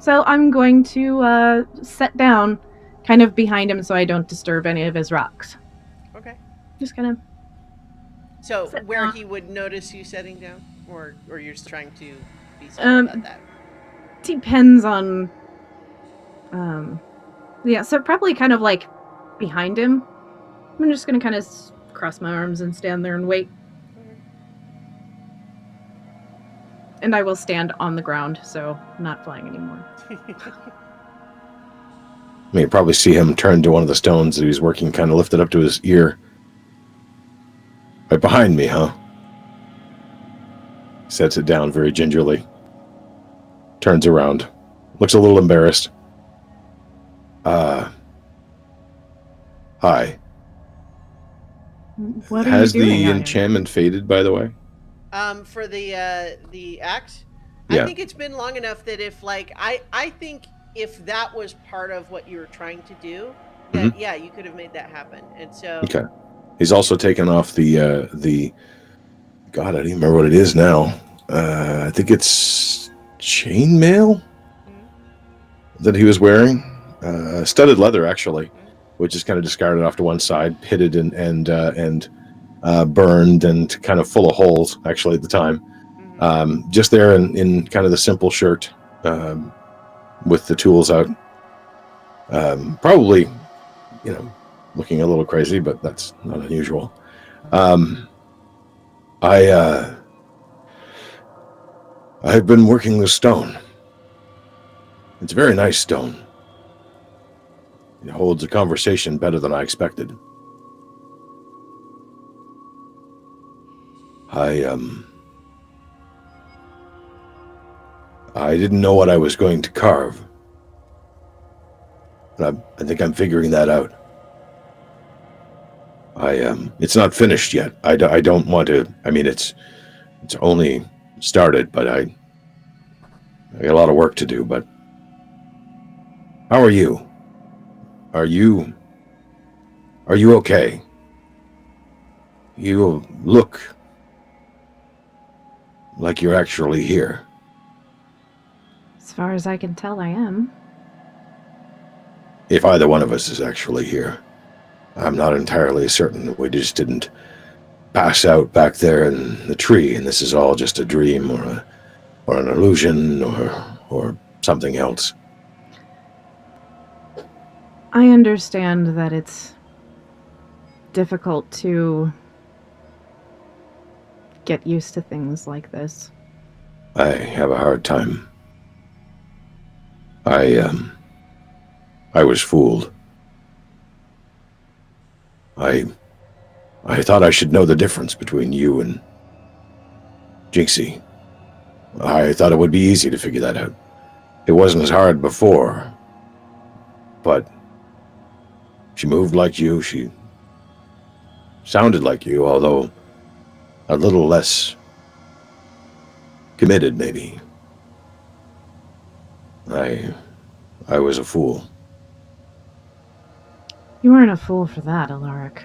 So I'm going to sit down kind of behind him so I don't disturb any of his rocks. Okay. Just kind of. So Sit where down. he would notice you setting down, or you're just trying to be subtle about that. Depends on. Yeah, so probably kind of like behind him. I'm just gonna kind of cross my arms and stand there and wait. And I will stand on the ground, so I'm not flying anymore. You probably see him turn to one of the stones that he's working, kind of lifted up to his ear. Right behind me, huh? Sets it down very gingerly. Turns around. Looks a little embarrassed. Hi. What are Has you doing the out here? enchantment faded, by the way? For the axe, Yeah. I think it's been long enough that if like I think if that was part of what you were trying to do, that yeah, you could have made that happen. And so Okay. He's also taken off the God, I don't even remember what it is now. I think it's chainmail that he was wearing. Studded leather, actually, which is kind of discarded off to one side, pitted and burned and kind of full of holes, actually, at the time. Just there in kind of the simple shirt with the tools out. Probably, looking a little crazy, but that's not unusual. I've been working the stone. It's a very nice stone. It holds a conversation better than I expected. I didn't know what I was going to carve. But I think I'm figuring that out. It's not finished yet. I don't want to. I mean, it's only started, but I got a lot of work to do. But how are you? Are you okay? You look like you're actually here. As far as I can tell, I am. If either one of us is actually here. I'm not entirely certain. We just didn't pass out back there in the tree, and this is all just a dream or an illusion or something else. I understand that it's difficult to get used to things like this. I have a hard time. I was fooled. I thought I should know the difference between you and Jinxie. I thought it would be easy to figure that out. It wasn't as hard before, but she moved like you, she sounded like you, although a little less committed, maybe. I was a fool. You weren't a fool for that, Alaric.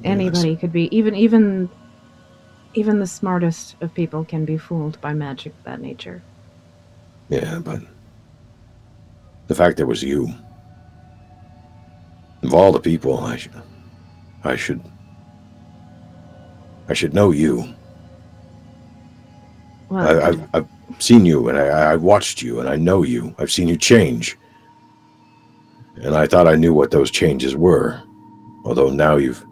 Anybody could be, even the smartest of people can be fooled by magic of that nature. Yeah, but the fact it was you, of all the people, I should know you. Well, I've seen you, and I've watched you, and I know you. I've seen you change. And I thought I knew what those changes were. Although now you've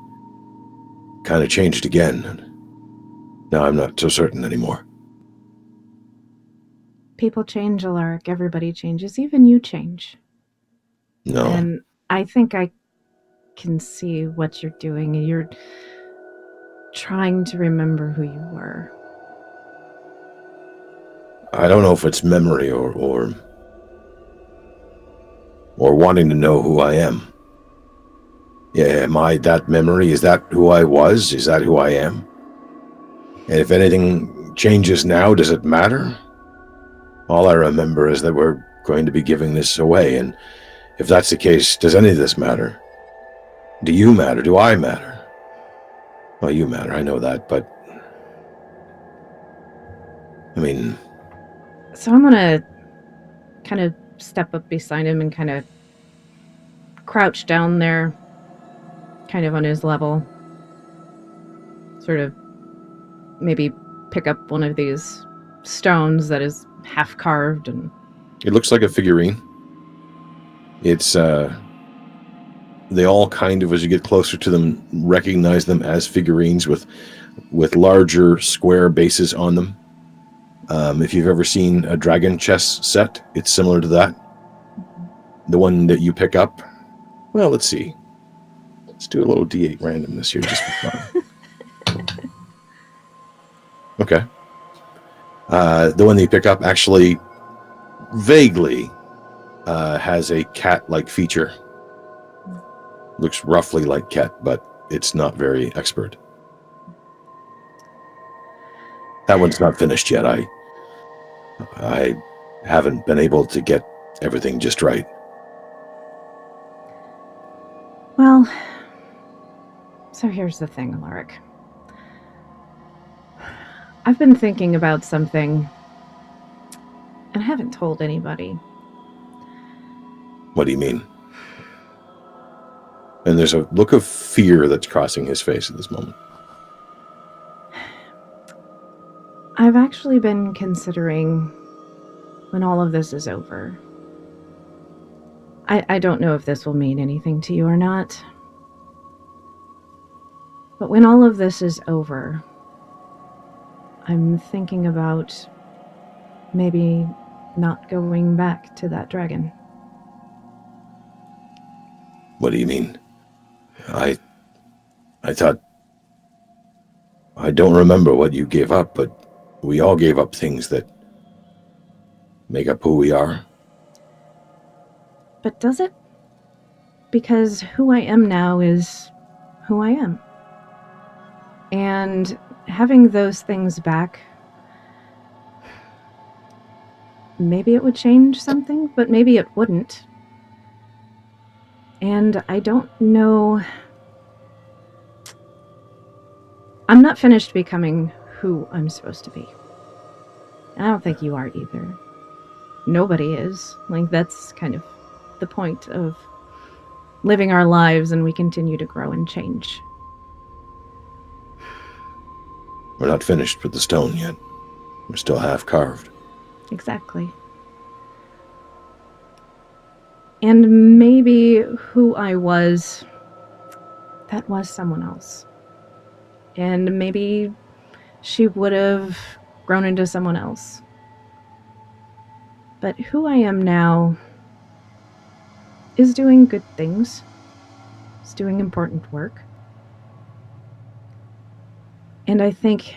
kind of changed again. Now I'm not so certain anymore. people change, Alaric. Everybody changes. Even you change. No. And I think I can see what you're doing. You're trying to remember who you were. I don't know if it's memory or wanting to know who I am. Yeah, am I that memory? Is that who I was? Is that who I am? And if anything changes now, does it matter? All I remember is that we're going to be giving this away, and if that's the case, does any of this matter? Do you matter? Do I matter? Well, you matter, I know that, but I mean, So I'm gonna kind of step up beside him and kind of crouch down there, kind of on his level. Sort of maybe pick up one of these stones that is half carved, and it looks like a figurine. It's they all kind of, as you get closer to them, recognize them as figurines with larger square bases on them. If you've ever seen a dragon chess set, it's similar to that. The one that you pick up, well, let's see. Let's do a little D8 randomness here just for fun. Okay. The one that you pick up actually vaguely has a cat-like feature. Looks roughly like cat, but it's not very expert. That one's not finished yet. I haven't been able to get everything just right. well, so here's the thing, Alaric. I've been thinking about something, and I haven't told anybody. What do you mean? And there's a look of fear that's crossing his face at this moment. I've actually been considering when all of this is over. I don't know if this will mean anything to you or not. But when all of this is over, I'm thinking about maybe not going back to that dragon. What do you mean? I thought... I don't remember what you gave up, but we all gave up things that make up who we are. But does it? Because who I am now is who I am. And having those things back, maybe it would change something, but maybe it wouldn't. And I don't know... I'm not finished becoming who I'm supposed to be. I don't think you are either. Nobody is. Like, that's kind of the point of living our lives, and we continue to grow and change. We're not finished with the stone yet. We're still half carved. Exactly. And maybe who I was, that was someone else. And maybe she would have grown into someone else. But who I am now is doing good things. Is doing important work. And I think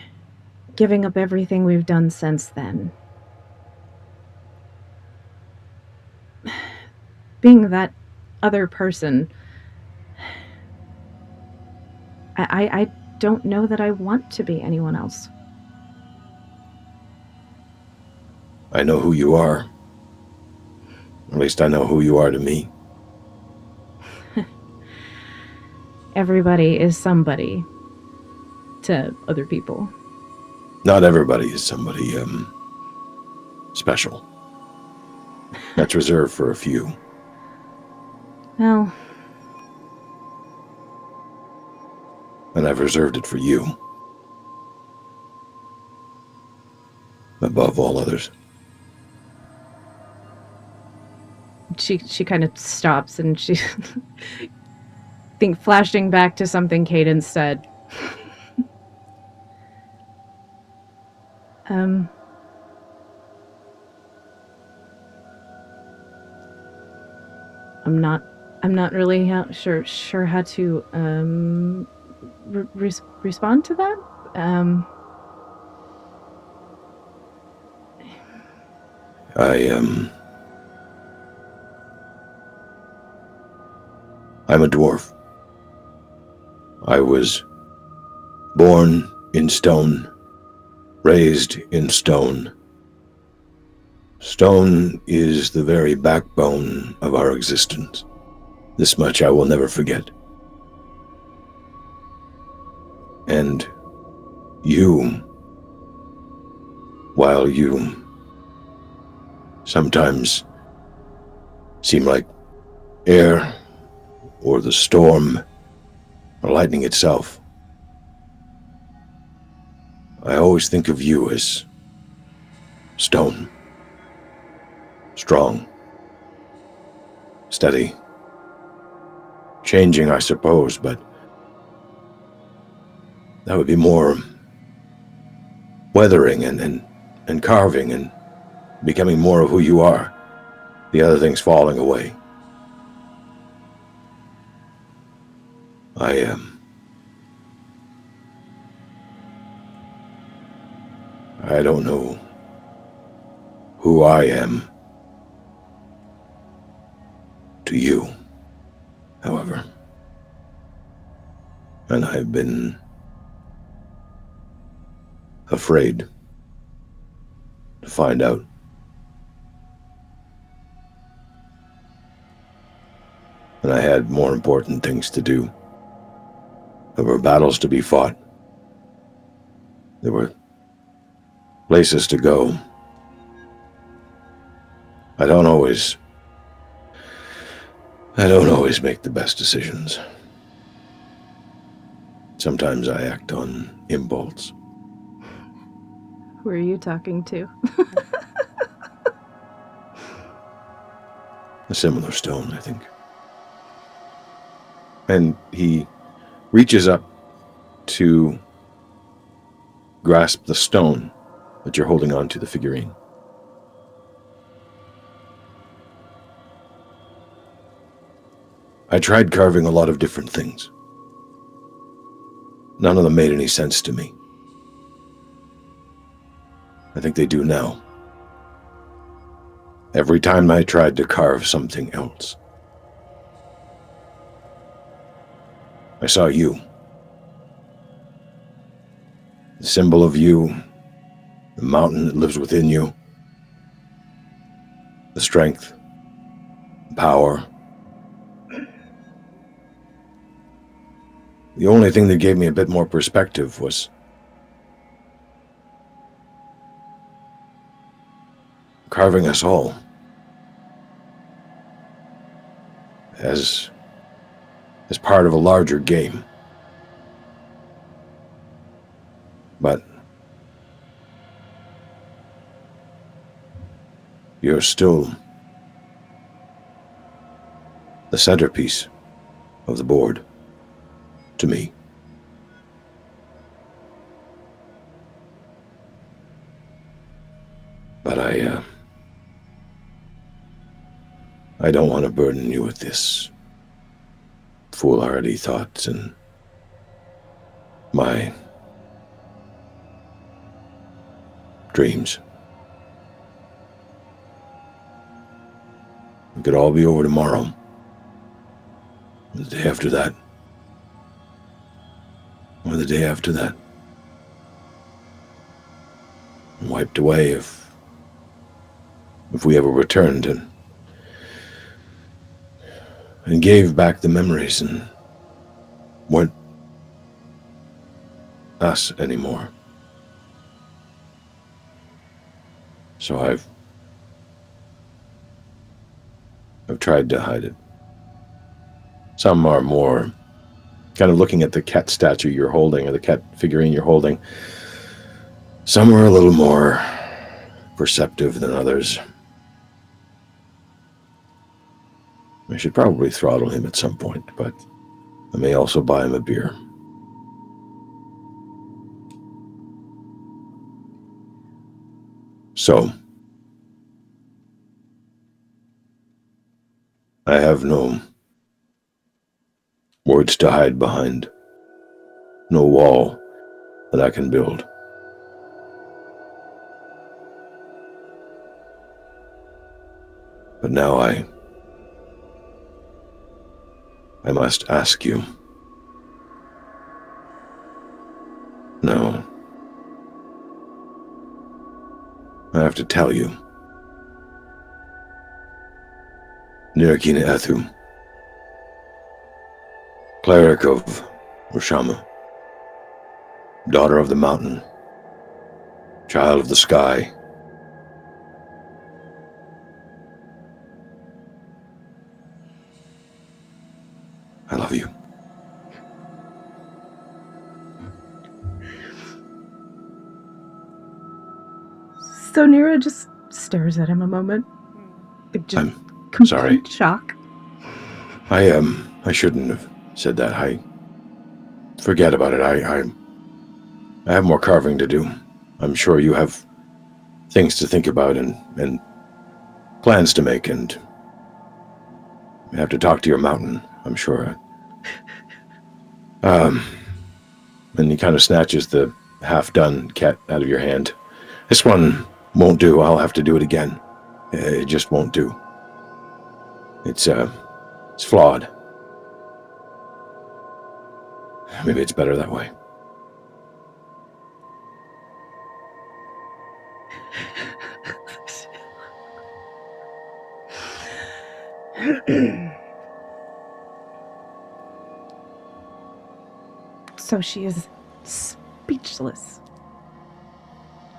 giving up everything we've done since then, being that other person, I don't know that I want to be anyone else. I know who you are. At least I know who you are to me. Everybody is somebody to other people. Not everybody is somebody, special. That's reserved for a few. Well, And I've reserved it for you. Above all others. she kind of stops, and she think flashing back to something Cadence said. I'm not really sure how to respond to that. I'm a dwarf. I was born in stone, raised in stone. Stone is the very backbone of our existence. This much I will never forget. And you, while you sometimes seem like air or the storm or lightning itself, I always think of you as stone, strong, steady, changing, I suppose, but that would be more weathering and carving and becoming more of who you are. The other things falling away. I don't know who I am to you, however. And I've been afraid to find out. And I had more important things to do. There were battles to be fought. There were places to go. I don't always make the best decisions. Sometimes I act on impulse. Who are you talking to? A similar stone, I think. And he reaches up to grasp the stone that you're holding onto, the figurine. I tried carving a lot of different things. None of them made any sense to me. I think they do now. Every time I tried to carve something else, I saw you. The symbol of you, the mountain that lives within you, the strength, the power. The only thing that gave me a bit more perspective was carving us all as part of a larger game. But you're still the centerpiece of the board to me. But I don't want to burden you with this foolhardy thoughts and my dreams. It could all be over tomorrow, or the day after that, or the day after that. And wiped away if we ever returned and gave back the memories and weren't us anymore. So I've tried to hide it. Some are more kind of looking at the cat statue you're holding or the cat figurine you're holding. Some are a little more perceptive than others. I should probably throttle him at some point, but I may also buy him a beer. So, I have no words to hide behind, no wall that I can build. But now I must ask you. No. I have to tell you. Nirkina Ethu, cleric of Rashama, daughter of the mountain, child of the sky. I love you. So Nira just stares at him a moment. Just I'm complete sorry. shock. I shouldn't have said that. Forget about it. I have more carving to do. I'm sure you have things to think about and plans to make, and you have to talk to your mountain, I'm sure. And he kind of snatches the half-done cat out of your hand. This one won't do. I'll have to do it again. It just won't do. It's flawed. Maybe it's better that way. So she is speechless.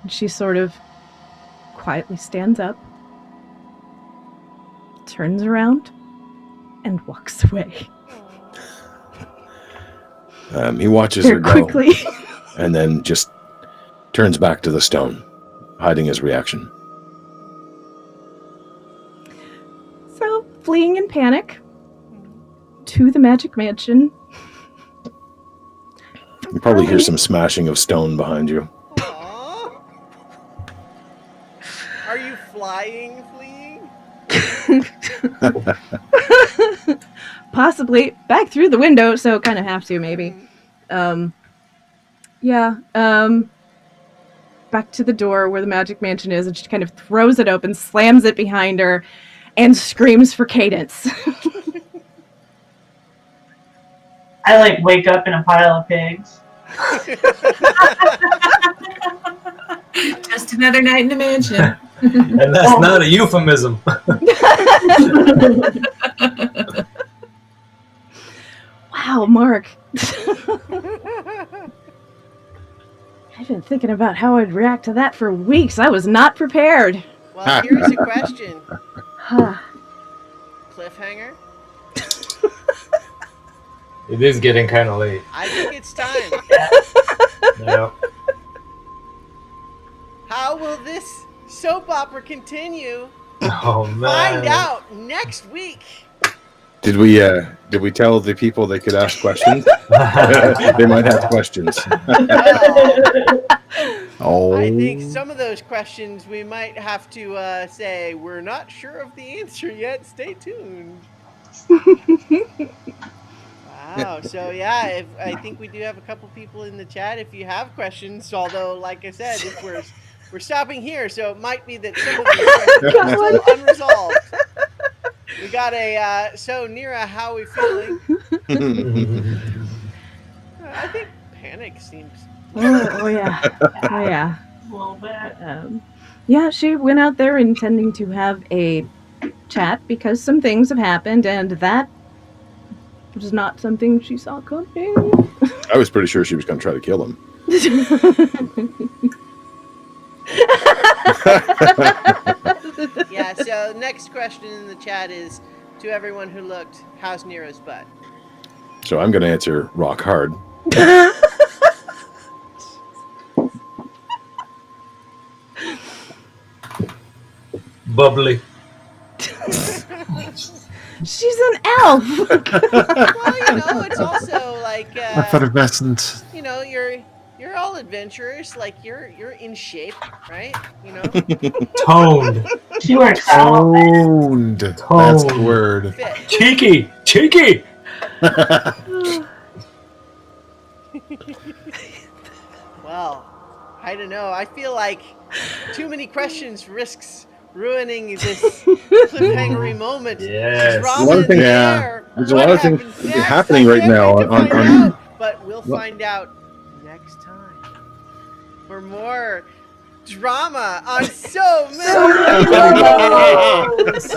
And she sort of quietly stands up, turns around, and walks away. He watches Very her go, quickly. and then just turns back to the stone, hiding his reaction. So, fleeing in panic to the magic mansion. You probably hear some smashing of stone behind you. Aww. Are you flying, fleeing? Possibly back through the window, so kind of have to maybe. Back to the door where the magic mansion is, and she kind of throws it open, slams it behind her, and screams for Cadence. I wake up in a pile of pigs. Just another night in the mansion. And that's not a euphemism. Wow, Mark. I've been thinking about how I'd react to that for weeks. I was not prepared. Well, here's a question. Cliffhanger? It is getting kind of late. I think it's time. Yeah. How will this soap opera continue? Oh man. Find out next week. Did we tell the people they could ask questions? They might have questions. Oh, I think some of those questions we might have to say we're not sure of the answer yet. Stay tuned. Wow. So yeah, I think we do have a couple people in the chat. If you have questions, although like I said, if we're stopping here, so it might be that some of these questions are still unresolved. We got a so Nira, how are we feeling? I think panic seems. Oh yeah. Oh yeah. A little bit. Yeah, she went out there intending to have a chat because some things have happened, and that was not something she saw coming. I was pretty sure she was going to try to kill him. Yeah, so next question in the chat is, to everyone who looked, how's Nero's butt? So I'm going to answer rock hard. Bubbly. She's an elf. Well, it's also like Effervescent. you're all adventurers, like you're in shape, right? Toned. She wears out. Toned. That's the word. Fit. Cheeky. Well, I don't know. I feel like too many questions risks ruining this cliffhangery moment. Yes. Drama One thing- in the yeah. air. There's a What lot of things happens next? happening I right can't now wait to on- find out, but we'll find out next time for more drama on So Many Levels.